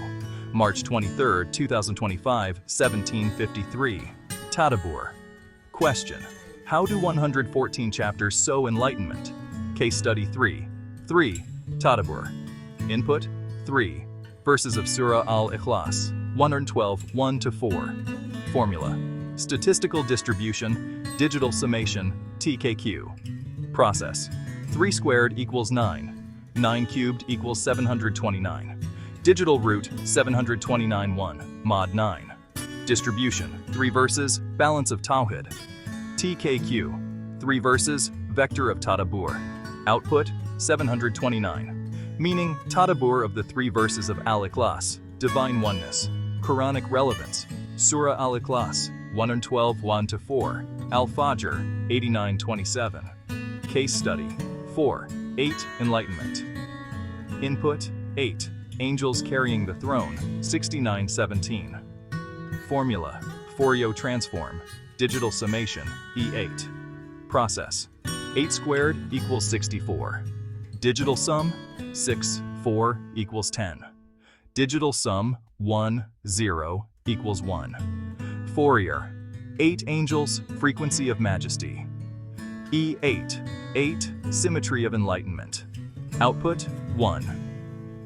March 23, 2025, 1753. Tadabbur. Question. How do 114 chapters sow enlightenment? Case study 3. 3. Tadabbur. Input. 3. Verses of Surah Al-Ikhlas 112:1-4. Formula. Statistical distribution, digital summation, TKQ. Process. 3 squared equals 9. 9 cubed equals 729. Digital root 729.1. Mod 9. Distribution. 3 verses, balance of Tawhid. TKQ. 3 verses, vector of Tadabbur. Output 729. Meaning Tadabbur of the 3 verses of Al-Ikhlas, divine oneness. Quranic relevance. Surah Al-Ikhlas 112:1-4. Al-Fajr 89:27. Case study 4. 8. Enlightenment. Input. 8. Angels carrying the throne 69:17. Formula. Fourier transform. Digital summation E8. Process. 8 squared equals 64. Digital sum 6, 4 equals 10. Digital sum 1, 0 equals 1. Fourier. 8 angels, frequency of majesty. E8. 8. Symmetry of enlightenment. Output 1.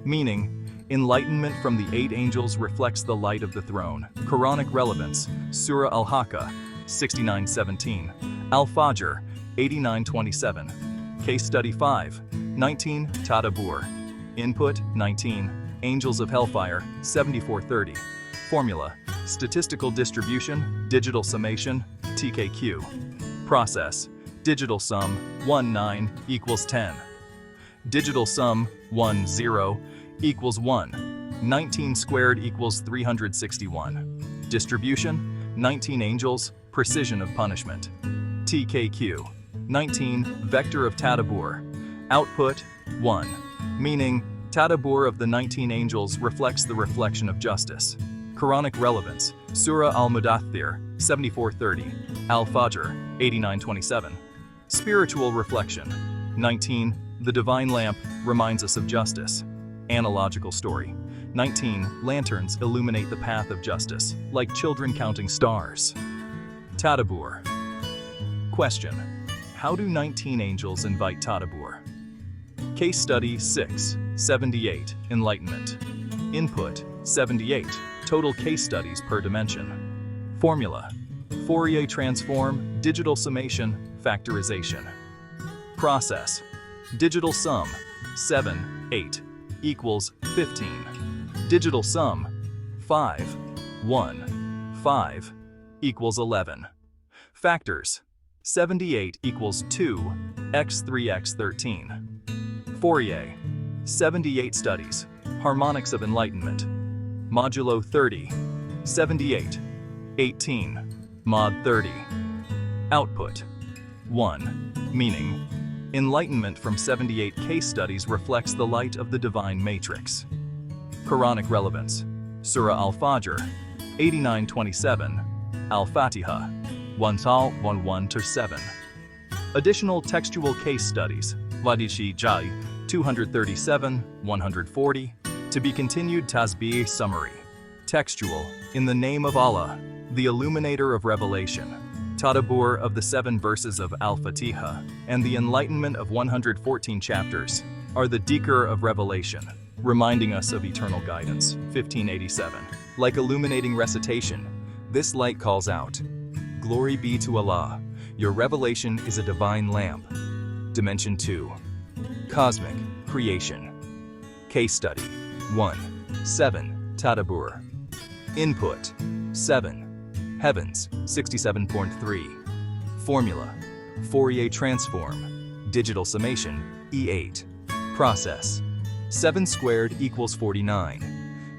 Meaning, enlightenment from the 8 angels reflects the light of the throne. Quranic relevance. Surah Al-Haqqa 69:17. Al-Fajr 89:27. Case study 5. 19. Tadabbur. Input 19. Angels of Hellfire 74:30. Formula. Statistical distribution, digital summation, TKQ. Process. Digital sum 1, 9 equals 10. Digital sum 1, 0 equals 1. 19 squared equals 361. Distribution 19 angels, precision of punishment. TKQ. 19. Vector of Tadabbur. Output 1. Meaning, Tadabbur of the 19 angels reflects the reflection of justice. Quranic relevance. Surah Al-Mudaththir 74:30. Al-Fajr 89:27. Spiritual reflection. 19. The divine lamp reminds us of justice. Analogical story. 19. Lanterns illuminate the path of justice, like children counting stars. Tadabbur. Question. How do 19 angels invite Tadabbur? Case study 6. 78. Enlightenment. Input 78. Total case studies per dimension. Formula. Fourier transform, digital summation, factorization. Process. Digital sum, 7, 8 equals 15. Digital sum 5, 1, 5 equals 11. Factors 78 equals 2, x 3x 13. Fourier 78 studies, harmonics of enlightenment. Modulo 30, 78, 18, mod 30. Output 1. Meaning. Enlightenment from 78 case studies reflects the light of the divine matrix. Quranic relevance. Surah Al-Fajr, 89:27, Al-Fatiha, 1-11-7. Additional textual case studies. Vadishi Jai, 237, 140. To be continued. Tasbih summary. Textual. In the name of Allah, the illuminator of revelation. Tadabbur of the 7 verses of Al-Fatiha and the enlightenment of 114 chapters are the dhikr of revelation, reminding us of eternal guidance. 1587. Like illuminating recitation, this light calls out, "Glory be to Allah, your revelation is a divine lamp." Dimension 2. Cosmic creation. Case study 1. 7. Tadabbur. Input 7. Heavens 67.3. Formula. Fourier transform. Digital summation E8. Process. 7 squared equals 49.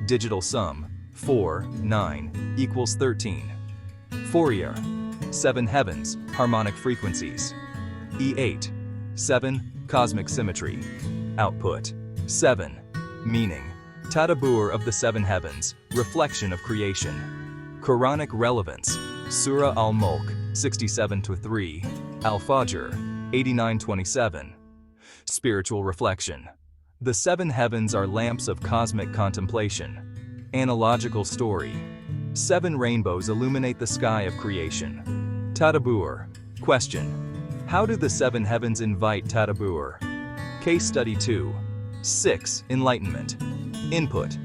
Digital sum 4, 9 equals 13. Fourier. 7 heavens, harmonic frequencies. E8. 7, cosmic symmetry. Output 7. Meaning. Tadabbur of the 7 heavens, reflection of creation. Quranic relevance. Surah Al-Mulk, 67-3, Al-Fajr, 89:27. Spiritual reflection. The 7 heavens are lamps of cosmic contemplation. Analogical story. 7 rainbows illuminate the sky of creation. Tadabbur. Question. How do the 7 heavens invite Tadabbur? Case study 2. 6. Enlightenment. Input.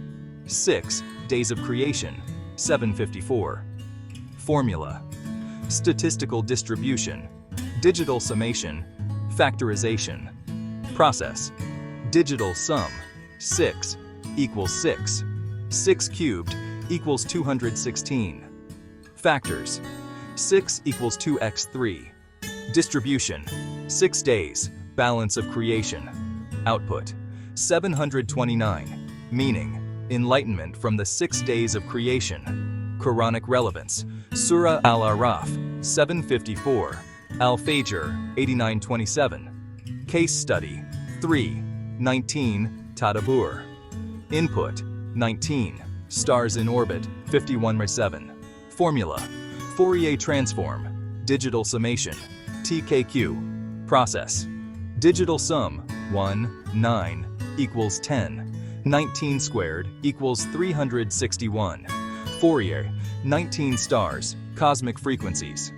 6 days of creation. 754. Formula. Statistical distribution. Digital summation. Factorization. Process. Digital sum. 6 equals 6. 6 cubed equals 216. Factors. 6 equals 2x3. Distribution. 6 days. Balance of creation. Output. 729. Meaning. Enlightenment from the 6 days of creation. Quranic relevance. Surah Al-Araf, 754. Al-Fajr, 89:27. Case study 3. 19. Tadabbur. Input 19. Stars in orbit 51/7. Formula. Fourier transform. Digital summation. TKQ. Process. Digital sum 1, 9 equals 10. 19 squared equals 361. Fourier. 19 stars, cosmic frequencies.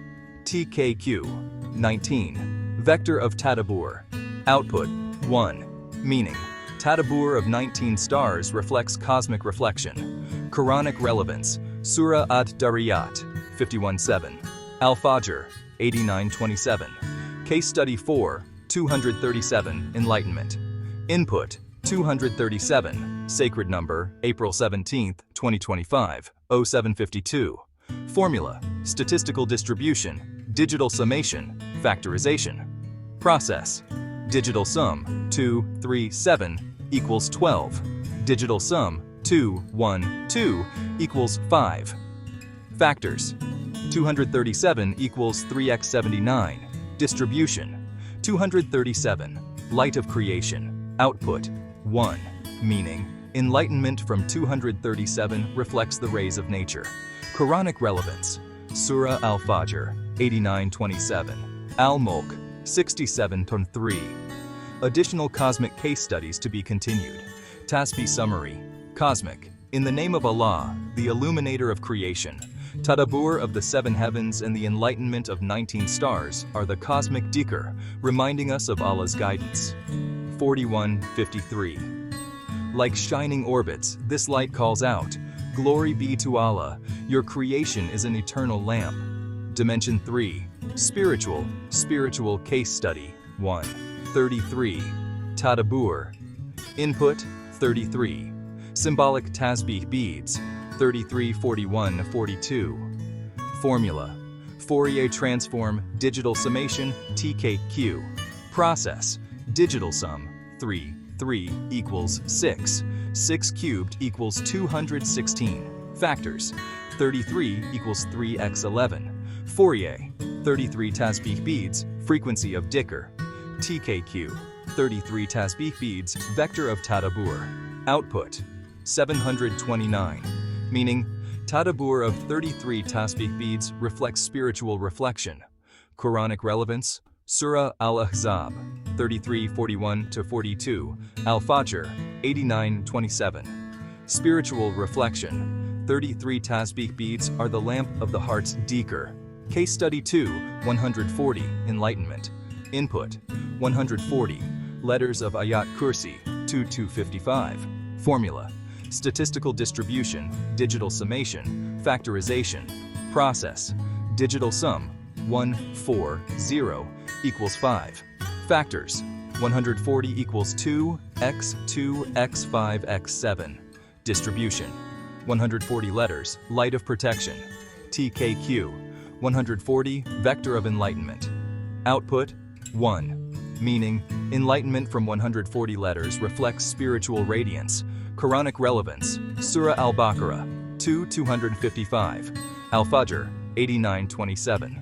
TKQ. 19. Vector of Tadabbur. Output 1. Meaning. Tadabbur of 19 stars reflects cosmic reflection. Quranic relevance. Surah Ad-Dariyat, 51:7. Al-Fajr, 89:27. Case study 4. 237. Enlightenment. Input. 237. Sacred number. April 17, 2025. 0752. Formula. Statistical distribution. Digital summation. Factorization. Process. Digital sum. 2, 3, 7 equals 12. Digital sum. 2, 1, 2 equals 5. Factors. 237 equals 3x79. Distribution. 237. Light of creation. Output. 1. Meaning. Enlightenment from 237 reflects the rays of nature. Quranic relevance. Surah Al-Fajr, 89:27. Al-Mulk, 67:3. Additional cosmic case studies to be continued. Tasbih summary. Cosmic. In the name of Allah, the illuminator of creation. Tadabbur of the 7 heavens and the enlightenment of 19 stars are the cosmic dhikr, reminding us of Allah's guidance. 41:53. Like shining orbits, this light calls out, "Glory be to Allah, your creation is an eternal lamp." Dimension 3. Spiritual case study 1. 33. Tadabbur. Input 33. Symbolic tasbih beads 3341-42. Formula: Fourier transform, digital summation, TKQ. Process: digital sum 3 equals 6. 6 cubed equals 216. Factors: 33 equals 3x 11. Fourier: 33 tasbih beads, frequency of Dicker. TKQ: 33 tasbih beads, vector of Tadabbur. Output: 729. Meaning, Tadabbur of 33 tasbih beads reflects spiritual reflection. Quranic relevance: Surah Al-Ahzab 33:41-42, Al-Fajr 89:27. Spiritual reflection: 33 tasbih beads are the lamp of the heart's Dicker. Case study 2, 140, enlightenment. Input: 140, letters of Ayat Kursi 2-55. Formula: statistical distribution, digital summation, factorization. Process: digital sum 1, 4, 0 equals 5. Factors: 140 equals 2, x 2, x 5, x 7. Distribution: 140 letters, light of protection. TKQ: 140, vector of enlightenment. Output: 1. Meaning, enlightenment from 140 letters reflects spiritual radiance. Quranic relevance: Surah Al-Baqarah 2:255, Al-Fajr 89:27.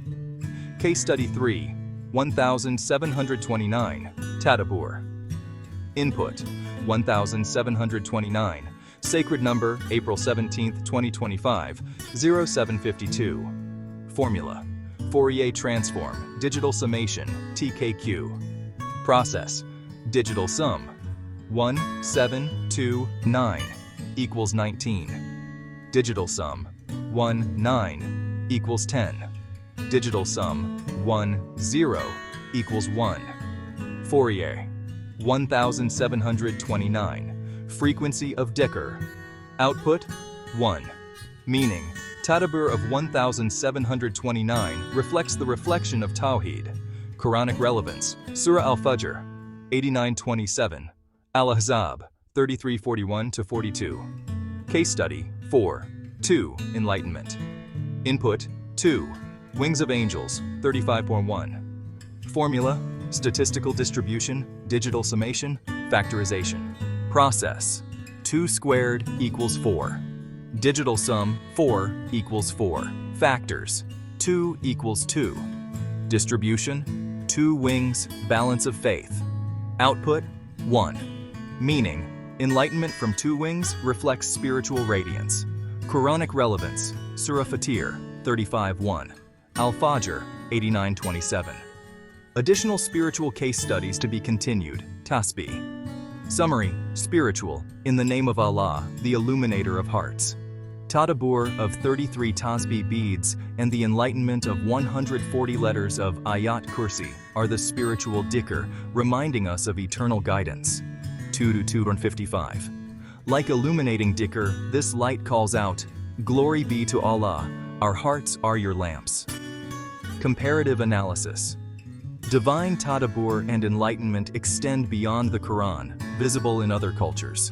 Case study 3, 1729, Tadabbur. Input: 1729, sacred number April 17, 2025, 0752. Formula: Fourier transform, digital summation, TKQ. Process: digital sum 1, 7, 2, 9 equals 19. Digital sum 1, 9 equals 10. Digital sum 1, 0 equals 1. Fourier 1729, frequency of Dicker. Output: 1. Meaning, Tadabbur of 1729 reflects the reflection of Tawheed. Quranic relevance: Surah Al-Fajr 89:27, Al-Ahzab 33:41-42. Case study 4, 2, enlightenment. Input: 2, wings of angels 35.1. Formula: statistical distribution, digital summation, factorization. Process: 2 squared equals 4. Digital sum 4 equals 4. Factors: 2 equals 2. Distribution: 2 wings, balance of faith. Output: 1. Meaning, enlightenment from 2 wings reflects spiritual radiance. Quranic relevance: Surah Fatir 35:1, Al-Fajr 89:27. Additional spiritual case studies to be continued. Tasbih. Summary: spiritual, in the name of Allah, the illuminator of hearts. Tadabbur of 33 tasbih beads and the enlightenment of 140 letters of Ayat Kursi are the spiritual Dicker, reminding us of eternal guidance. 2-255. Like illuminating Dicker, this light calls out, "Glory be to Allah, our hearts are your lamps." Comparative analysis. Divine Tadabbur and enlightenment extend beyond the Quran, visible in other cultures.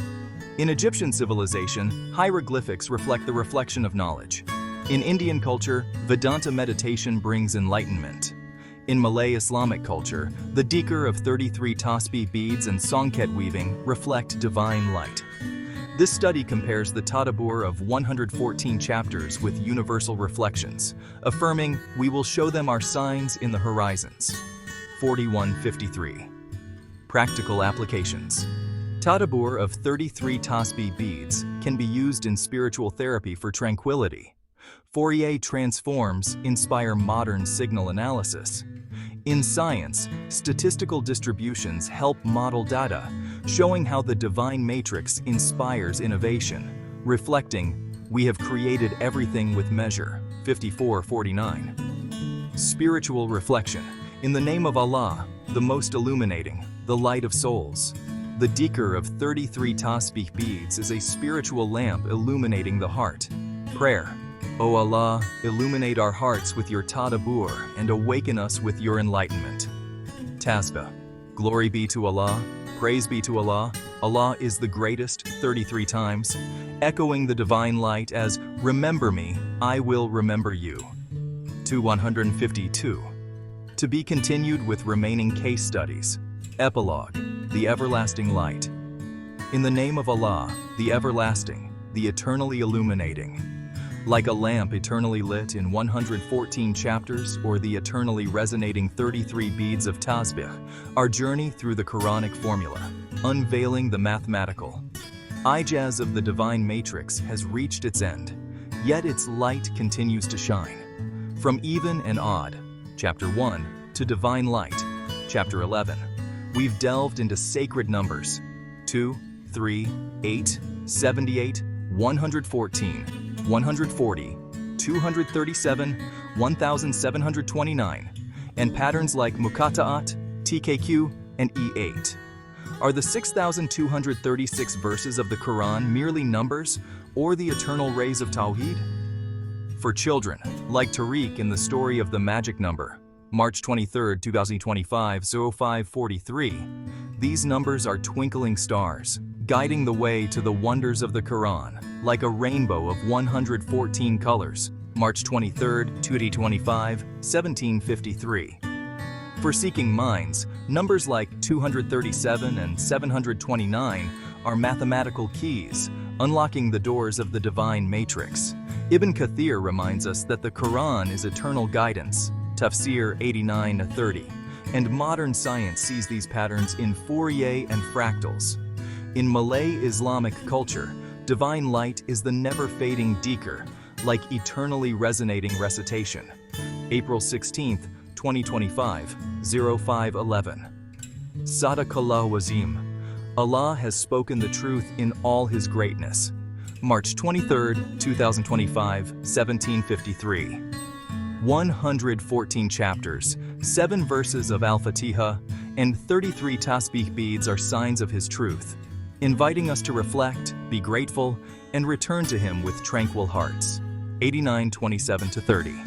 In Egyptian civilization, hieroglyphics reflect the reflection of knowledge. In Indian culture, Vedanta meditation brings enlightenment. In Malay-Islamic culture, the Dicker of 33 tasbih beads and songket weaving reflect divine light. This study compares the Tadabbur of 114 chapters with universal reflections, affirming, "We will show them our signs in the horizons." 4153. Practical applications. Tadabbur of 33 tasbih beads can be used in spiritual therapy for tranquility. Fourier transforms inspire modern signal analysis. In science, statistical distributions help model data, showing how the divine matrix inspires innovation, reflecting, "We have created everything with measure." 5449. Spiritual reflection. In the name of Allah, the most illuminating, the light of souls. The Dicker of 33 tasbih beads is a spiritual lamp illuminating the heart. Prayer. O Allah, illuminate our hearts with your Tadabbur and awaken us with your enlightenment. Tasbih. Glory be to Allah, praise be to Allah, Allah is the greatest 33 times, echoing the divine light as, remember me, I will remember you. 152. To be continued with remaining case studies. Epilogue, the everlasting light. In the name of Allah, the everlasting, the eternally illuminating. Like a lamp eternally lit in 114 chapters or the eternally resonating 33 beads of tasbih, our journey through the Quranic formula, unveiling the mathematical ijaz of the divine matrix has reached its end, yet its light continues to shine. From even and odd, Chapter 1, to divine light, Chapter 11, we've delved into sacred numbers, 2, 3, 8, 78, 114, 140, 237, 1729, and patterns like Muqatta'at, TKQ, and E8. Are the 6,236 verses of the Quran merely numbers or the eternal rays of Tawheed? For children, like Tariq in the story of the magic number, March 23, 2025, 0543, these numbers are twinkling stars, guiding the way to the wonders of the Quran, like a rainbow of 114 colors, March 23, 2025, 1753. For seeking minds, numbers like 237 and 729 are mathematical keys, unlocking the doors of the divine matrix. Ibn Kathir reminds us that the Quran is eternal guidance, Tafsir 89-30, and modern science sees these patterns in Fourier and fractals. In Malay Islamic culture, divine light is the never-fading dhikr, like eternally resonating recitation. April 16, 2025, 0511. Sadaqallahu Azim. Allah has spoken the truth in all His greatness. March 23, 2025, 1753. 114 chapters, 7 verses of Al-Fatiha, and 33 tasbih beads are signs of His truth, inviting us to reflect, be grateful, and return to Him with tranquil hearts. 89:27-30.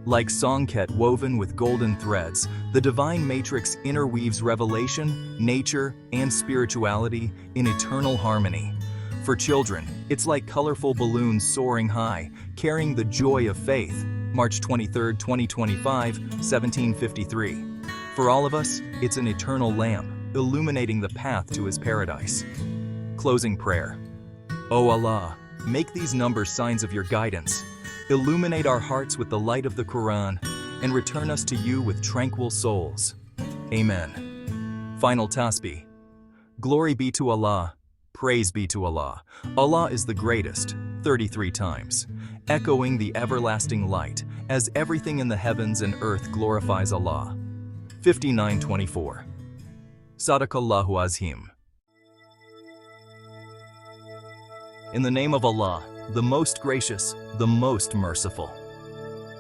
Like songket woven with golden threads, the divine matrix interweaves revelation, nature, and spirituality in eternal harmony. For children, it's like colorful balloons soaring high, carrying the joy of faith. March 23, 2025, 1753. For all of us, it's an eternal lamp, illuminating the path to His paradise. Closing prayer. O Allah, make these numbers signs of Your guidance. Illuminate our hearts with the light of the Quran, and return us to You with tranquil souls. Amen. Final tasbih. Glory be to Allah. Praise be to Allah. Allah is the greatest, 33 times, echoing the everlasting light as everything in the heavens and earth glorifies Allah. 59:24. Sadaqallahu Azim. In the name of Allah, the most gracious, the most merciful.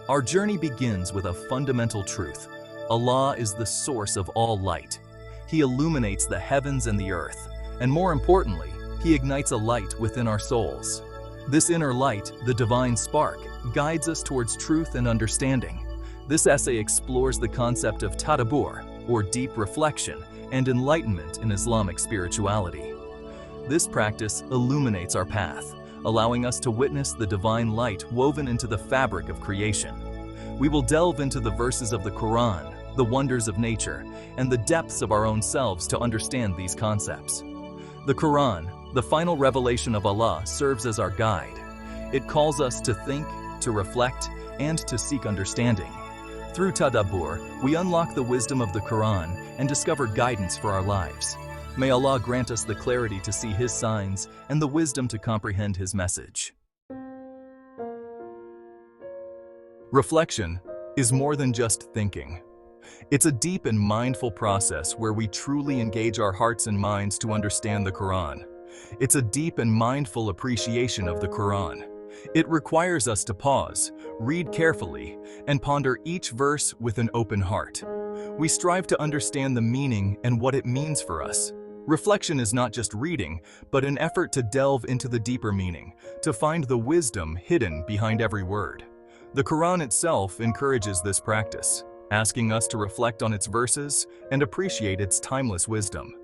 Our journey begins with a fundamental truth. Allah is the source of all light. He illuminates the heavens and the earth, and more importantly, He ignites a light within our souls. This inner light, the divine spark, guides us towards truth and understanding. This essay explores the concept of Tadabbur, or deep reflection, and enlightenment in Islamic spirituality. This practice illuminates our path, allowing us to witness the divine light woven into the fabric of creation. We will delve into the verses of the Quran, the wonders of nature, and the depths of our own selves to understand these concepts. The Quran, the final revelation of Allah, serves as our guide. It calls us to think, to reflect, and to seek understanding. Through Tadabbur, we unlock the wisdom of the Quran and discover guidance for our lives. May Allah grant us the clarity to see His signs and the wisdom to comprehend His message. Reflection is more than just thinking. It's a deep and mindful process where we truly engage our hearts and minds to understand the Quran. It's a deep and mindful appreciation of the Quran. It requires us to pause, read carefully, and ponder each verse with an open heart. We strive to understand the meaning and what it means for us. Reflection is not just reading, but an effort to delve into the deeper meaning, to find the wisdom hidden behind every word. The Quran itself encourages this practice. asking us to reflect on its verses and appreciate its timeless wisdom.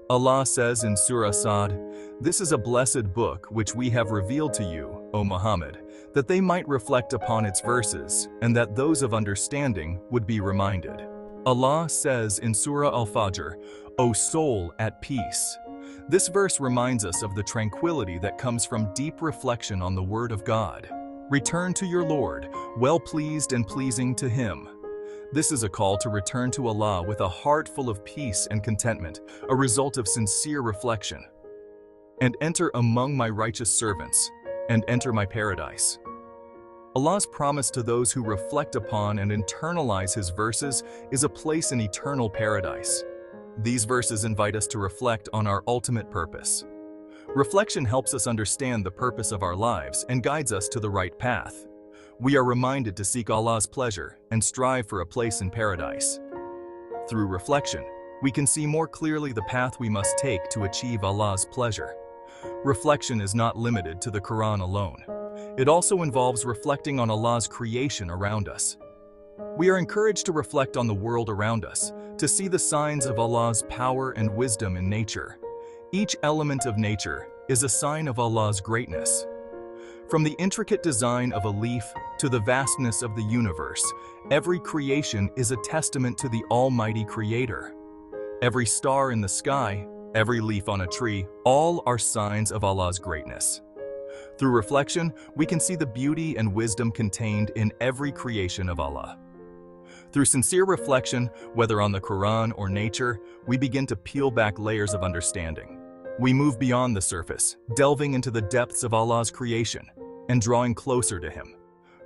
Allah says in Surah Sad, "This is a blessed book which we have revealed to you, O Muhammad, that they might reflect upon its verses and that those of understanding would be reminded." Allah says in Surah Al-Fajr, "O soul at peace." This verse reminds us of the tranquility that comes from deep reflection on the Word of God. Return to your Lord, well pleased and pleasing to Him. This is a call to return to Allah with a heart full of peace and contentment, a result of sincere reflection. "And enter among my righteous servants, and enter my paradise." Allah's promise to those who reflect upon and internalize His verses is a place in eternal paradise. These verses invite us to reflect on our ultimate purpose. Reflection helps us understand the purpose of our lives and guides us to the right path. We are reminded to seek Allah's pleasure and strive for a place in paradise. Through reflection, we can see more clearly the path we must take to achieve Allah's pleasure. Reflection is not limited to the Quran alone. It also involves reflecting on Allah's creation around us. We are encouraged to reflect on the world around us, to see the signs of Allah's power and wisdom in nature. Each element of nature is a sign of Allah's greatness. From the intricate design of a leaf to the vastness of the universe, every creation is a testament to the Almighty Creator. Every star in the sky, every leaf on a tree, all are signs of Allah's greatness. Through reflection, we can see the beauty and wisdom contained in every creation of Allah. Through sincere reflection, whether on the Quran or nature, we begin to peel back layers of understanding. We move beyond the surface, delving into the depths of Allah's creation and drawing closer to Him.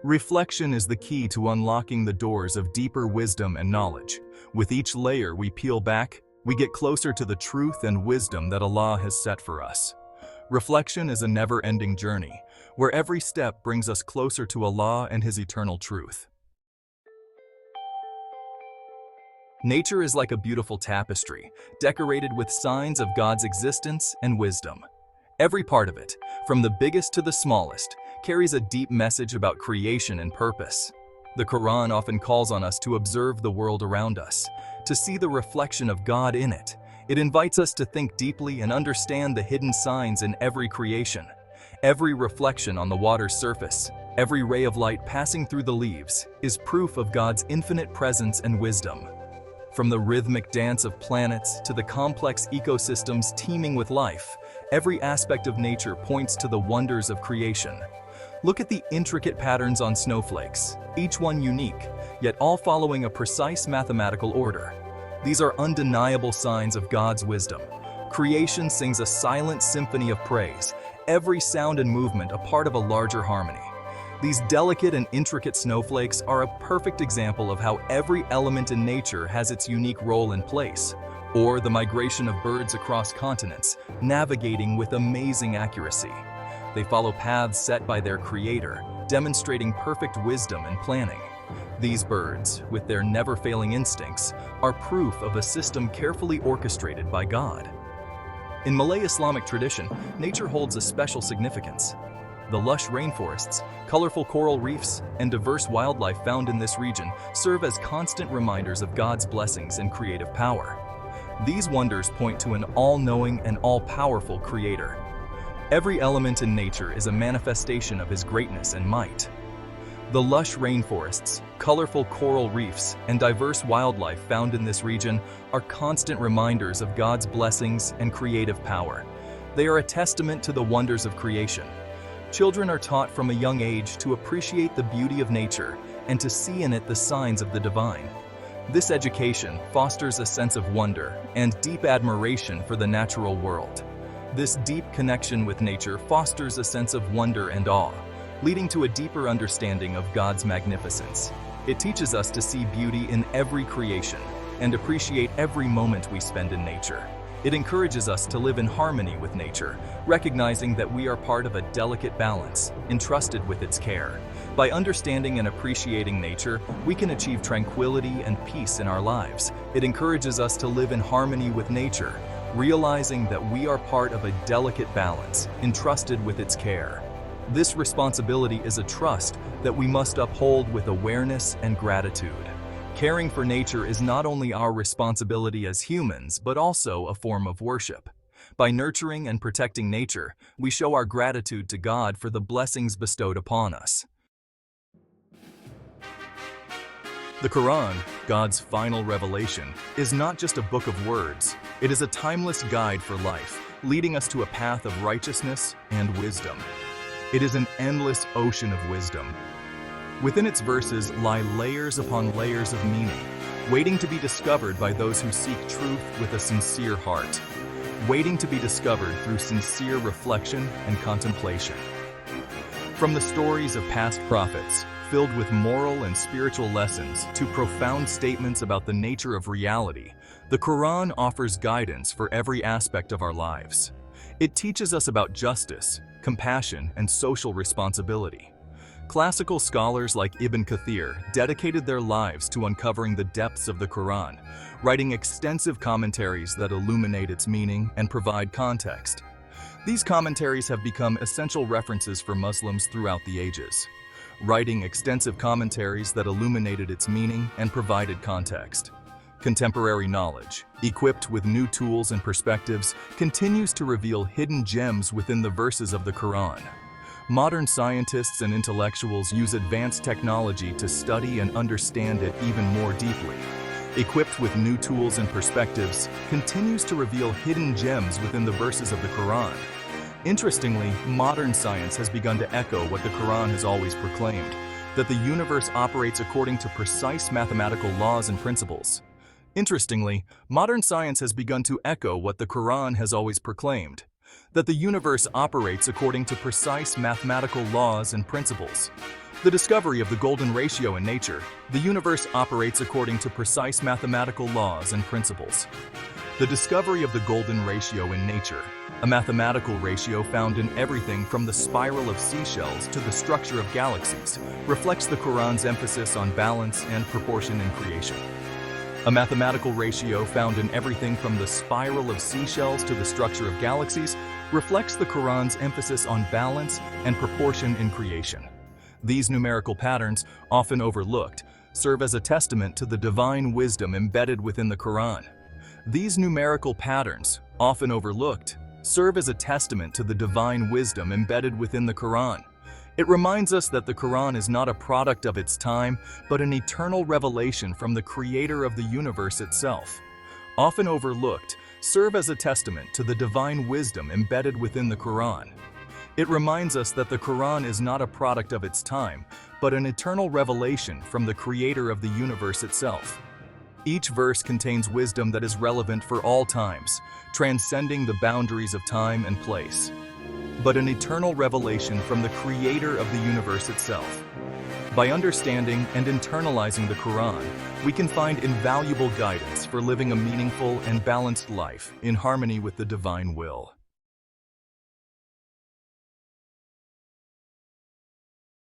Reflection is the key to unlocking the doors of deeper wisdom and knowledge. With each layer we peel back, we get closer to the truth and wisdom that Allah has set for us. Reflection is a never-ending journey, where every step brings us closer to Allah and His eternal truth. Nature is like a beautiful tapestry, decorated with signs of God's existence and wisdom. Every part of it, from the biggest to the smallest, carries a deep message about creation and purpose. The Quran often calls on us to observe the world around us, to see the reflection of God in it. It invites us to think deeply and understand the hidden signs in every creation. Every reflection on the water's surface, every ray of light passing through the leaves, is proof of God's infinite presence and wisdom. From the rhythmic dance of planets to the complex ecosystems teeming with life, every aspect of nature points to the wonders of creation. Look at the intricate patterns on snowflakes, each one unique, yet all following a precise mathematical order. These are undeniable signs of God's wisdom. Creation sings a silent symphony of praise, every sound and movement a part of a larger harmony. These delicate and intricate snowflakes are a perfect example of how every element in nature has its unique role and place, or the migration of birds across continents, navigating with amazing accuracy. They follow paths set by their creator, demonstrating perfect wisdom and planning. These birds, with their never-failing instincts, are proof of a system carefully orchestrated by God. In Melayu-Islamic tradition, nature holds a special significance. The lush rainforests, colorful coral reefs, and diverse wildlife found in this region serve as constant reminders of God's blessings and creative power. These wonders point to an all-knowing and all-powerful Creator. Every element in nature is a manifestation of His greatness and might. The lush rainforests, colorful coral reefs, and diverse wildlife found in this region are constant reminders of God's blessings and creative power. They are a testament to the wonders of creation. Children are taught from a young age to appreciate the beauty of nature and to see in it the signs of the divine. This education fosters a sense of wonder and deep admiration for the natural world. This deep connection with nature fosters a sense of wonder and awe, leading to a deeper understanding of God's magnificence. It teaches us to see beauty in every creation and appreciate every moment we spend in nature. It encourages us to live in harmony with nature, recognizing that we are part of a delicate balance, entrusted with its care. By understanding and appreciating nature, we can achieve tranquility and peace in our lives. It encourages us to live in harmony with nature, realizing that we are part of a delicate balance, entrusted with its care. This responsibility is a trust that we must uphold with awareness and gratitude. Caring for nature is not only our responsibility as humans, but also a form of worship. By nurturing and protecting nature, we show our gratitude to God for the blessings bestowed upon us. The Quran, God's final revelation, is not just a book of words. It is a timeless guide for life, leading us to a path of righteousness and wisdom. It is an endless ocean of wisdom. Within its verses lie layers upon layers of meaning, waiting to be discovered by those who seek truth with a sincere heart, waiting to be discovered through sincere reflection and contemplation. From the stories of past prophets, filled with moral and spiritual lessons, to profound statements about the nature of reality, the Quran offers guidance for every aspect of our lives. It teaches us about justice, compassion, and social responsibility. Classical scholars like Ibn Kathir dedicated their lives to uncovering the depths of the Quran, writing extensive commentaries that illuminate its meaning and provide context. These commentaries have become essential references for Muslims throughout the ages. Writing extensive commentaries that illuminated its meaning and provided context. Contemporary knowledge, equipped with new tools and perspectives, continues to reveal hidden gems within the verses of the Quran. Modern scientists and intellectuals use advanced technology to study and understand it even more deeply. Equipped with new tools and perspectives, continues to reveal hidden gems within the verses of the Quran. Interestingly, modern science has begun to echo what the Quran has always proclaimed, that the universe operates according to precise mathematical laws and principles. Interestingly, modern science has begun to echo what the Quran has always proclaimed, that the universe operates according to precise mathematical laws and principles. The discovery of the golden ratio in nature, the universe operates according to precise mathematical laws and principles. The discovery of the golden ratio in nature, a mathematical ratio found in everything from the spiral of seashells to the structure of galaxies, reflects the Quran's emphasis on balance and proportion in creation. A mathematical ratio found in everything from the spiral of seashells to the structure of galaxies reflects the Quran's emphasis on balance and proportion in creation. These numerical patterns, often overlooked, serve as a testament to the divine wisdom embedded within the Quran. These numerical patterns, often overlooked, serve as a testament to the divine wisdom embedded within the Quran. It reminds us that the Quran is not a product of its time, but an eternal revelation from the Creator of the universe itself. Often overlooked, serve as a testament to the divine wisdom embedded within the Quran. It reminds us that the Quran is not a product of its time, but an eternal revelation from the Creator of the universe itself. Each verse contains wisdom that is relevant for all times, transcending the boundaries of time and place, but an eternal revelation from the Creator of the universe itself. By understanding and internalizing the Quran, we can find invaluable guidance for living a meaningful and balanced life in harmony with the divine will.